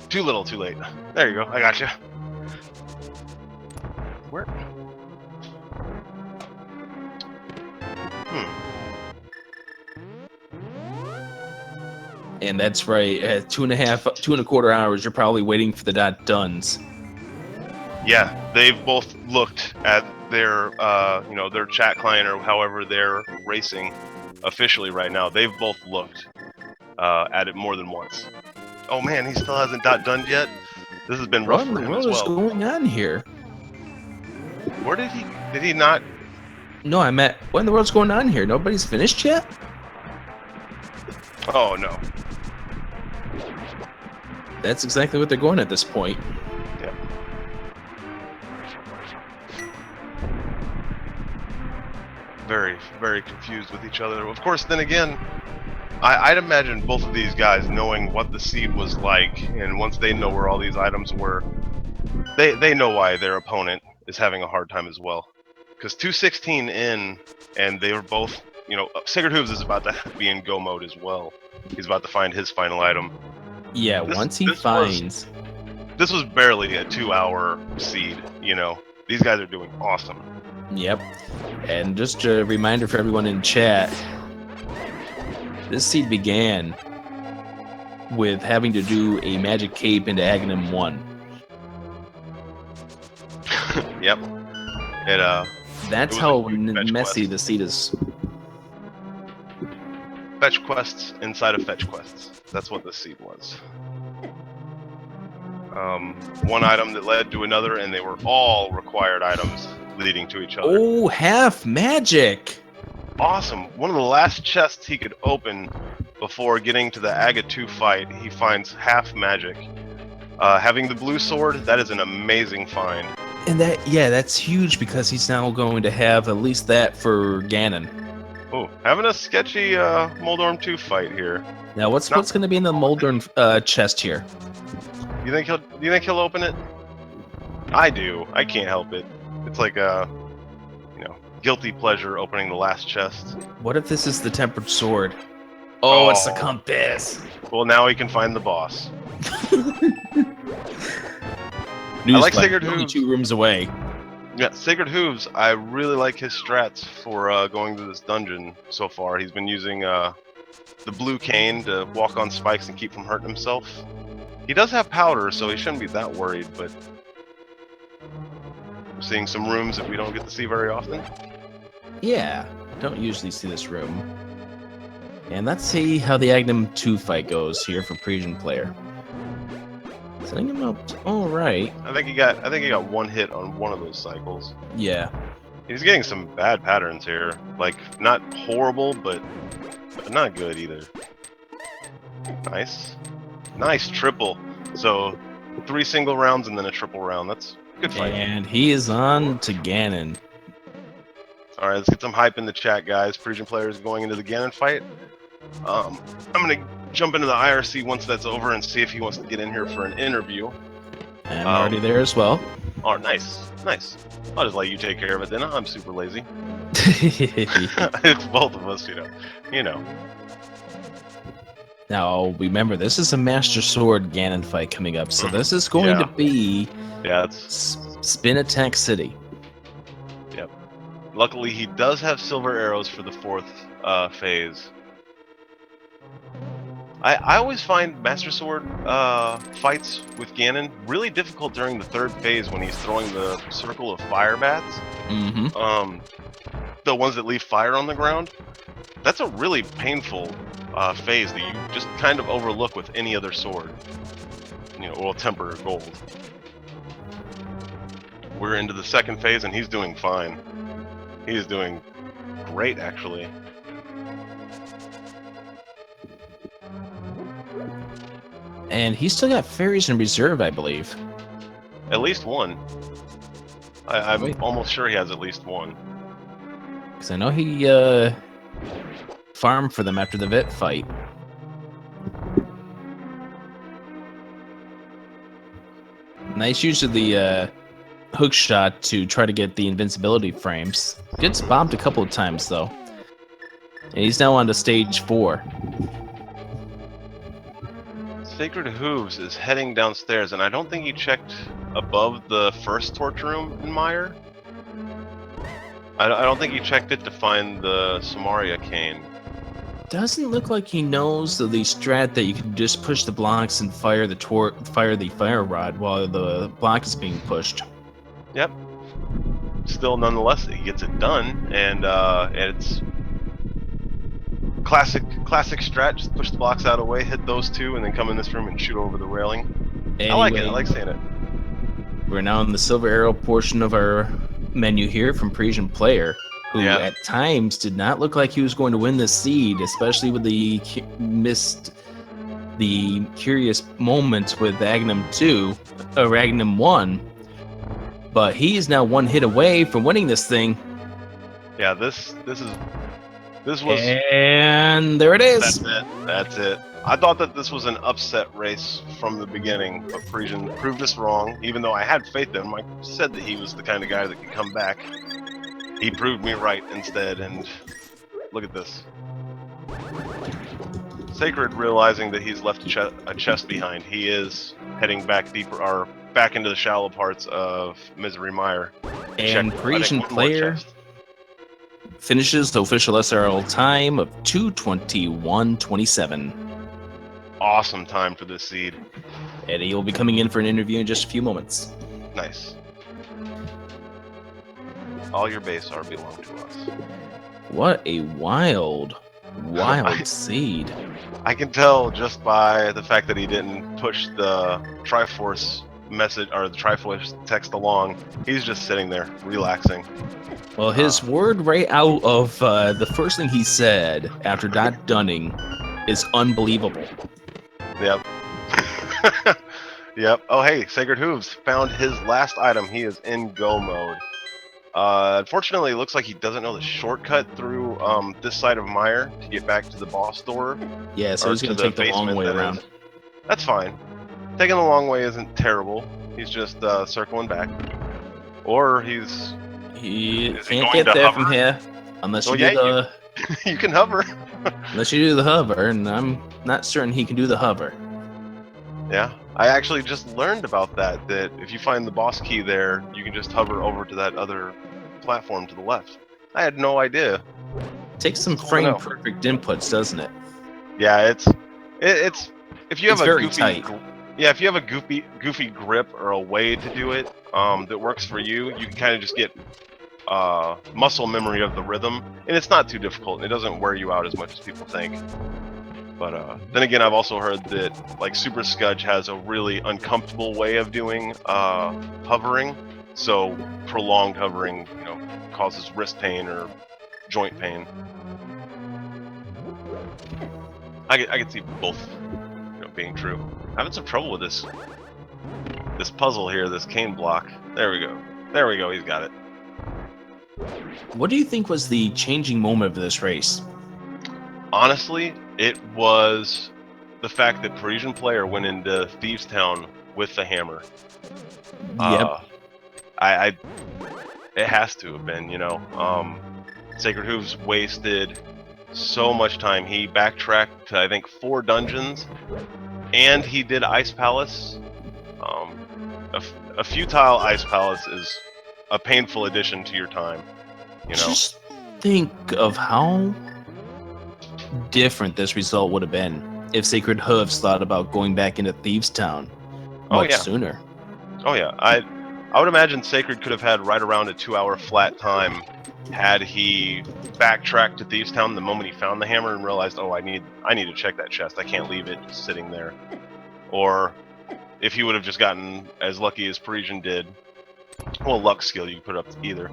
Too little, too late. There you go. I gotcha. Where? And that's right. At 2.25 hours, you're probably waiting for the .duns. Yeah, they've both looked at their, their chat client or however they're racing officially right now. They've both looked at it more than once. Oh man, he still hasn't done yet. This has been rough What in for the him as world is well. going on here? Where did he not? No, I meant, what in the world's going on here? Nobody's finished yet? Oh no. That's exactly what they're going at this point. Yeah. Very, very confused with each other. Of course, then again, I'd imagine both of these guys knowing what the seed was like, and once they know where all these items were, they know why their opponent is having a hard time as well. Because 216 in, and they were both, SacredHooves is about to be in go mode as well. He's about to find his final item. Yeah, once he finds... This was barely a 2-hour seed, These guys are doing awesome. Yep. And just a reminder for everyone in chat, this seed began with having to do a magic cape into Agahnim 1. Yep. That's how messy the seed is. Fetch quests inside of fetch quests. That's what the seed was. One item that led to another, and they were all required items leading to each other. Oh, half magic! Awesome. One of the last chests he could open before getting to the Aga 2 fight, he finds half magic. Having the blue sword, that is an amazing find. And that's huge because he's now going to have at least that for Ganon. Oh, having a sketchy Moldorm 2 fight here. Now, what's going to be in the Moldorm chest here? Do you think he'll open it? I do. I can't help it. It's like a, guilty pleasure opening the last chest. What if this is the Tempered Sword? Oh, it's the compass. Well, now he can find the boss. I like SacredHooves. Only 2 rooms away. Yeah, SacredHooves, I really like his strats for going through this dungeon so far. He's been using the blue cane to walk on spikes and keep from hurting himself. He does have powder, so he shouldn't be that worried, but we're seeing some rooms that we don't get to see very often. Yeah, don't usually see this room. And let's see how the Agahnim 2 fight goes here for Prian player. Setting him up all right. I think he got one hit on one of those cycles. Yeah. He's getting some bad patterns here. Like, not horrible, but not good either. Nice. Nice triple. So, 3 single rounds and then a triple round. That's a good fight. And he is on to Ganon. Alright, let's get some hype in the chat, guys. Prian player is going into the Ganon fight. I'm going to jump into the IRC once that's over and see if he wants to get in here for an interview. I'm already there as well. Oh, nice. Nice. I'll just let you take care of it then. I'm super lazy. It's both of us, You know. Now, remember, this is a Master Sword Ganon fight coming up, so this is going to be it's Spin Attack City. Yep. Luckily, he does have silver arrows for the 4th phase. I always find Master Sword fights with Ganon really difficult during the 3rd phase when he's throwing the circle of fire bats. Mm-hmm. The ones that leave fire on the ground. That's a really painful phase that you just kind of overlook with any other sword. Well, temper or gold. We're into the 2nd phase and he's doing fine. He is doing great, actually. And he's still got fairies in reserve, I believe. At least one. I'm Wait. almost sure he has at least one. Because I know he farmed for them after the vet fight. Nice use of the hook shot to try to get the invincibility frames. Gets bombed a couple of times, though. And he's now on to stage 4. Sacred Hooves is heading downstairs, and I don't think he checked above the first torture room in Meyer. I don't think he checked it to find the Samaria cane. Doesn't look like he knows the strat that you can just push the blocks and fire the fire rod while the block is being pushed. Yep. Still, nonetheless, he gets it done, and it's classic strat. Just push the blocks out of the way, hit those two, and then come in this room and shoot over the railing. Anyway, I like it. I like seeing it. We're now in the silver arrow portion of our menu here from Parisian Player, who at times did not look like he was going to win this seed, especially with the curious moments with Agahnim 2 or Agahnim 1. But he is now one hit away from winning this thing. Yeah, this was. And there it is. That's it. I thought that this was an upset race from the beginning, but Parisian proved us wrong. Even though I had faith in him, I said that he was the kind of guy that could come back. He proved me right instead, and look at this. Sacred realizing that he's left a chest behind. He is heading back deeper, or back into the shallow parts of Misery Mire. And Parisian Player finishes the official SRL time of 2:21:27. Awesome time for this seed. Eddie will be coming in for an interview in just a few moments. Nice. All your base are belong to us. What a wild seed. I can tell just by the fact that he didn't push the Triforce message or the Triforce text along. He's just sitting there, relaxing. Well, his word right out of the first thing he said after not dunning is unbelievable. Yep. Yep. Oh, hey, Sacred Hooves found his last item. He is in go mode. Unfortunately, it looks like he doesn't know the shortcut through this side of Mire to get back to the boss door. Yeah, so he's going to take the long way around. That's fine. Taking the long way isn't terrible. He's just circling back. Or he can't get there from here unless you do the... You can hover. Unless you do the hover, and I'm not certain he can do the hover. Yeah, I actually just learned about that if you find the boss key there, you can just hover over to that other platform to the left. I had no idea. It takes some frame perfect inputs, doesn't it? Yeah, it's if you have very tight. Yeah, if you have a goofy grip or a way to do it that works for you, you can kind of just get muscle memory of the rhythm, and it's not too difficult. It doesn't wear you out as much as people think. But then again, I've also heard that like Super Scudge has a really uncomfortable way of doing hovering. So prolonged hovering, causes wrist pain or joint pain. I can see both, being true. I'm having some trouble with this puzzle here, this cane block. There we go. He's got it. What do you think was the changing moment of this race? Honestly, it was the fact that Parisian Player went into Thieves Town with the hammer. Yep. It has to have been, Sacred Hooves wasted so much time. He backtracked to, I think, 4 dungeons, and he did Ice Palace. A futile Ice Palace is a painful addition to your time, Just think of how different this result would have been if Sacred Hooves thought about going back into Thieves Town much sooner. Oh yeah, I would imagine Sacred could have had right around a 2-hour flat time had he backtracked to Thieves Town the moment he found the hammer and realized, oh, I need to check that chest. I can't leave it just sitting there. Or if he would have just gotten as lucky as Parisian did, well, luck skill, you can put up either,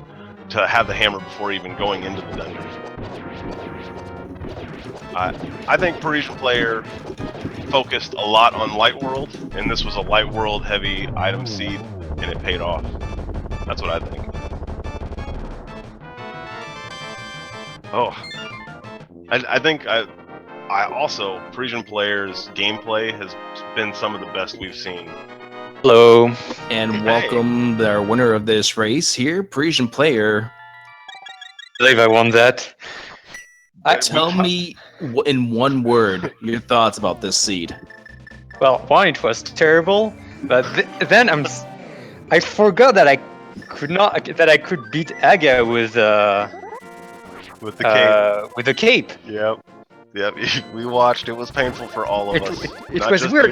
to have the hammer before even going into the dungeon. I think Parisian Player focused a lot on Light World, and this was a Light World heavy item seed, and it paid off. That's what I think. Oh, I think I also Parisian players' gameplay has been some of the best we've seen. Hello. And welcome our winner of this race here, Parisian player. I believe I won that. Tell me in one word your thoughts about this seed. Well, one, it was terrible, but then I forgot that I could beat Aga with the cape. With the cape. Yep. We watched. It was painful for all of us. It was weird.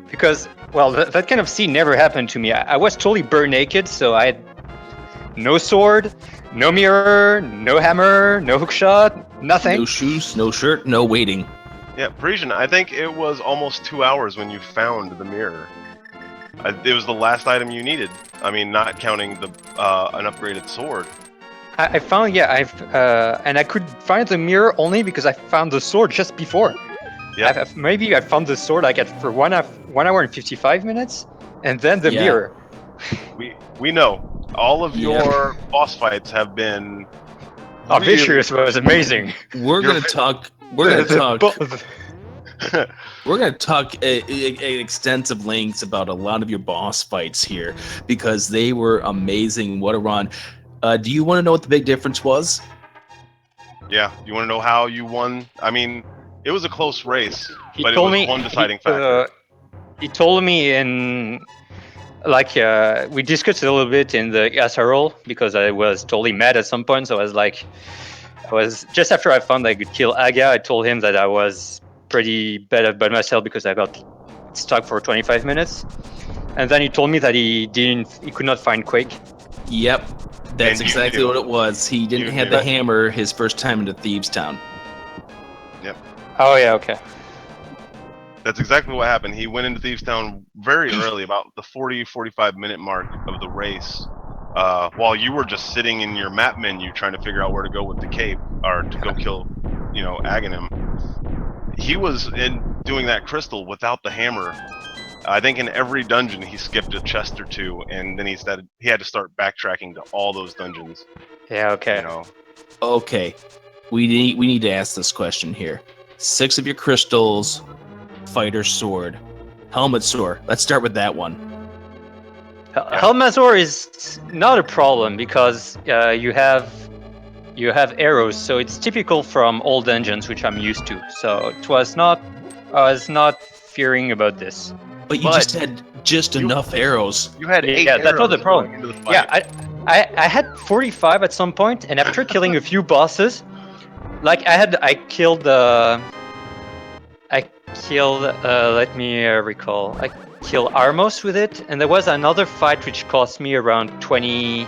Because that kind of scene never happened to me. I was totally bare naked, so I had no sword, no mirror, no hammer, no hookshot, nothing. No shoes, no shirt, no waiting. Yeah, Parisian, I think it was almost 2 hours when you found the mirror. It was the last item you needed. I mean, not counting the an upgraded sword. I found, and I could find the mirror only because I found the sword just before. Yeah. Maybe I found the sword for 1 hour and 55 minutes, and then the mirror. We know all of your boss fights have been. Oh, Vicious was amazing. We're gonna talk. We're gonna talk extensive lengths about a lot of your boss fights here because they were amazing. What a run! Do you want to know what the big difference was? Yeah, you want to know how you won? I mean, it was a close race, but it was one deciding factor. He told me we discussed a little bit in the SRL because I was totally mad at some point. So I was just after I found I could kill Aga, I told him that I was pretty bad by myself because I got stuck for 25 minutes. And then he told me that he could not find Quake. Yep, that's exactly what it was. He didn't have the hammer his first time into Thieves Town. Yep. Oh yeah, okay. That's exactly what happened. He went into Thieves Town very early, about the 40-45 minute mark of the race, while you were just sitting in your map menu trying to figure out where to go with the cape or to go kill, Agahnim. He was doing that crystal without the hammer. I think in every dungeon he skipped a chest or two, and then he had to start backtracking to all those dungeons. Yeah. Okay. Okay, we need to ask this question here. 6 of your crystals. Fighter sword, helmet sword. Let's start with that one. Helmet sword is not a problem because you have arrows, so it's typical from old dungeons, which I'm used to. So I was not fearing about this. But you just had enough arrows. You had 8 arrows. That's not the problem. I had 45 at some point, and after killing a few bosses, I killed. Let me recall. I killed Armos with it, and there was another fight which cost me around 20.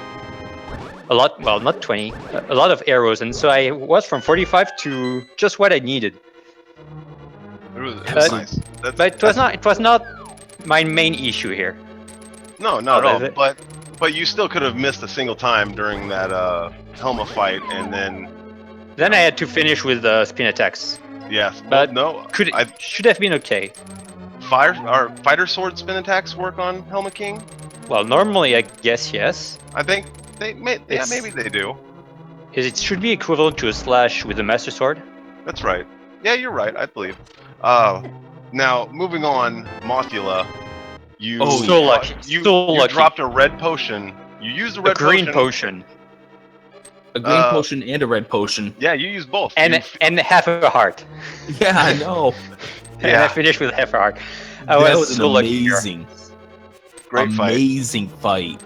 A lot. Well, not 20. A lot of arrows, and so I was from 45 to just what I needed. It was nice. But it was not my main issue here. No, not at all. But you still could have missed a single time during that Helma fight, and then. Then I had to finish with spin attacks. Yes, but no. Should have been okay. Fighter sword spin attacks work on Helma King? Well, normally I guess yes. I think maybe they do. It should be equivalent to a slash with a master sword. That's right. Yeah, you're right. I believe. Now moving on, Mothula. You dropped a red potion. You used a red green potion. A green potion and a red potion. Yeah, you used both. And half a heart. Yeah, I know. And I finished with half a heart. That was so amazing. Great fight. Amazing fight.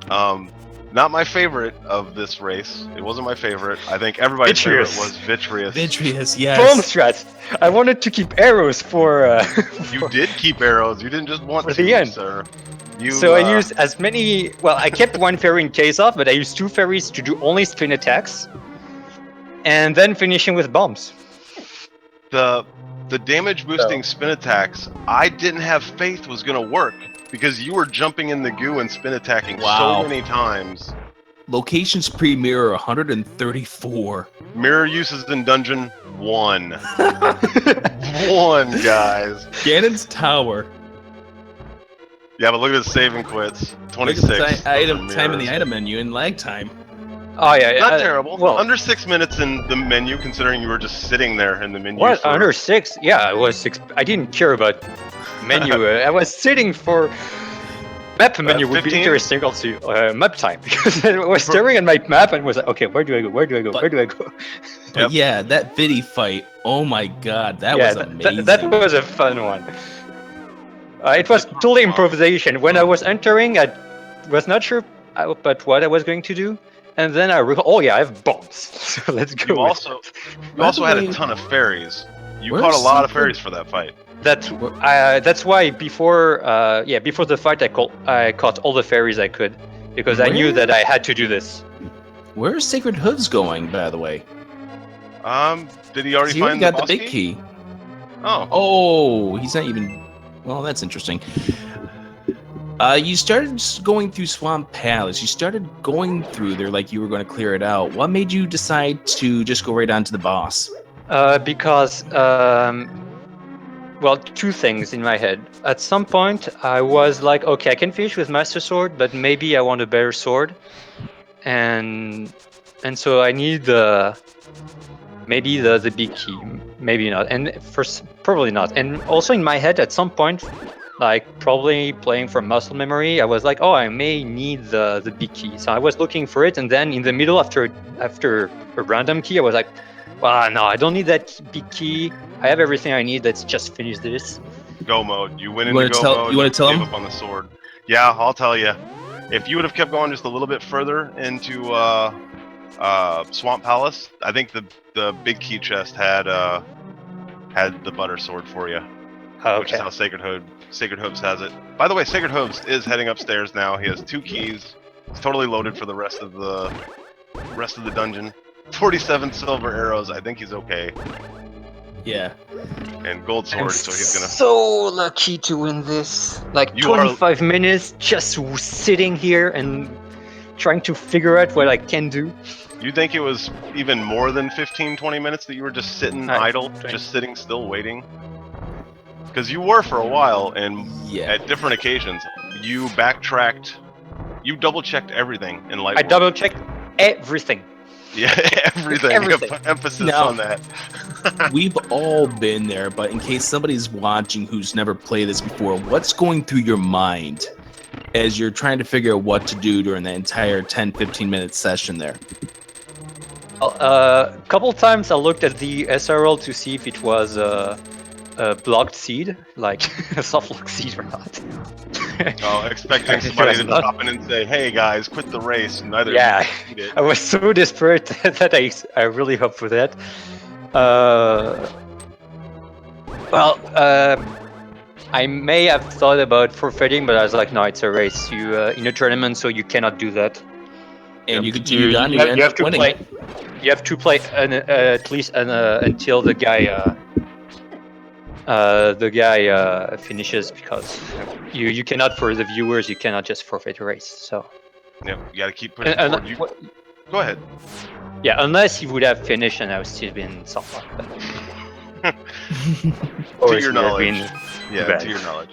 Not my favorite of this race. It wasn't my favorite. I think everybody's favorite was Vitreous. Vitreous, yes. Bomb strat. I wanted to keep arrows for. You did keep arrows. You didn't just want for the end, sir. I used as many. Well, I kept 1 fairy in case off, but I used 2 fairies to do only spin attacks, and then finishing with bombs. The damage boosting spin attacks, I didn't have faith was gonna work because you were jumping in the goo and spin attacking so many times Locations pre-mirror 134. Mirror uses in dungeon 1. 1, guys. Ganon's Tower. Yeah, but look at the save and quits. Look 26. at the Those are time in the mirrors. item menu and lag time. Oh yeah, Not terrible. Well, Under 6 minutes in the menu, considering you were just sitting there in the menu. what for- under 6? Yeah, it was 6. I didn't care about menu. I was sitting for map menu would be 15? interesting also map time because I was staring at my map and was like, okay, where do I go? Where do I go? But- Where do I go? But Yep. yeah, that Viddy fight. Oh my god, that yeah, was amazing. that was a fun one. It was totally improvisation. When I was entering, I was not sure about what I was going to do, and then I recall, oh yeah, I have bombs. So let's go. You with also, it. you also By had the a way, ton of fairies. You where's caught a lot of Secret- fairies for that fight. That's why before before the fight I caught all the fairies I could because I knew Where? that I had to do this. Where's SacredHooves going, by the way? Did he already He find got the the boss big key. Oh, Oh, he's not even. Well, that's interesting. You started going through Swamp Palace. You started going through there like you were going to clear it out. What made you decide to just go right on to the boss? Because well, two things in my head. At some point, I was like, okay, I can finish with Master Sword, but maybe I want a better sword, and so I need maybe the big key, maybe not, and first probably not. And also in my head, at some point, like probably playing from muscle memory, I was like, oh, I may need the big key. So I was looking for it, and then in the middle, after a random key, I was like, well, no, I don't need that big key. I have everything I need. Let's just finish this. go mode. You went You into wanna go mode. you wanna tell gave him? up on the sword. Yeah, I'll tell you. If you would have kept going just a little bit further into Swamp Palace, I think the big key chest had the butter sword for you, which is Okay. how SacredHooves has it. By the way, SacredHooves is heading upstairs now. He has 2 keys. He's totally loaded for the rest of the dungeon. 47 silver arrows. I think he's okay. Yeah. And gold sword, so he's gonna. so lucky to win this. Like You are- 25 minutes just sitting here and trying to figure out what I can do. You think it was even more than 15-20 minutes that you were just sitting idle, 20. just sitting still waiting? Because you were for a while, and Yeah. at different occasions, you backtracked, you double-checked everything in Light I World. double checked everything. Yeah, everything. Everything. Emphasis Now- on that. We've all been there, but in case somebody's watching who's never played this before, what's going through your mind as you're trying to figure out what to do during that entire 10-15 minute session there? A couple times I looked at the SRL to see if it was a blocked seed, like a soft lock seed or not. Oh, expecting It somebody was to not. drop in and say, "Hey guys, quit the race." Neither Yeah. of you need it. I was so desperate that I really hope for that. I may have thought about forfeiting, but I was like, no, it's a race. You in a tournament, so you cannot do that. And you continue on, you end have up to winning. play. You have to play at least until the guy finishes, because you cannot, for the viewers, you cannot just forfeit a race. So Yep, you gotta keep pushing and, forward. Go ahead. yeah, unless he would have finished and I would still been soft lock. To your knowledge. Yeah, bad. to your knowledge.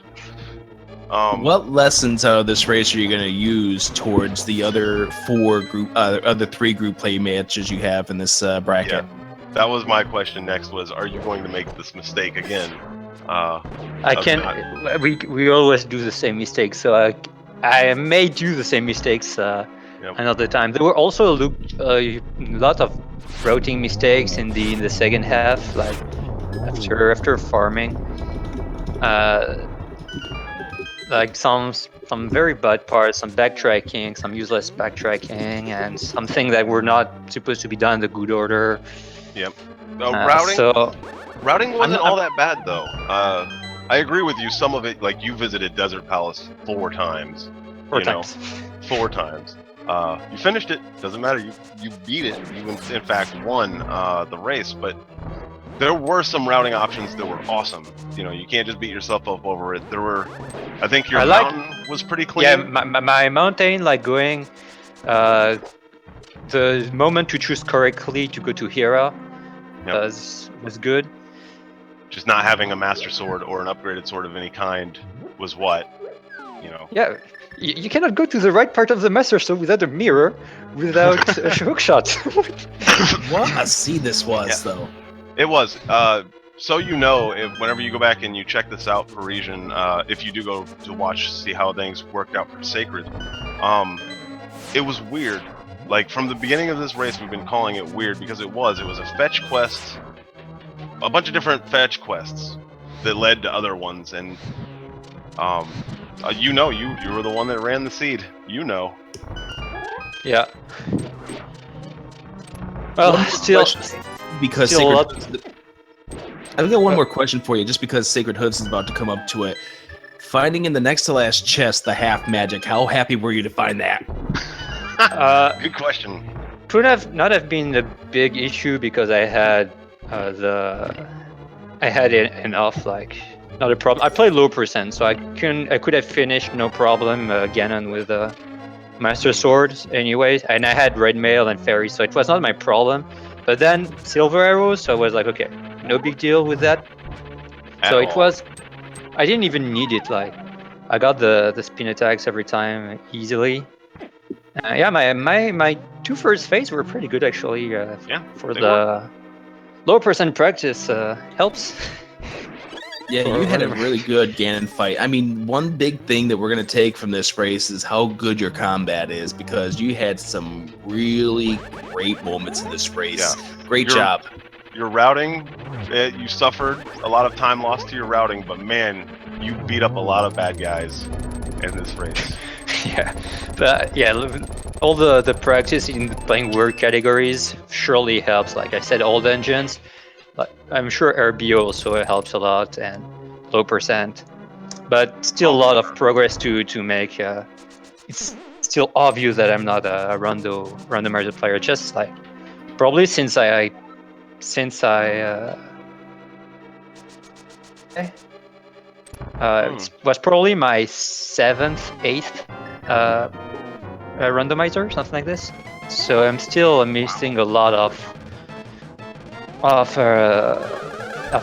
What lessons out of this race are you going to use towards the other other 3 group play matches you have in this bracket? Yeah. That was my question next, was, are you going to make this mistake again? I can. We always do the same mistakes, so I may do the same mistakes another time. There were also a lot of routing mistakes in the second half, like after farming. Like some very bad parts, some backtracking, some useless backtracking, and something that were not supposed to be done in the good order. Routing? So Routing wasn't I'm- all that bad, though. I agree with you. Some of it, like, you visited Desert Palace 4 times. 4 you know, times. 4 times. You finished it. Doesn't matter. You beat it. You, in fact, won the race. But there were some routing options that were awesome. You know, you can't just beat yourself up over it. There were, I think your I like- mountain was pretty clean. Yeah, my mountain, like going the moment to choose correctly to go to Hera Yep. was good. Just not having a master sword or an upgraded sword of any kind was what, you know. Yeah, you cannot go to the right part of the master sword without a mirror, without a hook shot. What a see this was, though. It was. So you know, if whenever you go back and you check this out, Parisian, if you do go to watch, see how things worked out for Sacred, it was weird. Like from the beginning of this race, we've been calling it weird because it was a fetch quest, a bunch of different fetch quests that led to other ones, and you know, you were the one that ran the seed. You know. Yeah. Well, One more still, question, because still a Sacred. I've got one more question for you, just because Sacred Hooves is about to come up to it. Finding in the next to last chest the half magic, how happy were you to find that? Good question. Could have not have been a big issue because I had enough, like not a problem. I played low percent, so I could have finished no problem Ganon with Master Swords anyways, and I had red mail and fairy, so it was not my problem. But then silver arrows, so I was like, okay, no big deal with that. So it was, I didn't even need it. Like I got the spin attacks every time easily. Yeah, my two first phases were pretty good actually. For the low percent practice helps. Yeah, you had a really good Ganon fight. I mean, one big thing that we're going to take from this race is how good your combat is, because you had some really great moments in this race. Yeah. Great job. Your routing, you suffered a lot of time lost to your routing, but man, you beat up a lot of bad guys in this race. Yeah, but yeah, all the practice in playing word categories surely helps. Like I said, all dungeons. But I'm sure RBO also helps a lot, and low percent. But still a lot of progress to make. It's still obvious that I'm not a randomizer player. Just like probably since it was probably my 7th, 8th randomizer, something like this. So I'm still missing a lot of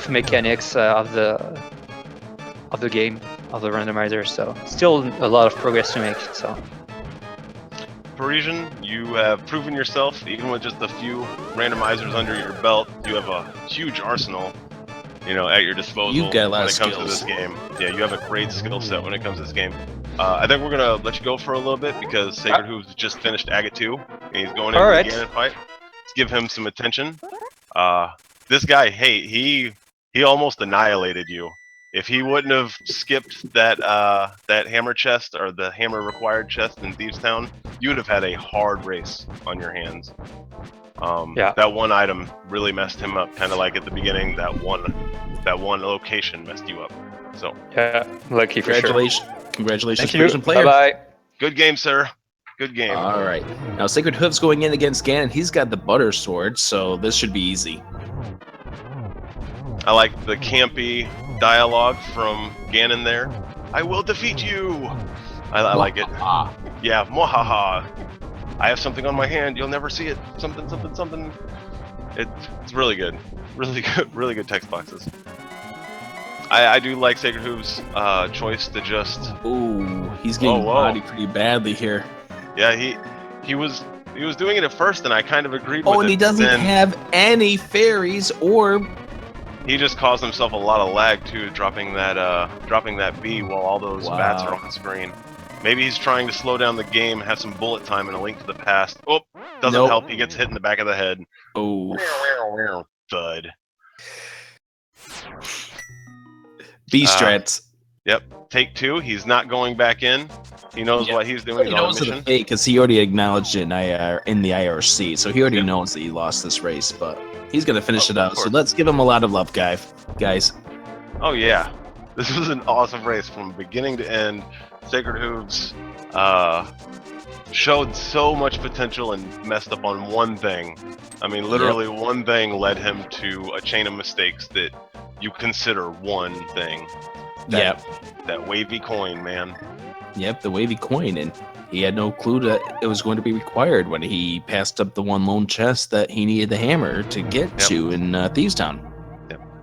mechanics of the game, of the randomizer. So still a lot of progress to make. So Parisian, you have proven yourself, even with just a few randomizers under your belt. You have a huge arsenal, you know, at your disposal You've got a lot when of it comes to skills. this game. Yeah, you have a great skill set when it comes to this game. I think we're gonna let you go for a little bit because Sacred Hooves just finished Aga 2 and he's going into the Ganon fight. Let's give him some attention. This guy, hey, he almost annihilated you. If he wouldn't have skipped that hammer chest, or the hammer required chest in Thieves Town, you would have had a hard race on your hands. That one item really messed him up, kind of like at the beginning. That one location messed you up. So yeah, lucky for sure. Congratulations, Thank you. player. Bye bye. Good game, sir. Good game. All right. Now Sacred Hooves going in against Ganon. He's got the butter sword, so this should be easy. I like the campy dialogue from Ganon there. I will defeat you. I like it. Yeah, mwahaha. I have something on my hand. You'll never see it. Something, something, something. It's really good. Really good text boxes. I do like Sacred Hooves' choice to just. Ooh, he's getting bodied pretty badly here. Yeah, he was doing it at first, and I kind of agreed with it. Oh, and he doesn't have any fairies, or he just caused himself a lot of lag too, dropping that B while all those bats are on the screen. Maybe he's trying to slow down the game, have some bullet time and a link to the past. Oh, doesn't help. He gets hit in the back of the head. Oh, thud. B strats. Yep. Take 2. He's not going back in. He knows what he's doing. He knows the fate because he already acknowledged it in the IRC, so he already knows that he lost this race. But he's gonna finish it out. So let's give him a lot of love, guys. Oh yeah, this was an awesome race from beginning to end. Sacred Hooves showed so much potential and messed up on one thing. I mean, literally one thing led him to a chain of mistakes that you consider one thing. That wavy coin, man. Yep, the wavy coin. And He had no clue that it was going to be required when he passed up the one lone chest that he needed the hammer to get to in Thieves Town.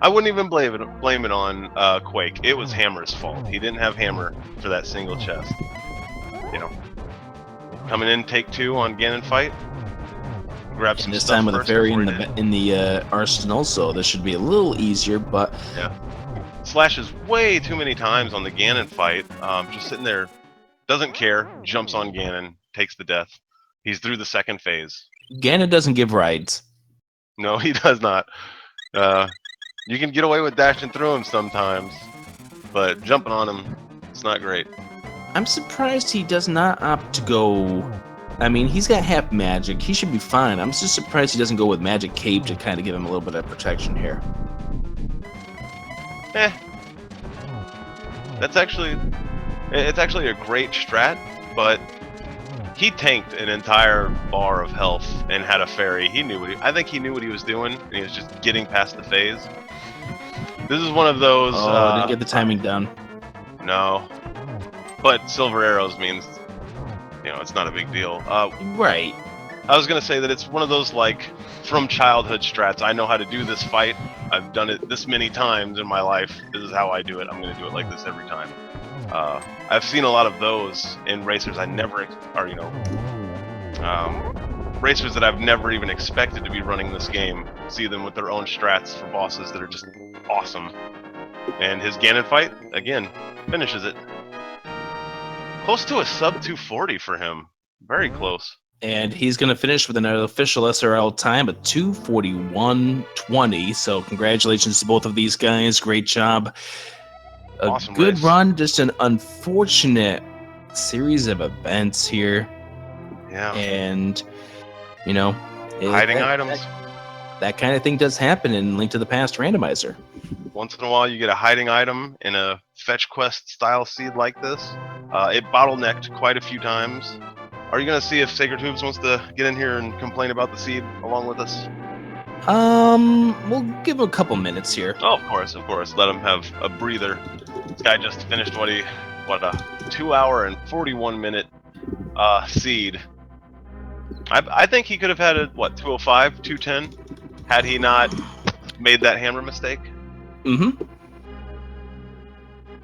I wouldn't even blame it on Quake. It was Hammer's fault. He didn't have Hammer for that single chest. You know, coming in, take 2 on Ganon fight. Grab some And this stuff time with a first fairy before in he the arsenal, so this should be a little easier. But slashes way too many times on the Ganon fight. Just sitting there, doesn't care, jumps on Ganon, takes the death. He's through the second phase. Ganon doesn't give rides. No, he does not. You can get away with dashing through him sometimes, but jumping on him, it's not great. I'm surprised he does not opt to go. I mean, he's got half magic. He should be fine. I'm just surprised he doesn't go with magic cape to kind of give him a little bit of protection here. It's actually a great strat, but he tanked an entire bar of health and had a fairy. I think he knew what he was doing, and he was just getting past the phase. This is one of those. Didn't get the timing down. No, but silver arrows means, it's not a big deal. Right. I was gonna say that it's one of those like from childhood strats. I know how to do this fight. I've done it this many times in my life. This is how I do it. I'm gonna do it like this every time. I've seen a lot of those in racers racers that I've never even expected to be running this game. See them with their own strats for bosses that are just awesome. And his Ganon fight, again, finishes it. Close to a sub 240 for him. Very close. And he's going to finish with an official SRL time of 2:41:20. So congratulations to both of these guys. Great job. Awesome good race. Run. Just an unfortunate series of events here. Yeah. And, hiding items. That kind of thing does happen in Link to the Past Randomizer. Once in a while, you get a hiding item in a fetch quest style seed like this. It bottlenecked quite a few times. Are you going to see if SacredHooves wants to get in here and complain about the seed along with us? We'll give him a couple minutes here. Oh, of course. Let him have a breather. This guy just finished a 2-hour and 41-minute seed. I think he could have had a 205, 210, had he not made that hammer mistake. Mm-hmm.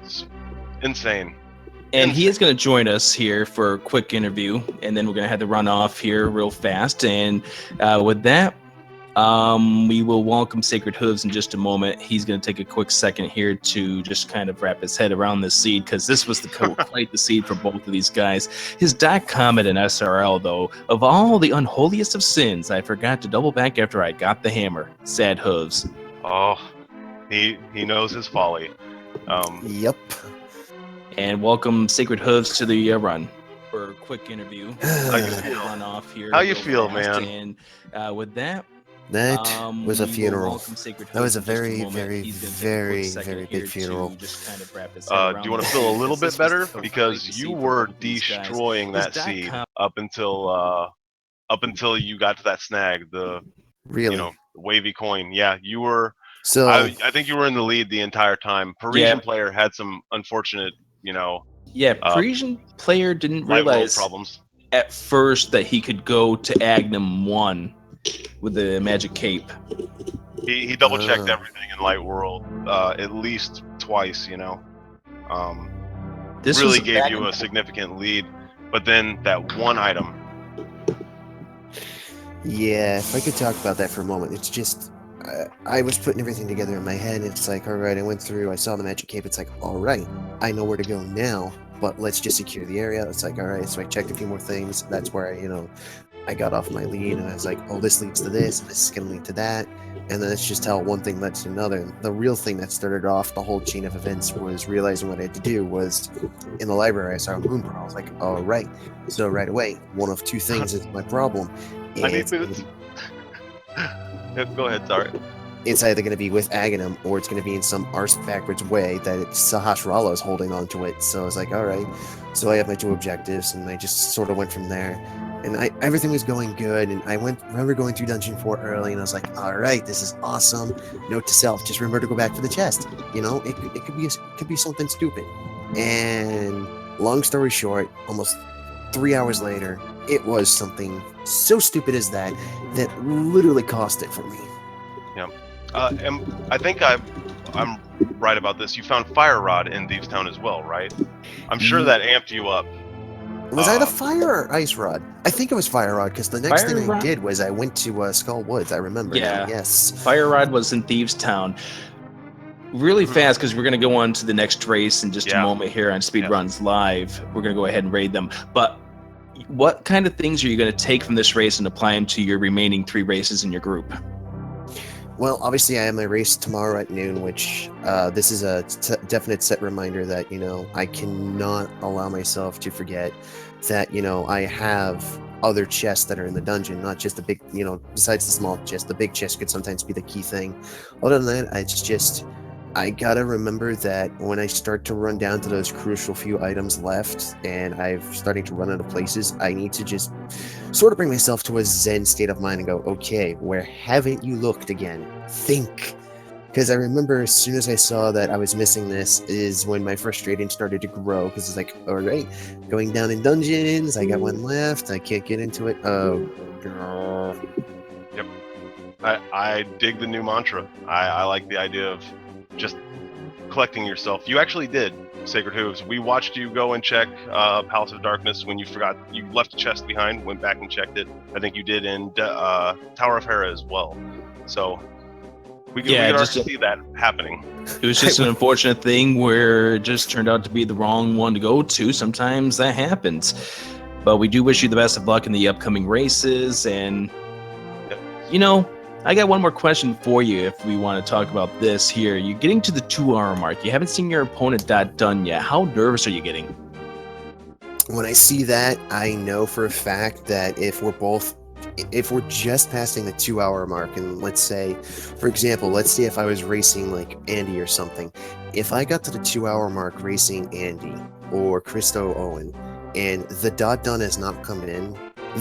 It's insane. And he is going to join us here for a quick interview, and then we're going to have to run off here real fast. And with that, we will welcome SacredHooves in just a moment. He's going to take a quick second here to just kind of wrap his head around this seed, because this was quite the seed for both of these guys. His .comment in SRL, though, of all the unholiest of sins, I forgot to double back after I got the hammer. Sad Hooves. Oh, he knows his folly. Yep. And welcome SacredHooves to the run for a quick interview. How you feel? Run off here. How you feel, man? And with that, That was a we will funeral. welcome SacredHooves That was a in just a very, moment. very, He's gonna take a very, quick second very here big funeral. to just kind of wrap his head Do around you want to this feel a seed, little because bit this was better? the Because seed you for were both of these guys. destroying His that seed .com up until you got to that snag, the Really. wavy coin. Yeah, you were. So I think you were in the lead the entire time. Parisian player had some unfortunate, Yeah, Parisian player didn't light world realize problems. at first that he could go to Agahnim 1 with the magic cape. He double checked everything in light world at least twice. This really was gave you a significant lead, but then that one item. yeah, if I could talk about that for a moment, it's just I was putting everything together in my head. It's like, all right, I went through, I saw the magic cape. It's like, all right, I know where to go now, but let's just secure the area. It's like, all right, so I checked a few more things. That's where I got off my lead, and I was like, oh, this leads to this, and this is going to lead to that. And then it's just how one thing led to another. The real thing that started off the whole chain of events was realizing what I had to do was, in the library, I saw a moon pearl. I was like, all right. So right away, one of two things is my problem. I need to. Go ahead, sorry. It's either going to be with Agahnim, or it's going to be in some arse backwards way that Sahasrara is holding on to it. So I was like, all right. So I have my two objectives, and I just sort of went from there. And everything was going good, and I remember going through Dungeon 4 early, and I was like, all right, this is awesome. Note to self, just remember to go back for the chest. It could be something stupid. And long story short, almost 3 hours later, it was something so stupid as that literally cost it for me. And I think I'm right about this. You found Fire Rod in Thieves Town as well, right? I'm sure that amped you up. Was I the fire or ice rod? I think it was fire rod because the next Fire thing I rod? did was I went to Skull Woods. I remember Yeah. now. Yes. Fire Rod was in Thieves Town. Really fast, because we're going to go on to the next race in just a moment here on Speedruns Live. We're going to go ahead and raid them. But what kind of things are you going to take from this race and apply them to your remaining 3 races in your group? Well, obviously, I have my race tomorrow at noon, which this is a definite set reminder that, I cannot allow myself to forget that, I have other chests that are in the dungeon, not just the big, besides the small chest. The big chest could sometimes be the key thing. Other than that, I gotta remember that when I start to run down to those crucial few items left and I'm starting to run out of places, I need to just sort of bring myself to a zen state of mind and go, okay, where haven't you looked again? Think. Because I remember as soon as I saw that I was missing this is when my frustration started to grow, because it's like, all right, going down in dungeons, I got one left, I can't get into it. Oh, girl. Yep. I dig the new mantra. I like the idea of just collecting yourself. You actually did, Sacred Hooves. We watched you go and check Palace of Darkness when you forgot. You left a chest behind, went back and checked it. I think you did in Tower of Hera as well. So we could already see that happening. It was just an unfortunate thing where it just turned out to be the wrong one to go to. Sometimes that happens. But we do wish you the best of luck in the upcoming races. And, I got one more question for you if we want to talk about this here. You're getting to the 2-hour mark. You haven't seen your opponent done yet. How nervous are you getting? When I see that, I know for a fact that if we're just passing the 2-hour mark, and let's say, for example, if I was racing like Andy or something, if I got to the 2-hour mark racing Andy or Christo Owen, and the done has not come in,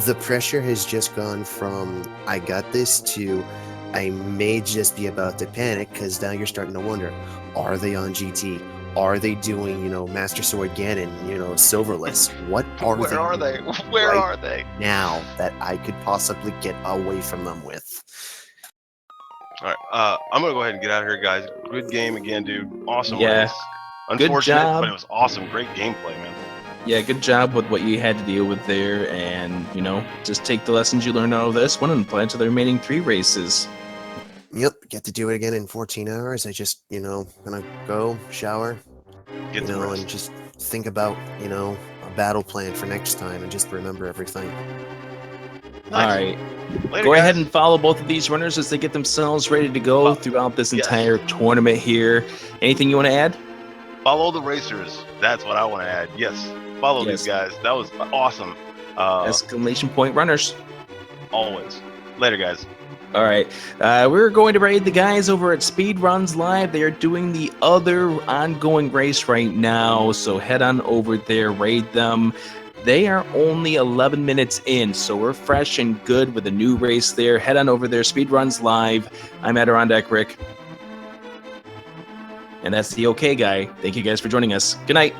the pressure has just gone from I got this to I may just be about to panic, because now you're starting to wonder, are they on GT? Are they doing, Master Sword Ganon, Silverless? What are Where they? Are they? Where are they? Now that I could possibly get away from them with. All right, I'm gonna go ahead and get out of here, guys. Good game again, dude. Awesome Yeah. race. Good Unfortunate, job. but it was awesome. Great gameplay, man. Yeah, good job with what you had to deal with there. And, just take the lessons you learned out of this one and apply it to the remaining 3 races. Yep, get to do it again in 14 hours. I just, gonna go, shower, Get some rest. and just think about, a battle plan for next time and just remember everything. Nice. All right. Later, Go guys. ahead and follow both of these runners as they get themselves ready to go throughout this entire tournament here. Anything you want to add? Follow the racers. That's what I want to add. Yes. Follow these guys. That was awesome. Exclamation point runners. Always. Later, guys. All right. We're going to raid the guys over at Speedruns Live. They are doing the other ongoing race right now. So head on over there, raid them. They are only 11 minutes in, so we're fresh and good with a new race there. Head on over there, Speedruns Live. I'm Adirondack Rick. And that's the OK Guy. Thank you guys for joining us. Good night.